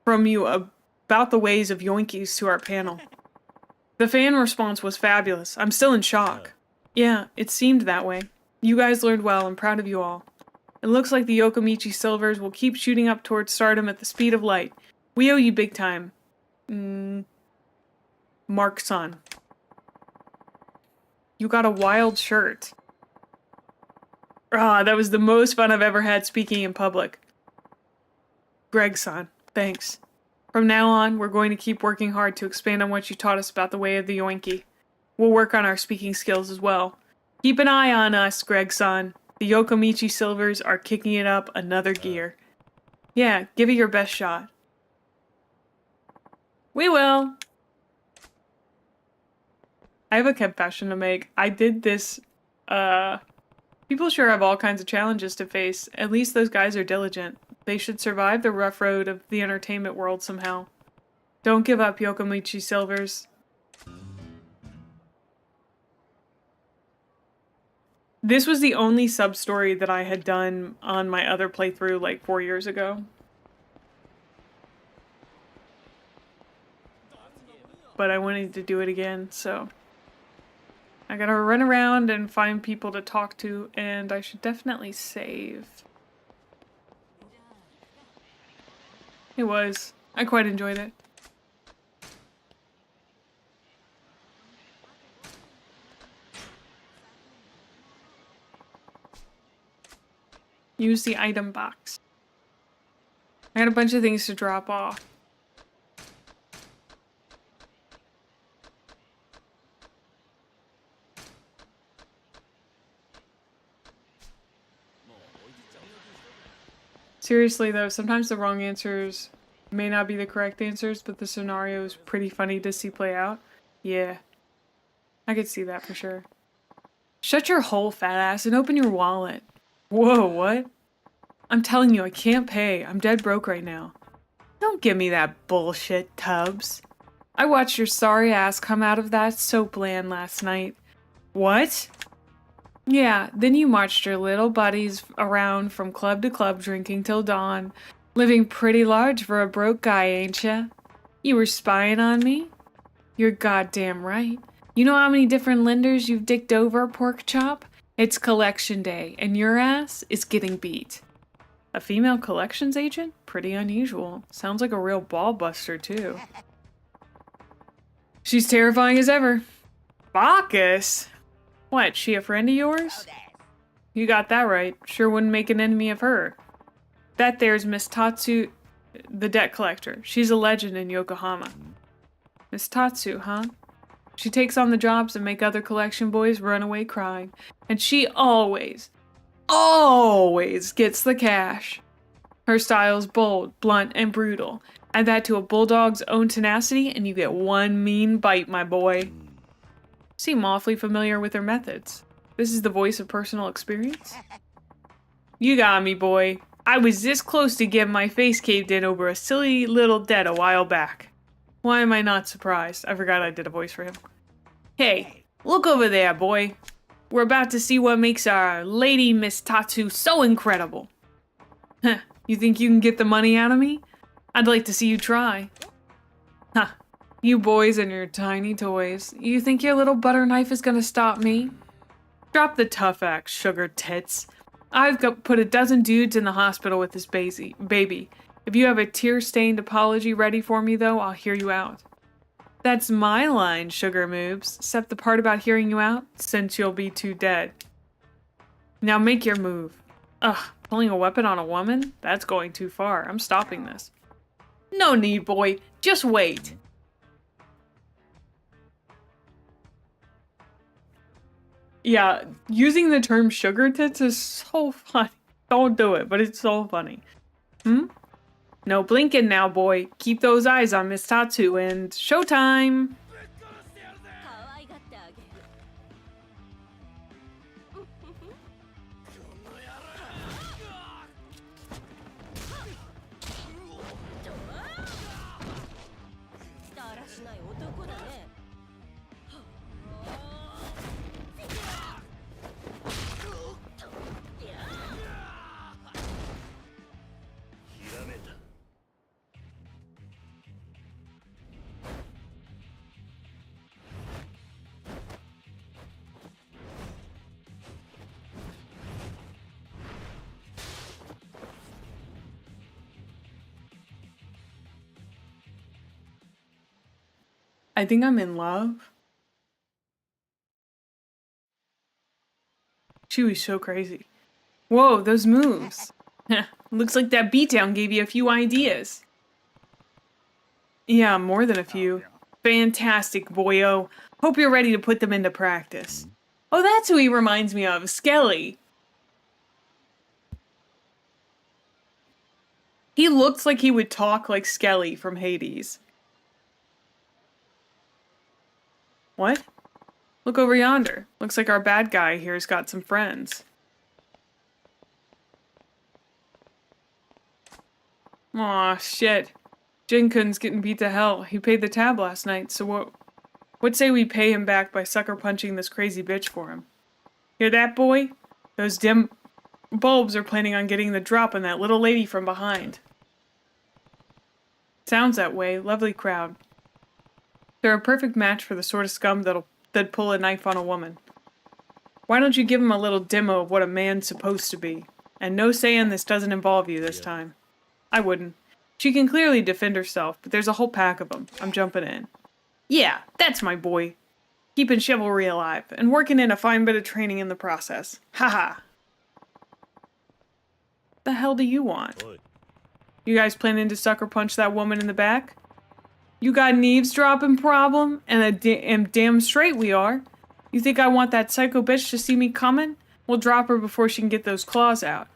Speaker 1: you about the ways of yoinkies to our panel. The fan response was fabulous. I'm still in shock. Yeah, it seemed that way. You guys learned well. I'm proud of you all. It looks like the Yokomichi Silvers will keep shooting up towards stardom at the speed of light. We owe you big time. Mark-san. You got a wild shirt. Ah, that was the most fun I've ever had speaking in public. Greg-san, thanks. From now on, we're going to keep working hard to expand on what you taught us about the way of the Yoinky. We'll work on our speaking skills as well. Keep an eye on us, Greg-san. The Yokomichi Silvers are kicking it up another gear. Yeah, give it your best shot. We will. I have a confession to make. I did this, people sure have all kinds of challenges to face. At least those guys are diligent. They should survive the rough road of the entertainment world somehow. Don't give up, Yokomichi Silvers. This was the only sub-story that I had done on my other playthrough like 4 years ago. But I wanted to do it again, so... I gotta run around and find people to talk to, and I should definitely save. It was. I quite enjoyed it. Use the item box. I got a bunch of things to drop off. Seriously though, sometimes the wrong answers may not be the correct answers, but the scenario is pretty funny to see play out. Yeah. I could see that for sure. Shut your hole, fat ass, and open your wallet. Whoa, what? I'm telling you, I can't pay. I'm dead broke right now. Don't give me that bullshit, Tubbs. I watched your sorry ass come out of that soap land last night. What? Yeah, then you marched your little buddies around from club to club drinking till dawn. Living pretty large for a broke guy, ain't ya? You were spying on me? You're goddamn right. You know how many different lenders you've dicked over, pork chop? It's collection day, and your ass is getting beat. A female collections agent? Pretty unusual. Sounds like a real ball buster, too. She's terrifying as ever. Bacchus? What, she a friend of yours? You got that right. Sure wouldn't make an enemy of her. That there's Miss Tatsu, the debt collector. She's a legend in Yokohama. Miss Tatsu, huh? She takes on the jobs that make other collection boys run away crying. And she always gets the cash. Her style's bold, blunt, and brutal. Add that to a bulldog's own tenacity, and you get one mean bite, my boy. Seem awfully familiar with her methods. This is the voice of personal experience? You got me, boy. I was this close to getting my face caved in over a silly little debt a while back. Why am I not surprised? I forgot I did a voice for him. Hey, look over there, boy. We're about to see what makes our lady Miss Tatsu so incredible. Huh, you think you can get the money out of me? I'd like to see you try. Huh, you boys and your tiny toys. You think your little butter knife is gonna stop me? Drop the tough act, sugar tits. I've put a dozen dudes in the hospital with this baby. If you have a tear-stained apology ready for me, though, I'll hear you out. That's my line, sugar moves, except the part about hearing you out, since you'll be too dead. Now make your move. Ugh, pulling a weapon on a woman? That's going too far. I'm stopping this. No need, boy. Just wait. Yeah, using the term sugar tits is so funny. Don't do it, but it's so funny. No blinking now, boy. Keep those eyes on Miss Tatsu and showtime! I think I'm in love. She was so crazy. Whoa, those moves. Looks like that beatdown gave you a few ideas. Yeah, more than a few. Fantastic, boyo. Hope you're ready to put them into practice. Oh, that's who he reminds me of, Skelly. He looks like he would talk like Skelly from Hades. What? Look over yonder. Looks like our bad guy here's got some friends. Aw, shit. Jin-kun's getting beat to hell. He paid the tab last night, so what say we pay him back by sucker punching this crazy bitch for him? Hear that, boy? Those dim bulbs are planning on getting the drop on that little lady from behind. Sounds that way. Lovely crowd. They're a perfect match for the sort of scum that'd pull a knife on a woman. Why don't you give him a little demo of what a man's supposed to be? And no saying this doesn't involve you this time. I wouldn't. She can clearly defend herself, but there's a whole pack of them. I'm jumping in. Yeah, that's my boy. Keeping chivalry alive, and working in a fine bit of training in the process. Haha. The hell do you want? You guys planning to sucker punch that woman in the back? You got an eavesdropping problem? And damn straight we are. You think I want that psycho bitch to see me coming? We'll drop her before she can get those claws out.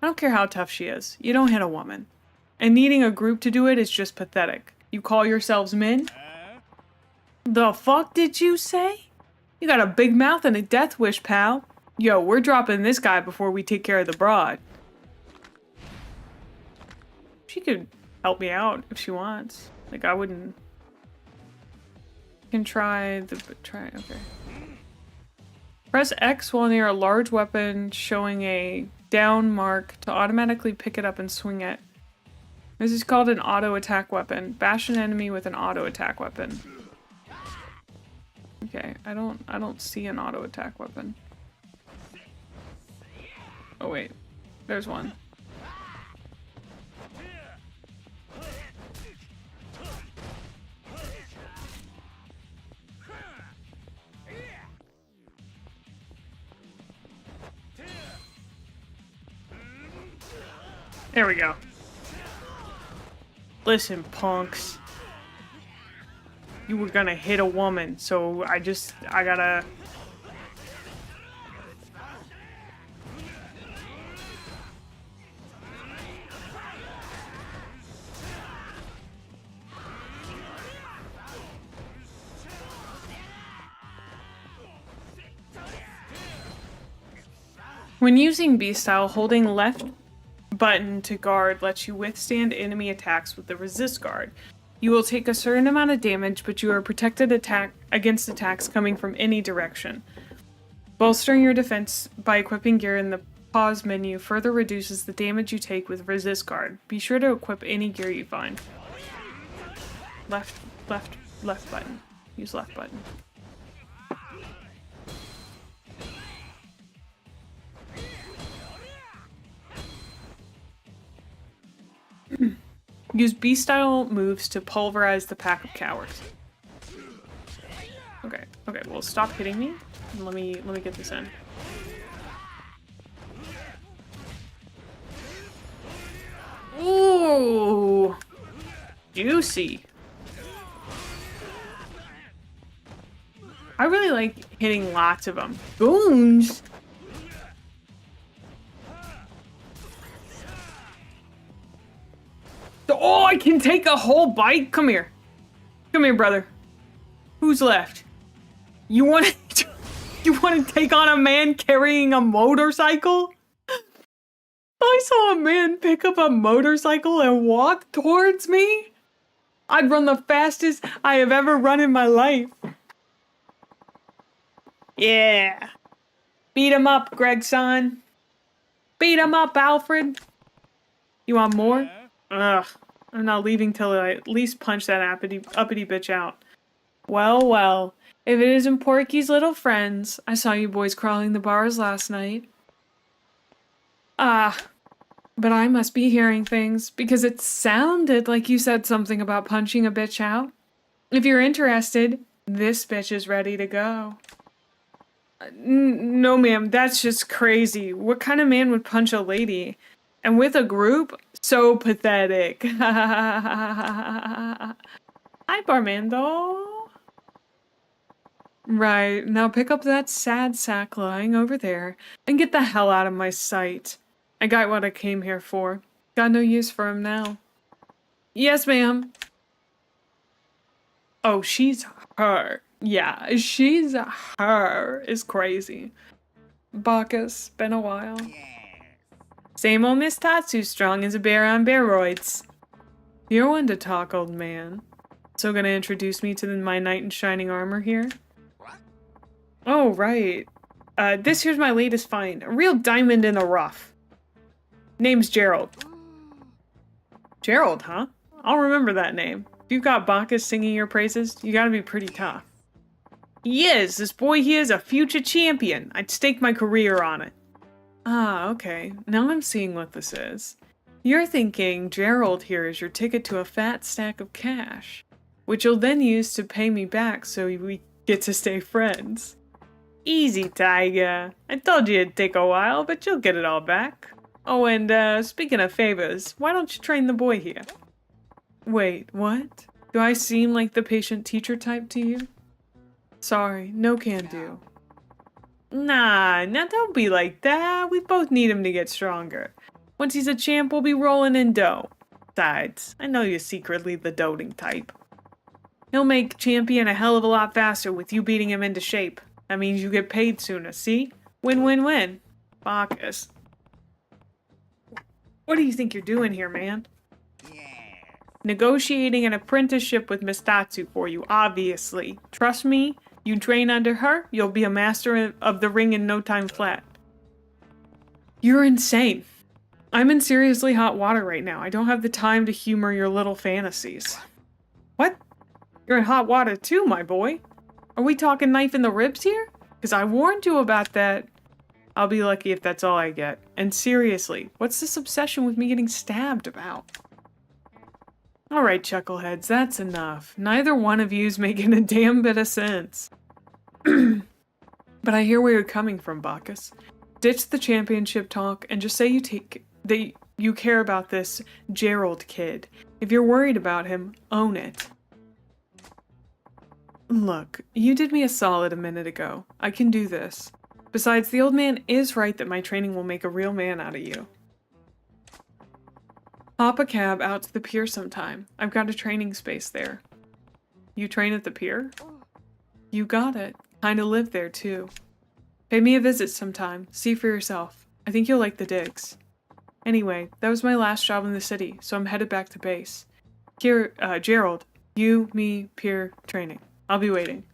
Speaker 1: I don't care how tough she is. You don't hit a woman. And needing a group to do it is just pathetic. You call yourselves men? The fuck did you say? You got a big mouth and a death wish, pal. Yo, we're dropping this guy before we take care of the broad. She could help me out if she wants. Like, I wouldn't... Can try, okay. Press X while near a large weapon showing a down mark to automatically pick it up and swing it. This is called an auto attack weapon. Bash an enemy with an auto attack weapon. Okay, I don't see an auto attack weapon. Oh wait, there's one. There we go. Listen, punks. You were gonna hit a woman, so I gotta... When using B-Style, holding left button to guard lets you withstand enemy attacks with the resist guard. You will take a certain amount of damage, but you are protected against attacks coming from any direction. Bolstering your defense by equipping gear in the pause menu further reduces the damage you take with resist guard. Be sure to equip any gear you find. Left button. Use left button. Use B-style moves to pulverize the pack of cowards. Okay, well stop hitting me. And let me get this in. Ooh! Juicy. I really like hitting lots of them. Booms! Oh, I can take a whole bite? Come here. Come here, brother. Who's left? You want to take on a man carrying a motorcycle? I saw a man pick up a motorcycle and walk towards me. I'd run the fastest I have ever run in my life. Yeah. Beat him up, Gregson. Beat him up, Alfred. You want more? Ugh. I'm not leaving till I at least punch that uppity bitch out. Well. If it isn't Porky's little friends. I saw you boys crawling the bars last night. But I must be hearing things, because it sounded like you said something about punching a bitch out. If you're interested, this bitch is ready to go. No, ma'am, that's just crazy. What kind of man would punch a lady? And with a group? So pathetic. Hi, Barmando. Right, now pick up that sad sack lying over there and get the hell out of my sight. I got what I came here for. Got no use for him now. Yes, ma'am. Oh, she's her. Yeah, she's her. Is crazy. Bacchus, been a while. Same old Miss Tatsu, strong as a bear on bearoids. You're one to talk, old man. So gonna introduce me to my knight in shining armor here? Oh, right. This here's my latest find. A real diamond in the rough. Name's Gerald. Gerald, huh? I'll remember that name. If you've got Bacchus singing your praises, you gotta be pretty tough. He is! This boy here is a future champion. I'd stake my career on it. Ah, okay. Now I'm seeing what this is. You're thinking Gerald here is your ticket to a fat stack of cash, which you'll then use to pay me back so we get to stay friends. Easy, Tiger. I told you it'd take a while, but you'll get it all back. Oh, and speaking of favors, why don't you train the boy here? Wait, what? Do I seem like the patient teacher type to you? Sorry, no can do. Nah, don't be like that. We both need him to get stronger. Once he's a champ, we'll be rolling in dough. Besides, I know you're secretly the doting type. He'll make champion a hell of a lot faster with you beating him into shape. That means you get paid sooner, see? Win-win-win. Bacchus. What do you think you're doing here, man? Negotiating an apprenticeship with Miss Tatsu for you, obviously. Trust me, you train under her, you'll be a master of the ring in no time flat. You're insane. I'm in seriously hot water right now. I don't have the time to humor your little fantasies. What? You're in hot water too, my boy. Are we talking knife in the ribs here? Because I warned you about that. I'll be lucky if that's all I get. And seriously, what's this obsession with me getting stabbed about? Alright, chuckleheads, that's enough. Neither one of you's making a damn bit of sense. But I hear where you're coming from, Bacchus. Ditch the championship talk and just say that you care about this Gerald kid. If you're worried about him, own it. Look, you did me a solid a minute ago. I can do this. Besides, the old man is right that my training will make a real man out of you. Hop a cab out to the pier sometime. I've got a training space there. You train at the pier? You got it. Kinda live there, too. Pay me a visit sometime. See for yourself. I think you'll like the digs. Anyway, that was my last job in the city, so I'm headed back to base. Here, Gerald. You, me, pier, training. I'll be waiting.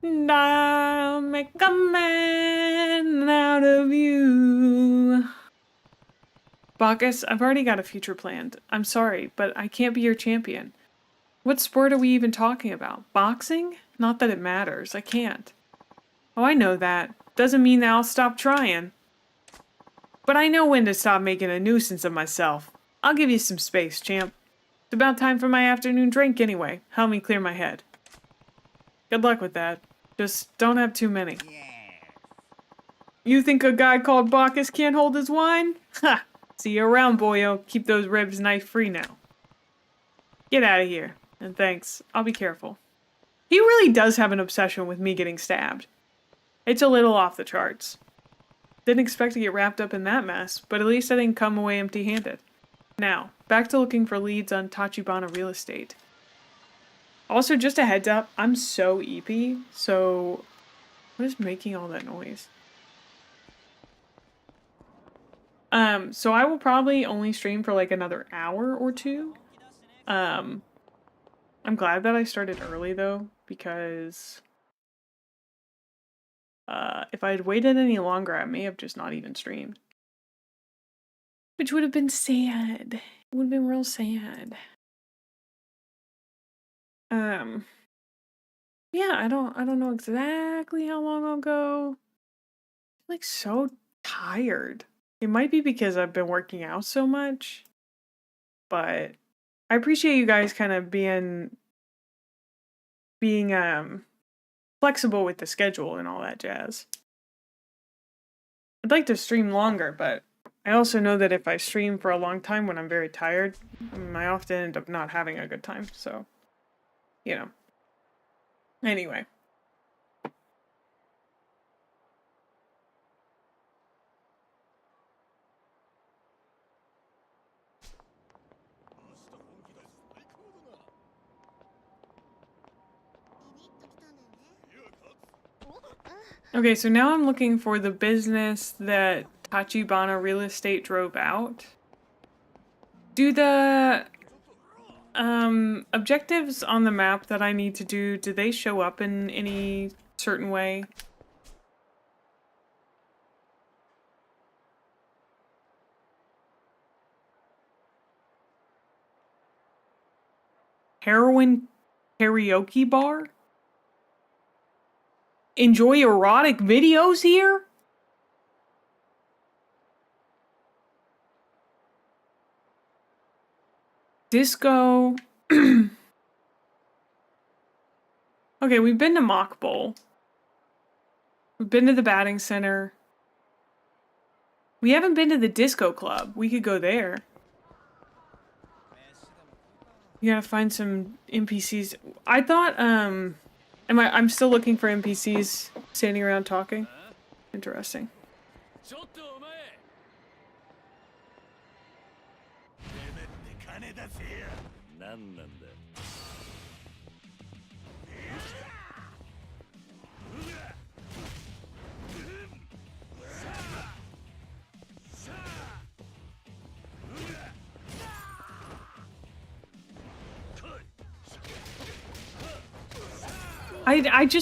Speaker 1: And I'll make a man out of you. Bacchus, I've already got a future planned. I'm sorry, but I can't be your champion. What sport are we even talking about? Boxing? Not that it matters. I can't. Oh, I know that. Doesn't mean that I'll stop trying. But I know when to stop making a nuisance of myself. I'll give you some space, champ. It's about time for my afternoon drink anyway. Help me clear my head. Good luck with that. Just don't have too many. You think a guy called Bacchus can't hold his wine? Ha! See you around, boyo. Keep those ribs knife-free now. Get out of here. And thanks. I'll be careful. He really does have an obsession with me getting stabbed. It's a little off the charts. Didn't expect to get wrapped up in that mess, but at least I didn't come away empty-handed. Now, back to looking for leads on Tachibana real estate. Also, just a heads up, I'm so eepy, so what is making all that noise? So I will probably only stream for like another hour or two. I'm glad that I started early though, because if I had waited any longer, I may have just not even streamed. Which would have been sad. It would have been real sad. Yeah, I don't know exactly how long I'll go. I'm like so tired. It might be because I've been working out so much, but I appreciate you guys kind of being flexible with the schedule and all that jazz. I'd like to stream longer, but I also know that if I stream for a long time when I'm very tired, I often end up not having a good time, so, you know. Anyway. Okay, so now I'm looking for the business that Tachibana Real Estate drove out. Do the objectives on the map that I need to do they show up in any certain way? Heroin karaoke bar? Enjoy erotic videos here? Disco. Okay, we've been to Mock Bowl. We've been to the batting center. We haven't been to the disco club. We could go there. You gotta find some NPCs. I thought, I'm still looking for NPCs standing around talking. Interesting.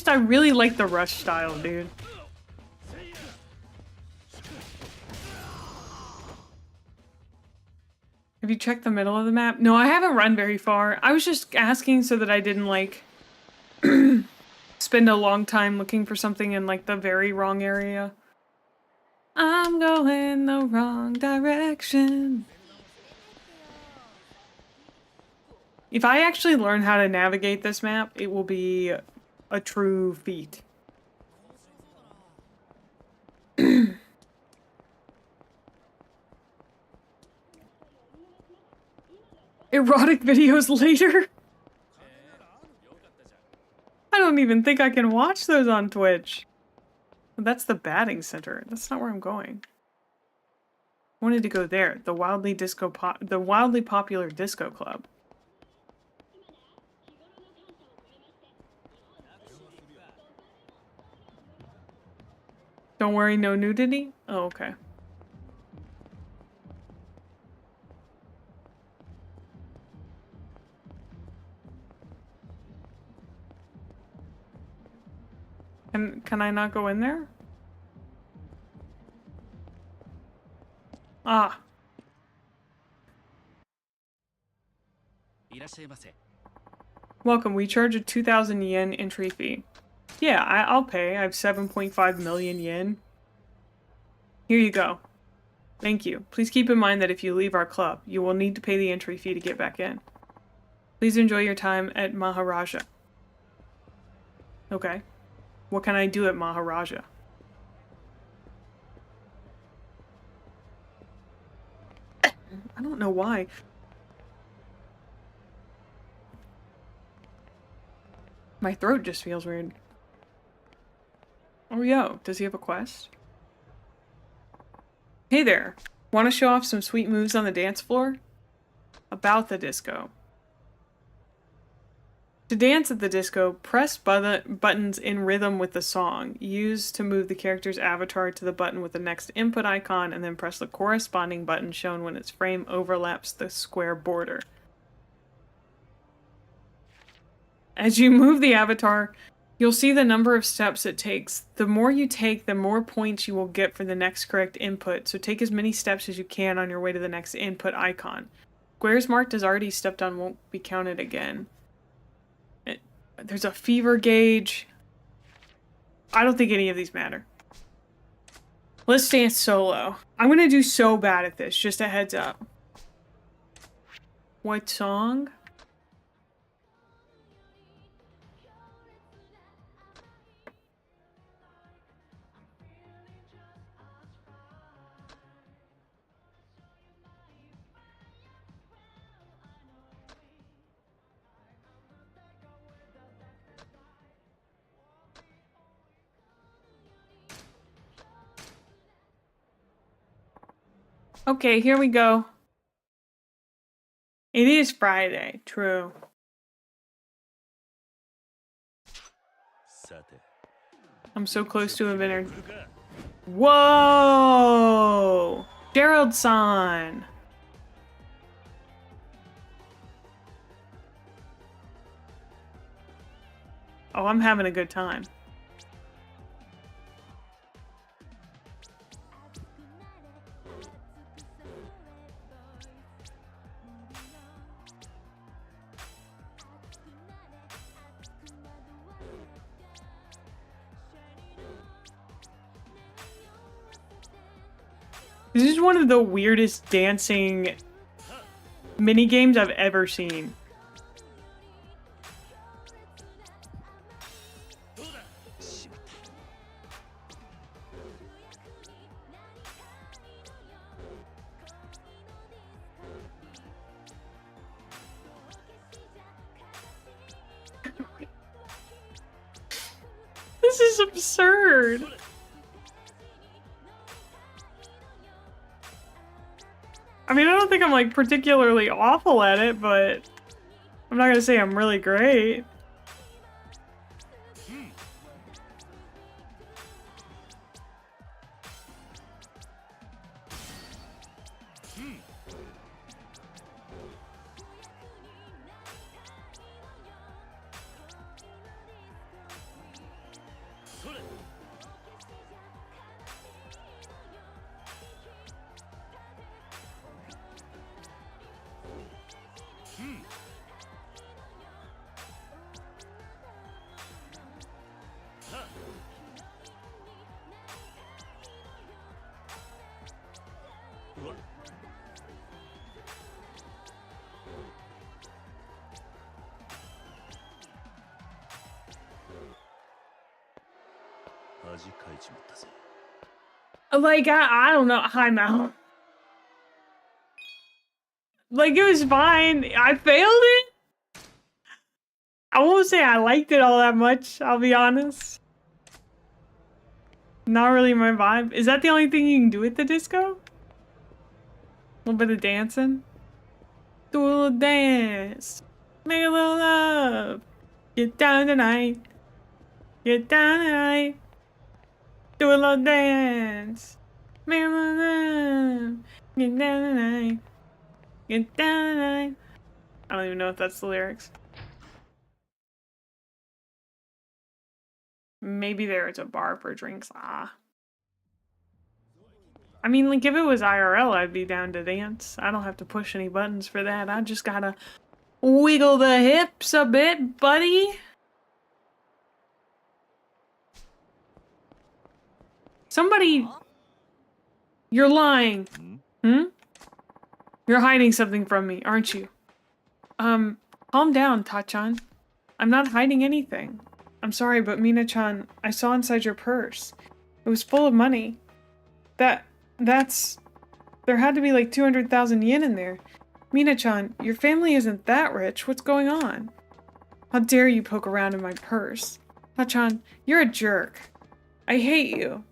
Speaker 1: I really like the rush style, dude. Have you checked the middle of the map? No, I haven't run very far. I was just asking so that I didn't, like, spend a long time looking for something in, like, the very wrong area. I'm going the wrong direction. If I actually learn how to navigate this map, it will be a true feat. Erotic videos later? I don't even think I can watch those on Twitch. That's the batting center. That's not where I'm going. I wanted to go there. The wildly popular disco club. Don't worry, no nudity? Oh, okay. Can I not go in there? Ah. Welcome, we charge a 2,000 yen entry fee. Yeah, I'll pay. I have 7.5 million yen. Here you go. Thank you. Please keep in mind that if you leave our club, you will need to pay the entry fee to get back in. Please enjoy your time at Maharaja. Okay. What can I do at Maharaja? I don't know why. My throat just feels weird. Oh, yo, does he have a quest? Hey there. Want to show off some sweet moves on the dance floor? About the disco. To dance at the disco, press buttons in rhythm with the song. Use to move the character's avatar to the button with the next input icon, and then press the corresponding button shown when its frame overlaps the square border. As you move the avatar, you'll see the number of steps it takes. The more you take, the more points you will get for the next correct input, so take as many steps as you can on your way to the next input icon. Squares marked as already stepped on won't be counted again. There's a fever gauge. I don't think any of these matter. Let's dance solo. I'm gonna do so bad at this, just a heads up. What song? Okay, here we go. It is Friday, true. I'm so close to a winner. Whoa! Gerald-san! Oh, I'm having a good time. This is one of the weirdest dancing minigames I've ever seen. This is absurd. I mean, I don't think I'm like particularly awful at it, but I'm not gonna say I'm really great. Like, I don't know. Hi, Mal. Like, it was fine. I failed it. I won't say I liked it all that much, I'll be honest. Not really my vibe. Is that the only thing you can do at the disco? A little bit of dancing? Do a little dance. Make a little love. Get down tonight. Get down tonight. Do a little dance. Make a little love. Get down tonight. Get down tonight. I don't even know if that's the lyrics. Maybe there it's a bar for drinks. Ah. I mean, like, if it was IRL, I'd be down to dance. I don't have to push any buttons for that. I just gotta wiggle the hips a bit, buddy. Somebody... You're lying. Hmm? You're hiding something from me, aren't you? Calm down, Tachan. I'm not hiding anything. I'm sorry, but Mina-chan, I saw inside your purse. It was full of money. That's... There had to be like 200,000 yen in there. Mina-chan, your family isn't that rich. What's going on? How dare you poke around in my purse? Tachan, you're a jerk. I hate you.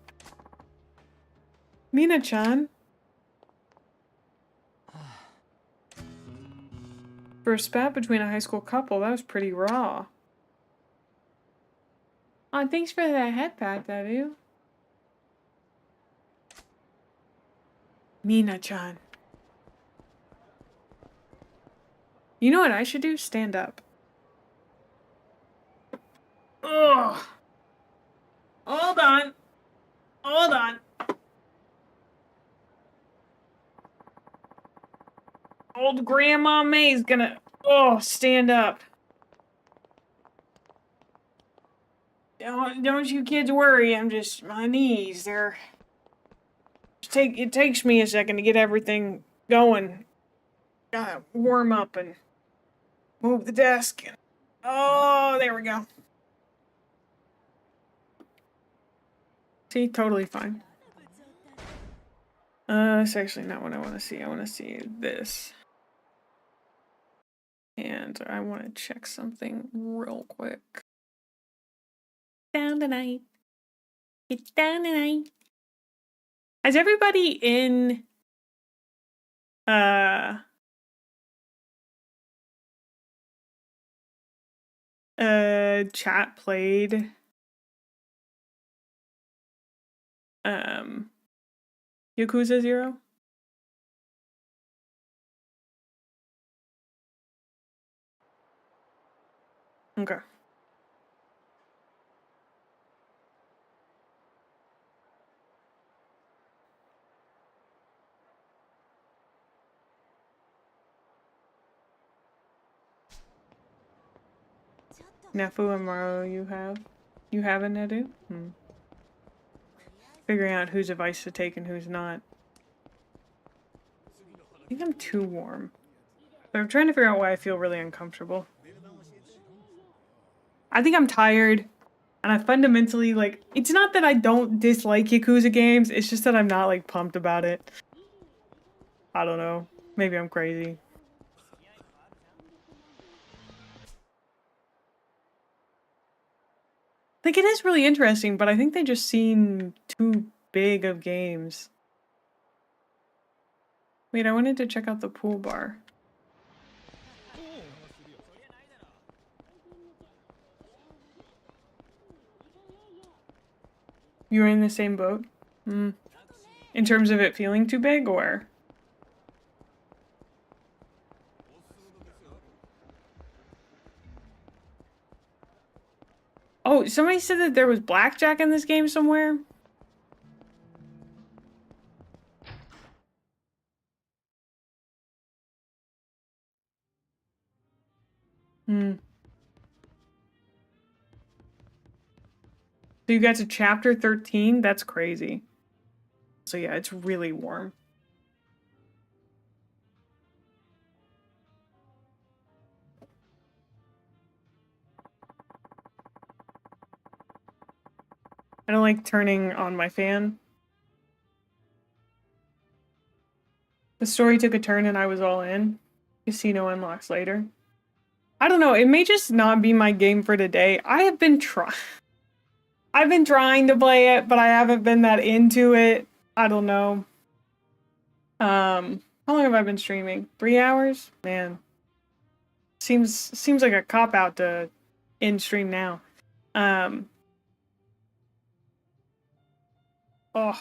Speaker 1: Mina-chan. For a spat between a high school couple, that was pretty raw. Aw, thanks for that head pat, Dadu. Mina-chan. You know what I should do? Stand up. Ugh. Hold on. Hold on. Old Grandma Mae's gonna... Oh, stand up. Don't you kids worry, I'm just... My knees, they're... It takes me a second to get everything going. Gotta warm up and move the desk. Oh, there we go. See, totally fine. That's actually not what I want to see. I want to see this. And I want to check something real quick. Down tonight. It's down tonight. Has everybody in chat played Yakuza 0? Okay. Nefu and Maru, you have a Nedu? Figuring out whose advice to take and who's not. I think I'm too warm. But I'm trying to figure out why I feel really uncomfortable. I think I'm tired. And I fundamentally, like, it's not that I don't dislike Yakuza games, it's just that I'm not, like, pumped about it. I don't know. Maybe I'm crazy. Like, it is really interesting, but I think they just seem too big of games. Wait, I wanted to check out the pool bar. You were in the same boat? Hmm. In terms of it feeling too big, or? Oh, somebody said that there was blackjack in this game somewhere? Hmm. So you got to chapter 13? That's crazy. So yeah, it's really warm. I don't like turning on my fan. The story took a turn and I was all in. Casino unlocks later. I don't know, it may just not be my game for today. I've been trying to play it, but I haven't been that into it. I don't know. How long have I been streaming? 3 hours? Man. Seems like a cop-out to end stream now. Oh.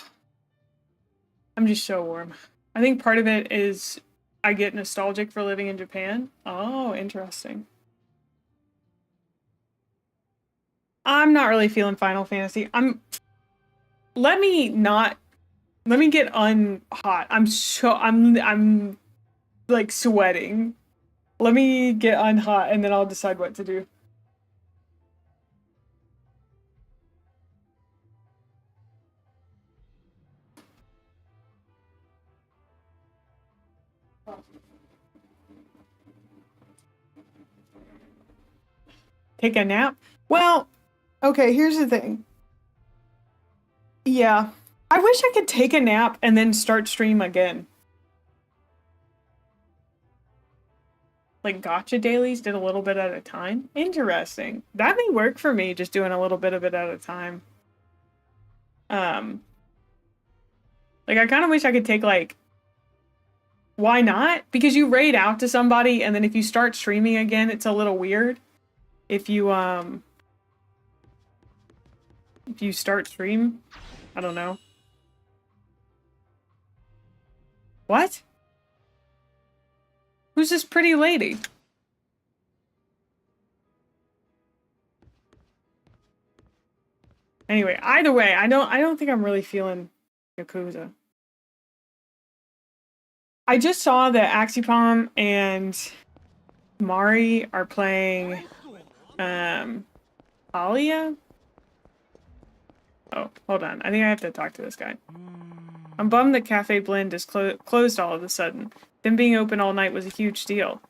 Speaker 1: I'm just so warm. I think part of it is I get nostalgic for living in Japan. Oh, interesting. I'm not really feeling Final Fantasy. Let me get unhot. I'm like sweating. Let me get unhot and then I'll decide what to do. Take a nap? Well, okay, here's the thing. Yeah. I wish I could take a nap and then start stream again. Like gotcha dailies did a little bit at a time? Interesting. That may work for me, just doing a little bit of it at a time. Like I kind of wish I could take like... Why not? Because you raid out to somebody and then if you start streaming again, it's a little weird. If you start stream, I don't know. What? Who's this pretty lady? Anyway, either way, I don't think I'm really feeling Yakuza. I just saw that Axipom and Mari are playing Alia? Oh, hold on. I think I have to talk to this guy. I'm bummed that Cafe Blend is closed all of a sudden. Them being open all night was a huge deal.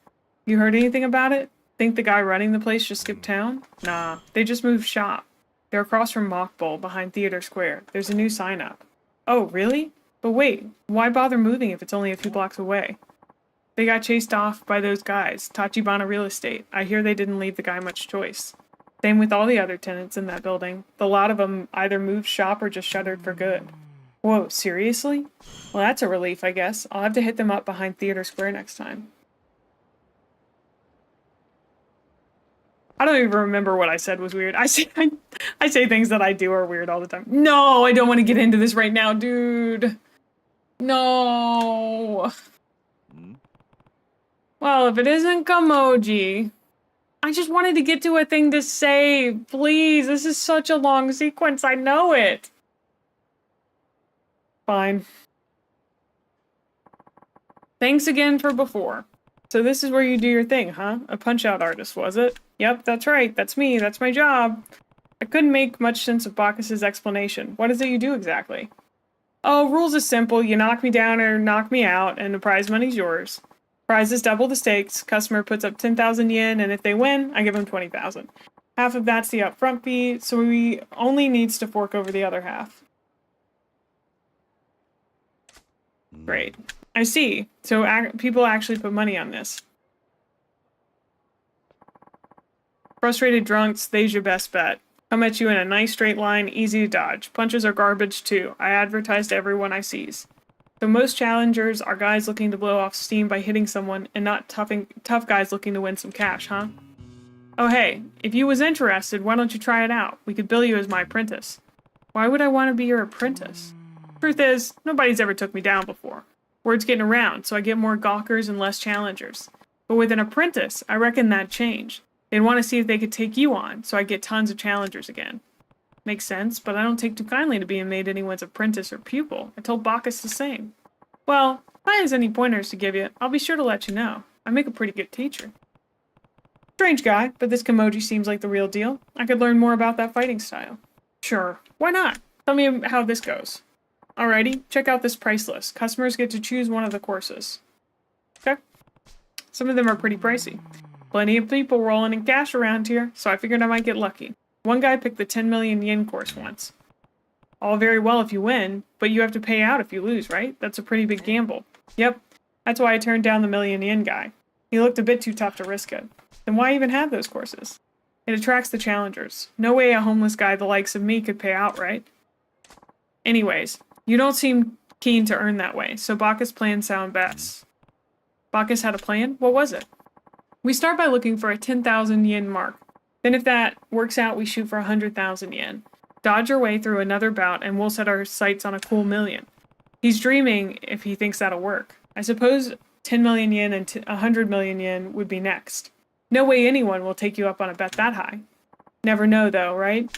Speaker 1: You heard anything about it? Think the guy running the place just skipped town? Nah, they just moved shop. They're across from Mock Bowl, behind Theater Square. There's a new sign up. Oh, really? But wait, why bother moving if it's only a few blocks away? They got chased off by those guys, Tachibana Real Estate. I hear they didn't leave the guy much choice. Same with all the other tenants in that building. A lot of them either moved shop or just shuttered for good. Whoa, seriously? Well, that's a relief, I guess. I'll have to hit them up behind Theater Square next time. I don't even remember what I said was weird. I say things that I do are weird all the time. No, I don't want to get into this right now, dude. No. Well, if it isn't Gamoji, I just wanted to get to a thing to say. Please, this is such a long sequence. I know it. Fine. Thanks again for before. So this is where you do your thing, huh? A punch-out artist, was it? Yep, that's right. That's me. That's my job. I couldn't make much sense of Bacchus's explanation. What is it you do exactly? Oh, rules is simple. You knock me down or knock me out, and the prize money's yours. Prize is double the stakes. Customer puts up 10,000 yen, and if they win, I give them 20,000. Half of that's the upfront fee, so he only needs to fork over the other half. Great. I see. So people actually put money on this. Frustrated drunks, they's your best bet. Come at you in a nice straight line, easy to dodge. Punches are garbage too. I advertise to everyone I sees. So most challengers are guys looking to blow off steam by hitting someone and not tough guys looking to win some cash, huh? Oh hey, if you was interested, why don't you try it out? We could bill you as my apprentice. Why would I want to be your apprentice? Truth is, nobody's ever took me down before. Word's getting around, so I get more gawkers and less challengers. But with an apprentice, I reckon that'd change. They'd want to see if they could take you on, so I get tons of challengers again. Makes sense, but I don't take too kindly to being made anyone's apprentice or pupil. I told Bacchus the same. Well, if I has any pointers to give you, I'll be sure to let you know. I make a pretty good teacher. Strange guy, but this Kimoji seems like the real deal. I could learn more about that fighting style. Sure, why not? Tell me how this goes. Alrighty, check out this price list. Customers get to choose one of the courses. Okay. Some of them are pretty pricey. Plenty of people rolling in cash around here, so I figured I might get lucky. One guy picked the 10 million yen course once. All very well if you win, but you have to pay out if you lose, right? That's a pretty big gamble. Yep, that's why I turned down the million yen guy. He looked a bit too tough to risk it. Then why even have those courses? It attracts the challengers. No way a homeless guy the likes of me could pay out, right? Anyways, you don't seem keen to earn that way, so Bacchus' plan sound best. Bacchus had a plan? What was it? We start by looking for a 10,000 yen mark. Then if that works out, we shoot for 100,000 yen. Dodge our way through another bout and we'll set our sights on a cool million. He's dreaming if he thinks that'll work. I suppose 10 million yen and 100 million yen would be next. No way anyone will take you up on a bet that high. Never know though, right?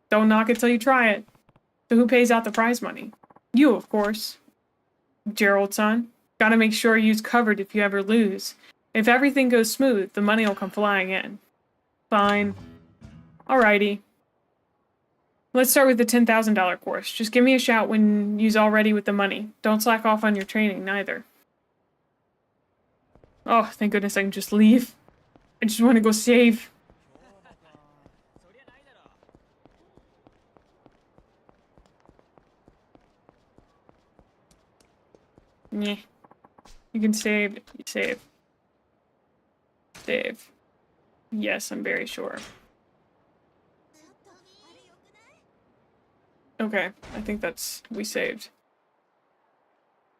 Speaker 1: Don't knock it till you try it. So who pays out the prize money? You, of course. Gerald-san, gotta make sure you's covered if you ever lose. If everything goes smooth, the money will come flying in. Fine. Alrighty. Let's start with the $10,000 course. Just give me a shout when you's all ready with the money. Don't slack off on your training, neither. Oh, thank goodness I can just leave. I just want to go save. Yeah. You can save. Save. Save. Yes, I'm very sure. Okay, I think we saved.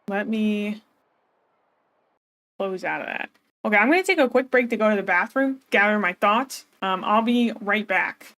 Speaker 1: Let me close out of that. Okay, I'm going to take a quick break to go to the bathroom, gather my thoughts. I'll be right back.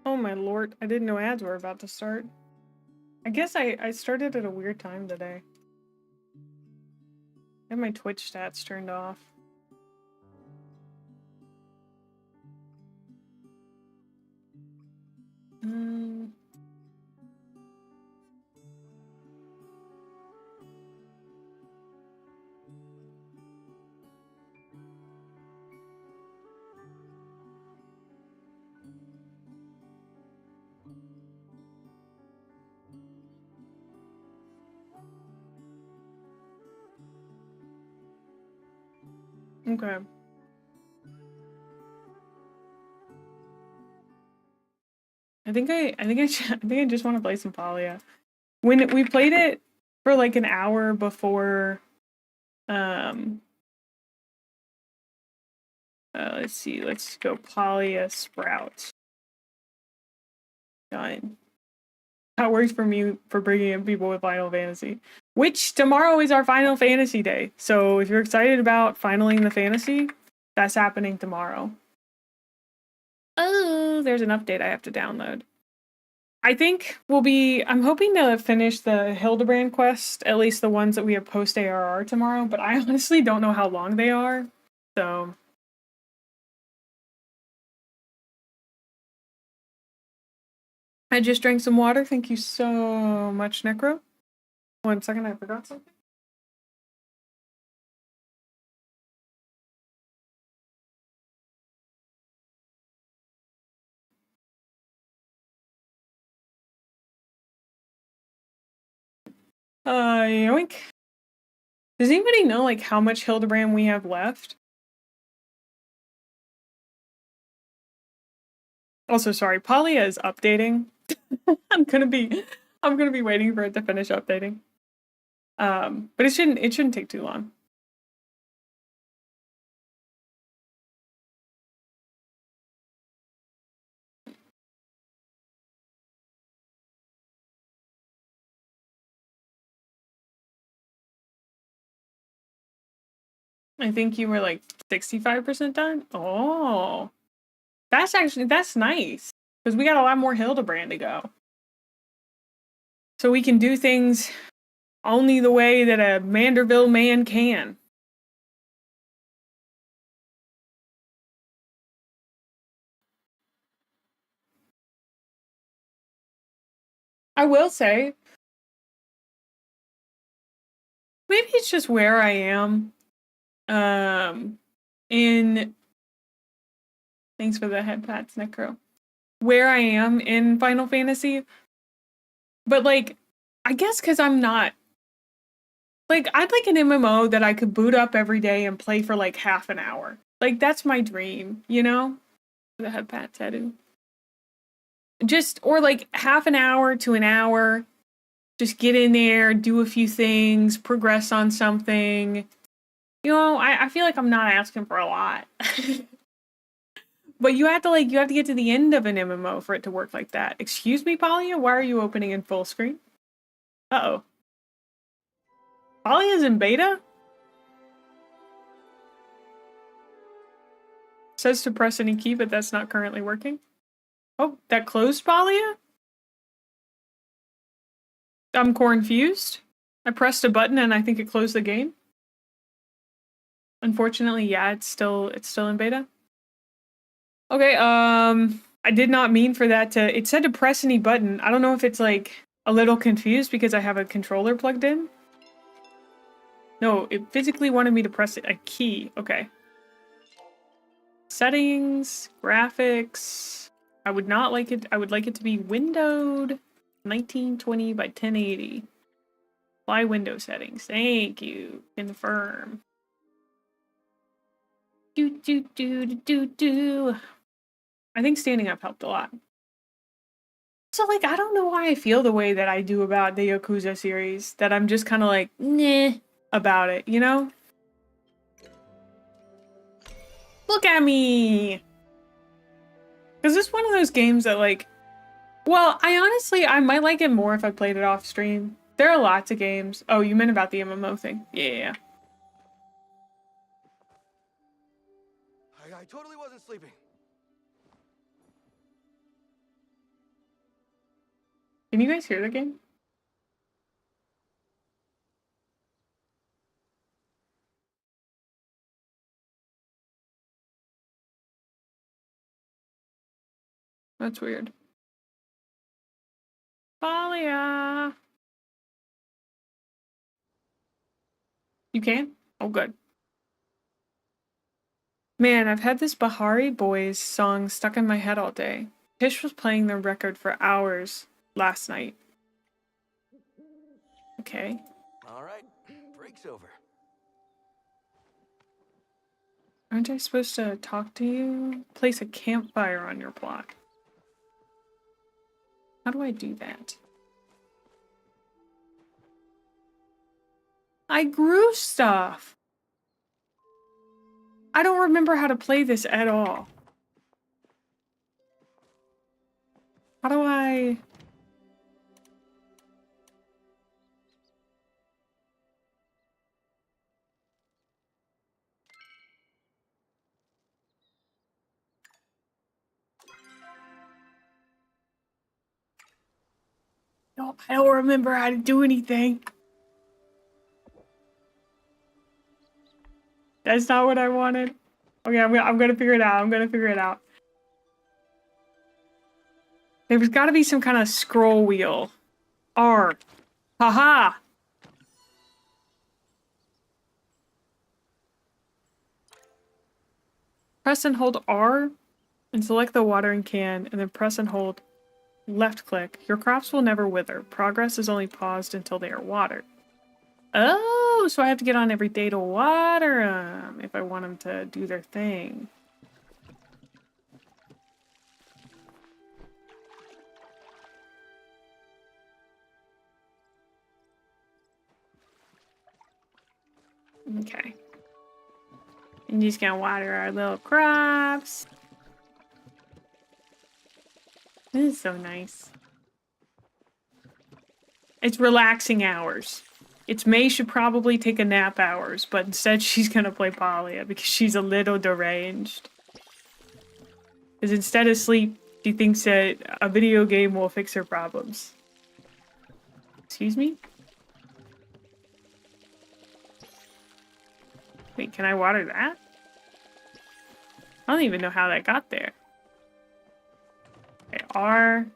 Speaker 1: Oh my lord, I didn't know ads were about to start. I guess I started at a weird time today. I have my Twitch stats turned off. Okay. I think I just want to play some Palia. When we played it for like an hour before, let's see, let's go Palia Sprout. Done. That works for me for bringing in people with Final Fantasy. Which tomorrow is our Final Fantasy day. So if you're excited about finaling the fantasy, that's happening tomorrow. Oh, there's an update I have to download. I think I'm hoping to finish the Hildebrand quest, at least the ones that we have post ARR tomorrow, but I honestly don't know how long they are. So I just drank some water. Thank you so much, Necro. 1 second, I forgot something. Yoink. Does anybody know like how much Hildebrand we have left? Also, sorry, Palia is updating. I'm gonna be waiting for it to finish updating. But it shouldn't take too long. I think you were like 65% done. Oh, that's nice because we got a lot more Hildebrand to go. So we can do things only the way that a Manderville man can. I will say, maybe it's just where I am. In thanks for the head pats, Necro. Where I am in Final Fantasy, but like, I guess because I'm not. Like, I'd like an MMO that I could boot up every day and play for like half an hour. Like, that's my dream, you know? The head pat tattoo. Just, or like half an hour to an hour. Just get in there, do a few things, progress on something. You know, I feel like I'm not asking for a lot. But you have to get to the end of an MMO for it to work like that. Excuse me, Palia? Why are you opening in full screen? Uh-oh. Palia's in beta? Says to press any key, but that's not currently working. Oh, that closed Palia? I'm confused. I pressed a button and I think it closed the game. Unfortunately, yeah, it's still in beta. Okay, I did not mean for that to... It said to press any button. I don't know if it's, like, a little confused because I have a controller plugged in. No, it physically wanted me to press a key. Okay. Settings, graphics. I would not like it... I would like it to be windowed 1920 by 1080. Apply window settings. Thank you. Confirm. Do. I think standing up helped a lot. So, like, I don't know why I feel the way that I do about the Yakuza series. That I'm just kind of like, nah, about it, you know? Look at me! Because it's one of those games that, like... Well, I might like it more if I played it off stream. There are lots of games. Oh, you meant about the MMO thing. Yeah.
Speaker 11: I totally wasn't sleeping.
Speaker 1: Can you guys hear the game? That's weird. Falia! You can? Oh, good. Man, I've had this Bahari Boys song stuck in my head all day. Tish was playing the record for hours last night. Okay.
Speaker 11: All right, break's over.
Speaker 1: Aren't I supposed to talk to you? Place a campfire on your block. How do I do that? I grew stuff! I don't remember how to play this at all. How do I... No, I don't remember how to do anything. That's not what I wanted. Okay, I'm gonna figure it out. I'm gonna figure it out. There's gotta be some kind of scroll wheel. R. Haha! Press and hold R and select the watering can, and then press and hold left click. Your crops will never wither. Progress is only paused until they are watered. Oh, so I have to get on every day to water them if I want them to do their thing. Okay. And just gonna water our little crops. This is so nice. It's relaxing hours. It's May should probably take a nap hours, but instead she's gonna play Polya because she's a little deranged. Because instead of sleep, she thinks that a video game will fix her problems. Excuse me? Wait, can I water that? I don't even know how that got there. Okay, R,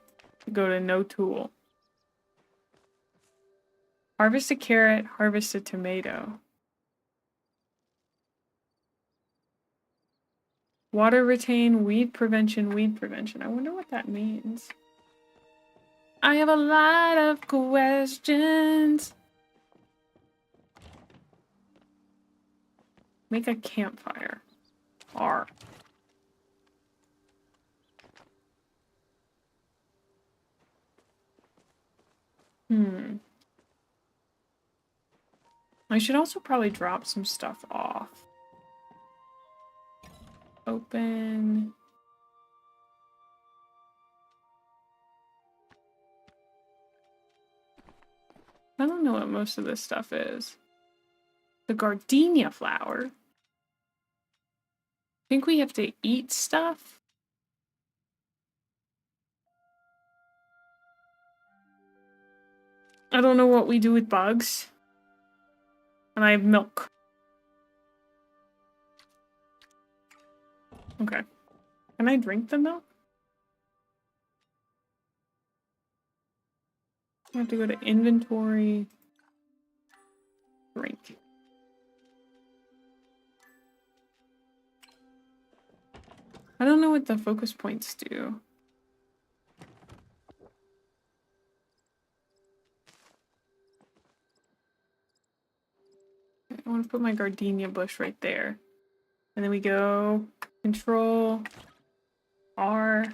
Speaker 1: go to no tool. Harvest a carrot, harvest a tomato. Water retain, weed prevention, weed prevention. I wonder what that means. I have a lot of questions. Make a campfire. R. I should also probably drop some stuff off. Open. I don't know what most of this stuff is. The gardenia flower. I think we have to eat stuff. I don't know what we do with bugs. And I have milk. Okay. Can I drink the milk? I have to go to inventory. Drink. I don't know what the focus points do. I want to put my gardenia bush right there. And then we go Control R.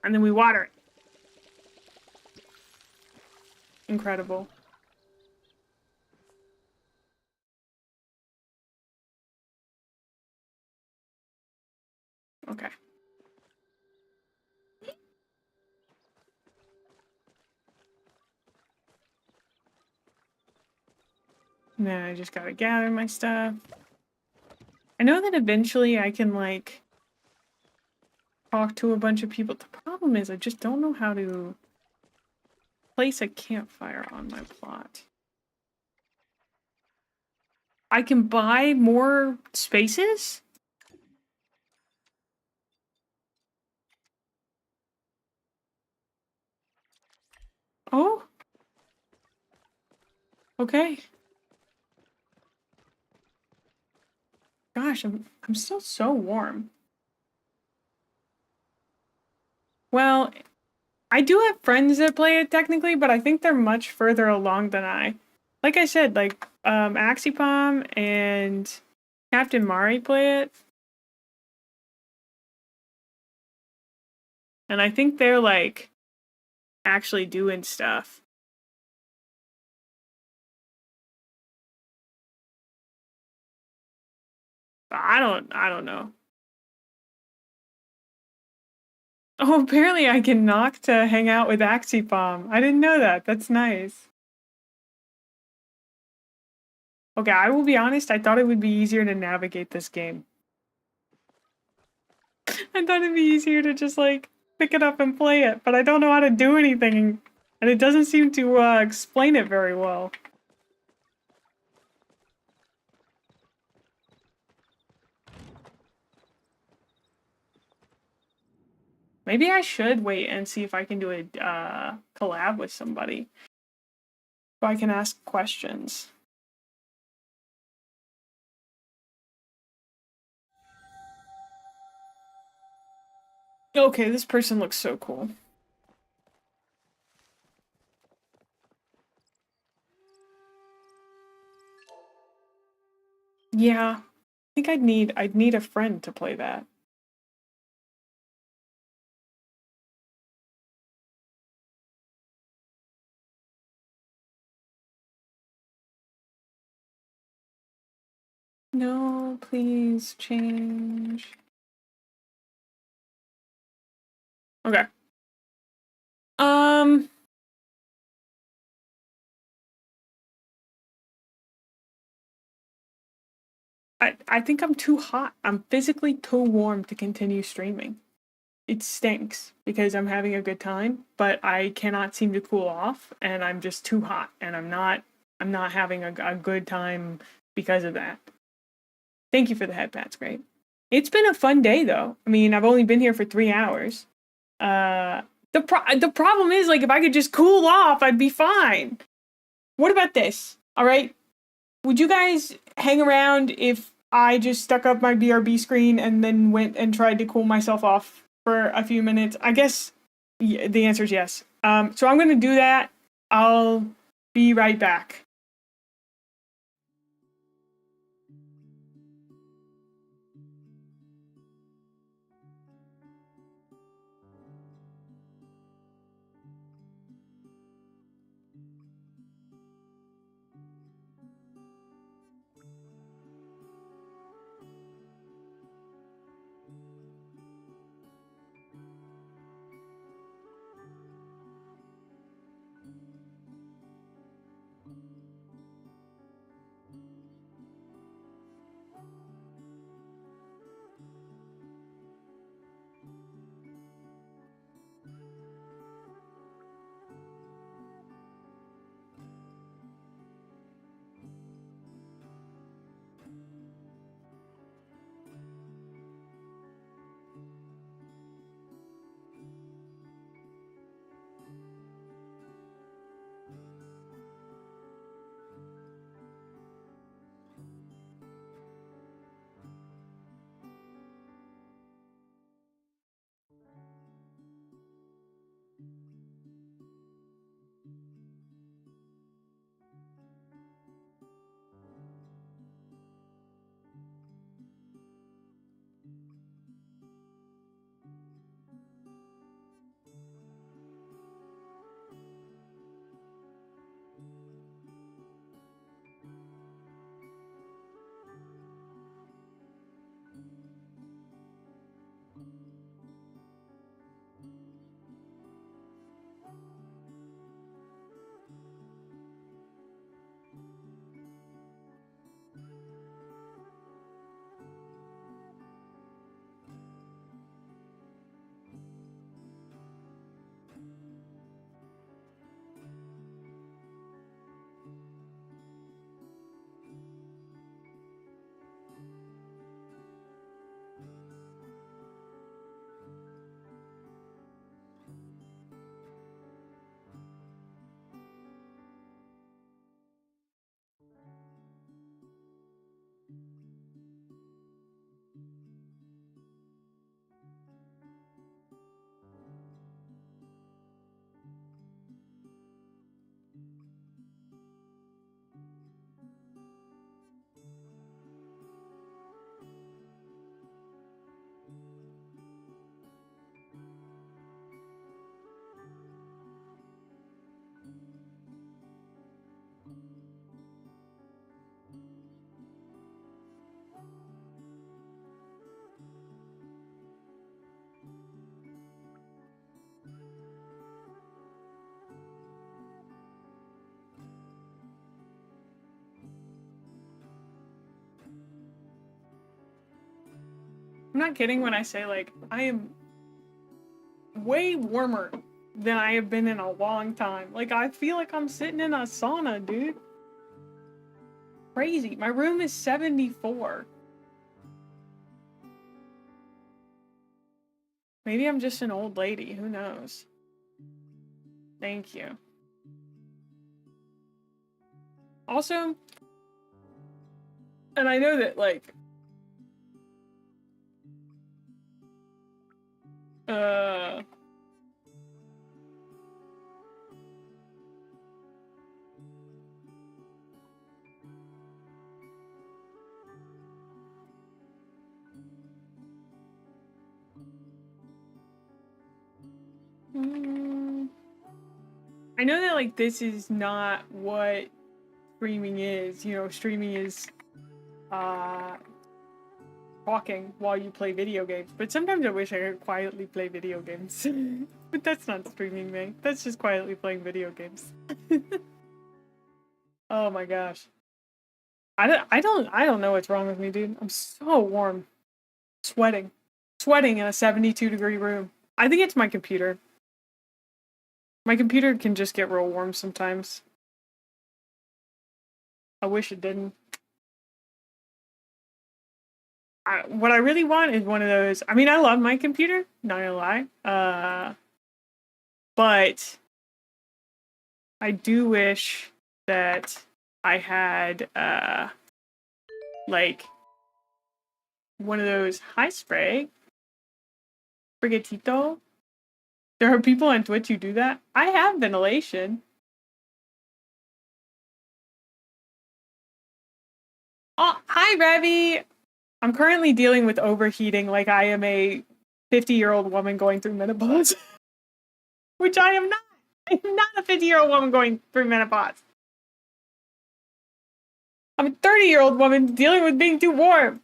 Speaker 1: And then we water it. Incredible. Okay. And then I just gotta gather my stuff. I know that eventually I can, like, talk to a bunch of people. The problem is I just don't know how to place a campfire on my plot. I can buy more spaces? Oh? Okay. Gosh, I'm still so warm. Well, I do have friends that play it technically, but I think they're much further along than I. Like I said, like, Axipom and Captain Mari play it. And I think they're, like, actually doing stuff. But I don't know. Oh, apparently I can knock to hang out with Axipom. I didn't know that. That's nice. Okay, I will be honest, I thought it would be easier to navigate this game. I thought it'd be easier to just, like, pick it up and play it, but I don't know how to do anything, and it doesn't seem to, explain it very well. Maybe I should wait and see if I can do a, collab with somebody. So I can ask questions. Okay, this person looks so cool. Yeah, I think I'd need a friend to play that. No, please change. Okay. I think I'm too hot. I'm physically too warm to continue streaming. It stinks because I'm having a good time, but I cannot seem to cool off, and I'm just too hot, and I'm not having a good time because of that. Thank you for the head pats, great. It's been a fun day though. I mean, I've only been here for 3 hours. The problem is, like, if I could just cool off, I'd be fine. What about this? All right, would you guys hang around if I just stuck up my BRB screen and then went and tried to cool myself off for a few minutes? I guess the answer is yes. So I'm gonna do that. I'll be right back. I'm not kidding when I say, like, I am way warmer than I have been in a long time. Like, I feel like I'm sitting in a sauna, dude. Crazy. My room is 74. Maybe I'm just an old lady. Who knows? Thank you. Also, and I know that, like, I know that, like, this is not what streaming is. You know, streaming is, talking while you play video games. But sometimes I wish I could quietly play video games. But that's not streaming, man. That's just quietly playing video games. Oh my gosh. I don't know what's wrong with me, dude. I'm so warm. Sweating. Sweating in a 72-degree room. I think it's my computer. My computer can just get real warm sometimes. I wish it didn't. What I really want is one of those. I mean, I love my computer, not gonna lie. But I do wish that I had, like, one of those. Hi, Spray. Brigatito. There are people on Twitch who do that. I have ventilation. Oh, hi, Revy. I'm currently dealing with overheating like I am a 50-year-old woman going through menopause. Which I am not. I'm not a 50-year-old woman going through menopause. I'm a 30-year-old woman dealing with being too warm.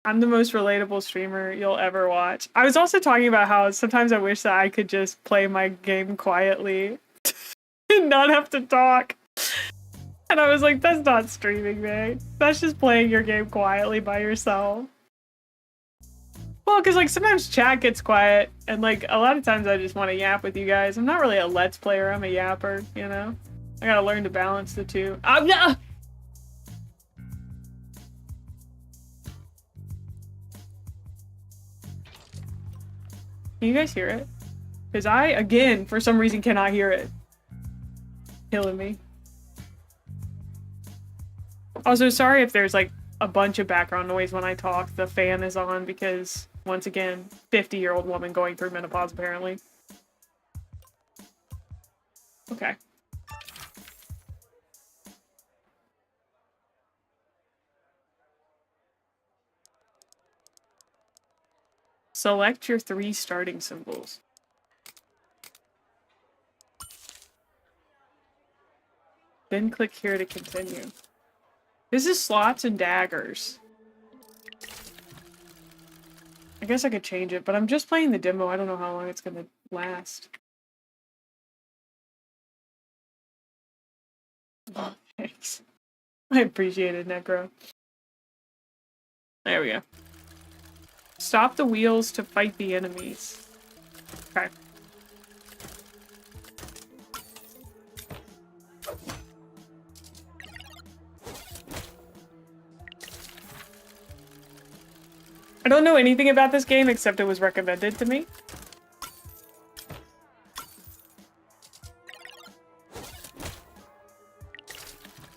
Speaker 1: I'm the most relatable streamer you'll ever watch. I was also talking about how sometimes I wish that I could just play my game quietly and not have to talk. And I was like, that's not streaming, man. That's just playing your game quietly by yourself. Well, because, like, sometimes chat gets quiet, and, like, a lot of times I just want to yap with you guys. I'm not really a Let's Player, I'm a yapper, you know? I gotta learn to balance the two. No! Can you guys hear it? Because I, again, for some reason cannot hear it. Killing me. Also, sorry if there's, like, a bunch of background noise when I talk. The fan is on because, once again, 50-year-old woman going through menopause, apparently. Okay. Select your 3 starting symbols. Then click here to continue. This is slots and daggers. I guess I could change it, but I'm just playing the demo. I don't know how long it's gonna last. Oh, thanks. I appreciate it, Necro. There we go. Stop the wheels to fight the enemies. Okay. I don't know anything about this game except it was recommended to me.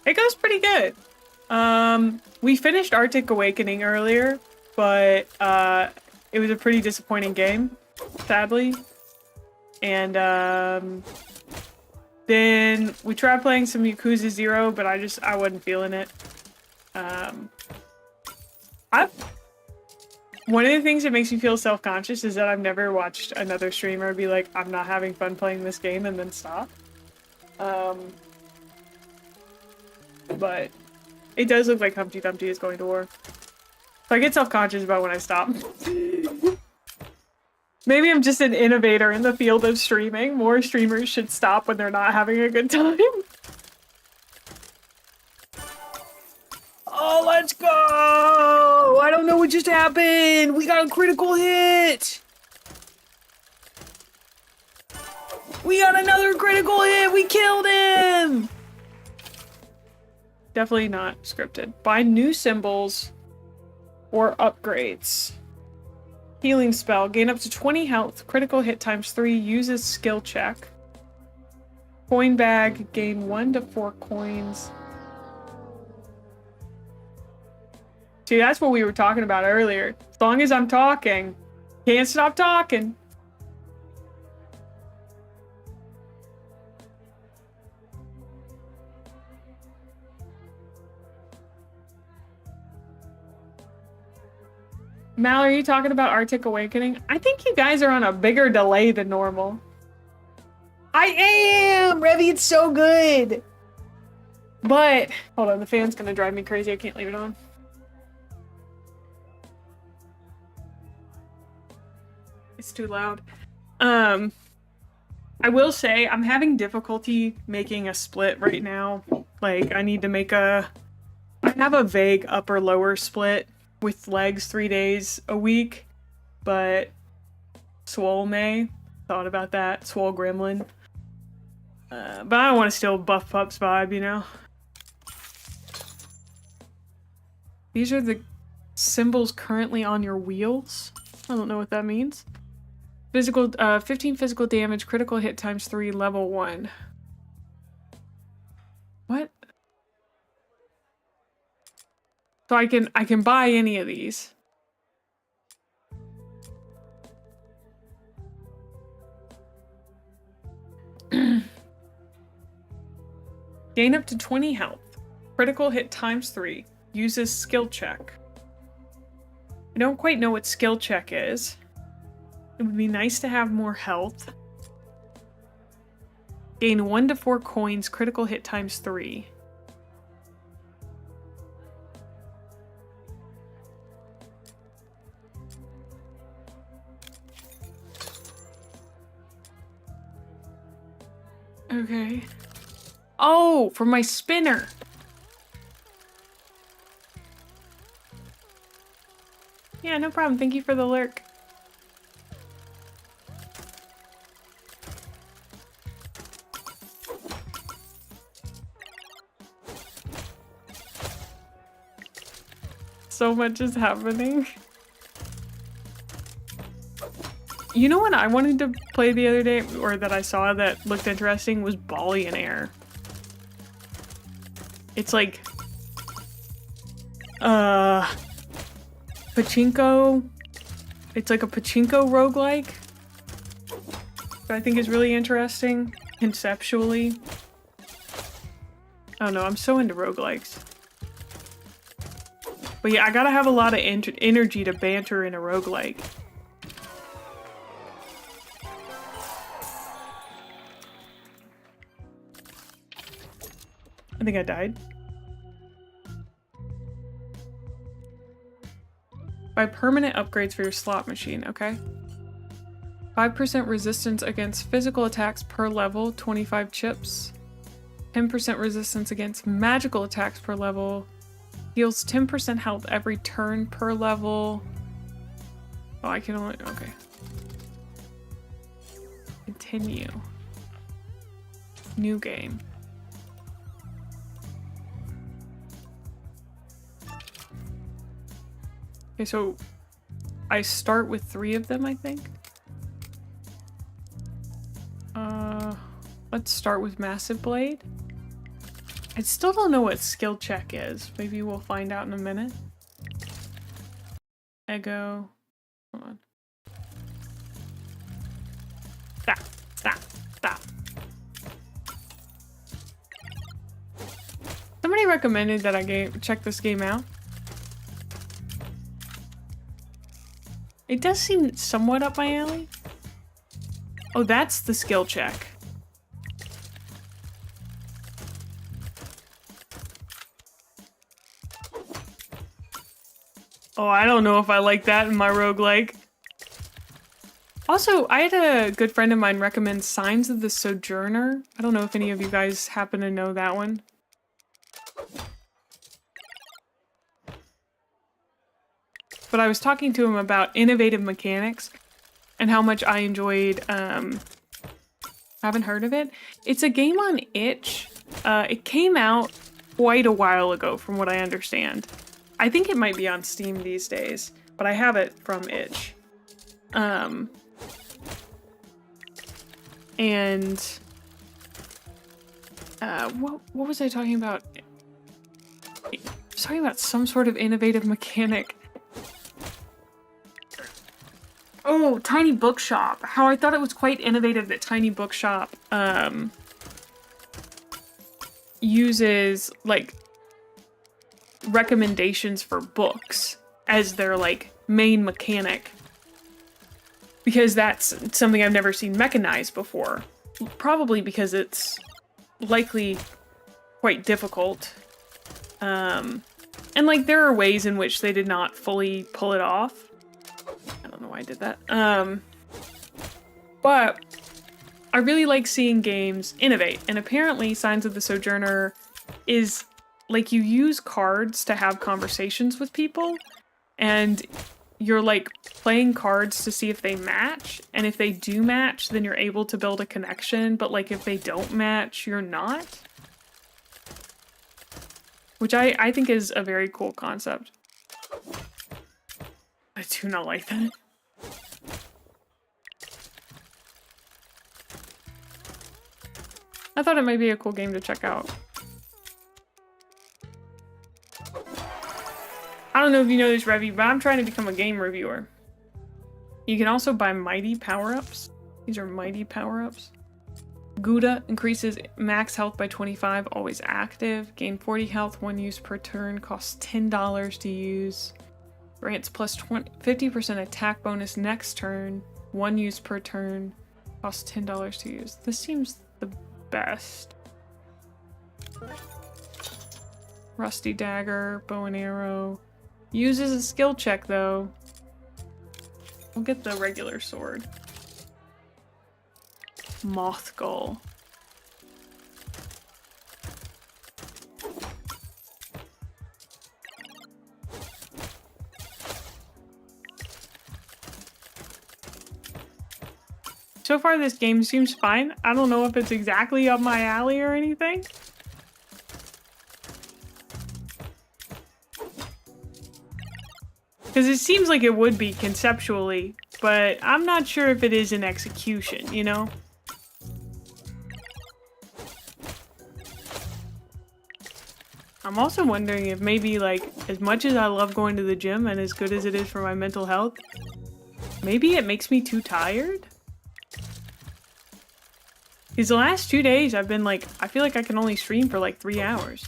Speaker 1: It goes pretty good. We finished Arctic Awakening earlier, but it was a pretty disappointing game, sadly. And then we tried playing some Yakuza 0, but I wasn't feeling it. One of the things that makes me feel self-conscious is that I've never watched another streamer be like, I'm not having fun playing this game, and then stop. But it does look like Humpty Dumpty is going to war. So I get self-conscious about when I stop. Maybe I'm just an innovator in the field of streaming. More streamers should stop when they're not having a good time. Oh, let's go! I don't know what just happened! We got a critical hit! We got another critical hit! We killed him! Definitely not scripted. Buy new symbols or upgrades. Healing spell. Gain up to 20 health. Critical hit ×3. Uses skill check. Coin bag. Gain 1 to 4 coins. See, that's what we were talking about earlier. As long as I'm talking, can't stop talking. Mal, are you talking about Arctic Awakening? I think you guys are on a bigger delay than normal. I am! Revy, it's so good! But, hold on, the fan's gonna drive me crazy. I can't leave it on. It's too loud. I will say I'm having difficulty making a split right now. Like, I need to make I have a vague upper lower split with legs 3 days a week, but Swole Mae, thought about that. Swole Gremlin. But I don't want to steal Buff Pup's vibe, you know? These are the symbols currently on your wheels. I don't know what that means. Physical, 15 physical damage, critical hit ×3, level 1. What? So I can buy any of these. Gain up to 20 health. Critical hit ×3. Uses skill check. I don't quite know what skill check is. It would be nice to have more health. Gain 1 to 4 coins, critical hit ×3. Okay. Oh, for my spinner. Yeah, no problem. Thank you for the lurk. So much is happening. You know what I wanted to play the other day, or that I saw that looked interesting, was Billionaire. It's like pachinko. It's like a pachinko roguelike. That I think is really interesting conceptually. I don't know, I'm so into roguelikes. But yeah, I gotta have a lot of energy to banter in a roguelike. I think I died. Buy permanent upgrades for your slot machine, okay. 5% resistance against physical attacks per level, 25 chips. 10% resistance against magical attacks per level. Heals 10% health every turn per level. Oh, I can only, okay. Continue. New game. Okay, so I start with 3 of them, I think. Let's start with Massive Blade. I still don't know what skill check is. Maybe we'll find out in a minute. Ego. Come on. Stop. Stop. Stop. Somebody recommended that I check this game out. It does seem somewhat up my alley. Oh, that's the skill check. Oh, I don't know if I like that in my roguelike. Oh, Also, I had a good friend of mine recommend Signs of the Sojourner. I don't know if any of you guys happen to know that one. But I was talking to him about innovative mechanics and how much I enjoyed, haven't heard of it. It's a game on itch. It came out quite a while ago from what I understand. I think it might be on Steam these days, but I have it from itch. And what was I talking about? I was talking about some sort of innovative mechanic. Oh, Tiny Bookshop. How I thought it was quite innovative that Tiny Bookshop uses like recommendations for books as their like main mechanic. Because that's something I've never seen mechanized before. Probably because it's likely quite difficult. And like there are ways in which they did not fully pull it off. I don't know why I did that. But I really like seeing games innovate. And apparently Signs of the Sojourner is like you use cards to have conversations with people. And you're like playing cards to see if they match, and if they do match, then you're able to build a connection, but like if they don't match, you're not. Which I think is a very cool concept. I do not like that. I thought it might be a cool game to check out. I don't know if you know this, Revy, but I'm trying to become a game reviewer. You can also buy mighty power-ups. These are mighty power-ups. Gouda increases max health by 25, always active. Gain 40 health, 1 use per turn, costs $10 to use. Grants plus 50% attack bonus next turn, 1 use per turn, costs $10 to use. This seems the best. Rusty dagger, bow and arrow. Uses a skill check though. We'll get the regular sword. Moth Gull. So far this game seems fine. I don't know if it's exactly up my alley or anything. Because it seems like it would be conceptually, but I'm not sure if it is in execution, you know? I'm also wondering if maybe, like, as much as I love going to the gym and as good as it is for my mental health, maybe it makes me too tired? Because the last 2 days I've been like, I feel like I can only stream for like 3 hours.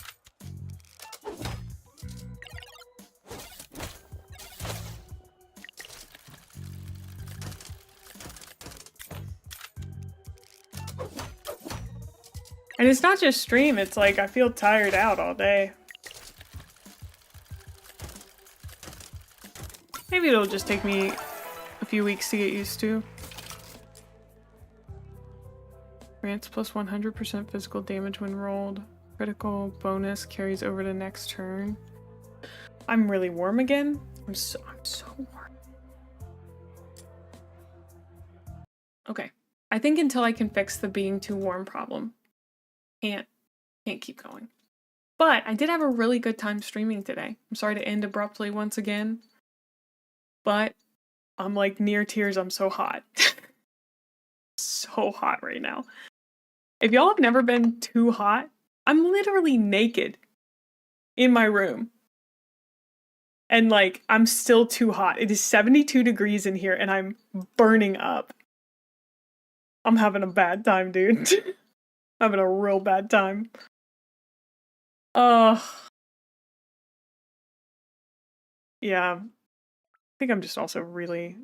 Speaker 1: And it's not just stream, it's like I feel tired out all day. Maybe it'll just take me a few weeks to get used to. Grants plus 100% physical damage when rolled. Critical bonus carries over to next turn. I'm really warm again. I'm so warm. Okay. I think until I can fix the being too warm problem, can't keep going. But I did have a really good time streaming today. I'm sorry to end abruptly once again, but I'm like near tears. I'm so hot. So hot right now. If y'all have never been too hot, I'm literally naked in my room. And like, I'm still too hot. It is 72 degrees in here and I'm burning up. I'm having a bad time, dude. Having a real bad time. Yeah. I think I'm just also really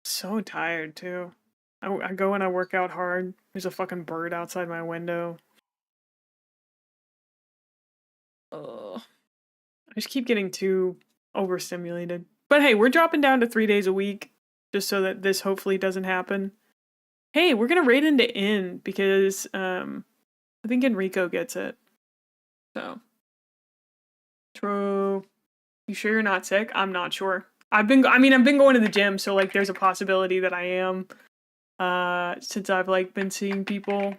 Speaker 1: so tired too. I go and I work out hard. There's a fucking bird outside my window. I just keep getting too overstimulated. But hey, we're dropping down to 3 days a week. just so that this hopefully doesn't happen. Hey, we're gonna raid into Inn because I think Enrico gets it. So true. You sure you're not sick? I'm not sure. I've been going to the gym, so like there's a possibility that I am. Since I've like been seeing people.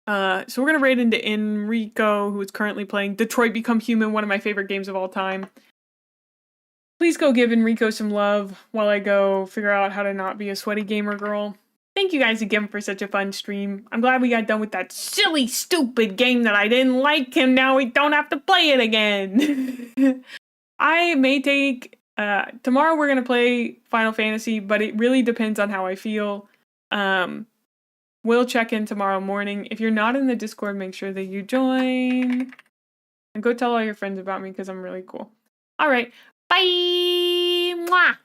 Speaker 1: So we're gonna raid into Enrico, who is currently playing Detroit Become Human, one of my favorite games of all time. Please go give Enrico some love while I go figure out how to not be a sweaty gamer girl. Thank you guys again for such a fun stream. I'm glad we got done with that silly, stupid game that I didn't like, and now we don't have to play it again. I may take... tomorrow we're gonna play Final Fantasy, but it really depends on how I feel. We'll check in tomorrow morning. If you're not in the Discord, make sure that you join. And go tell all your friends about me because I'm really cool. Alright, bye! Mwah!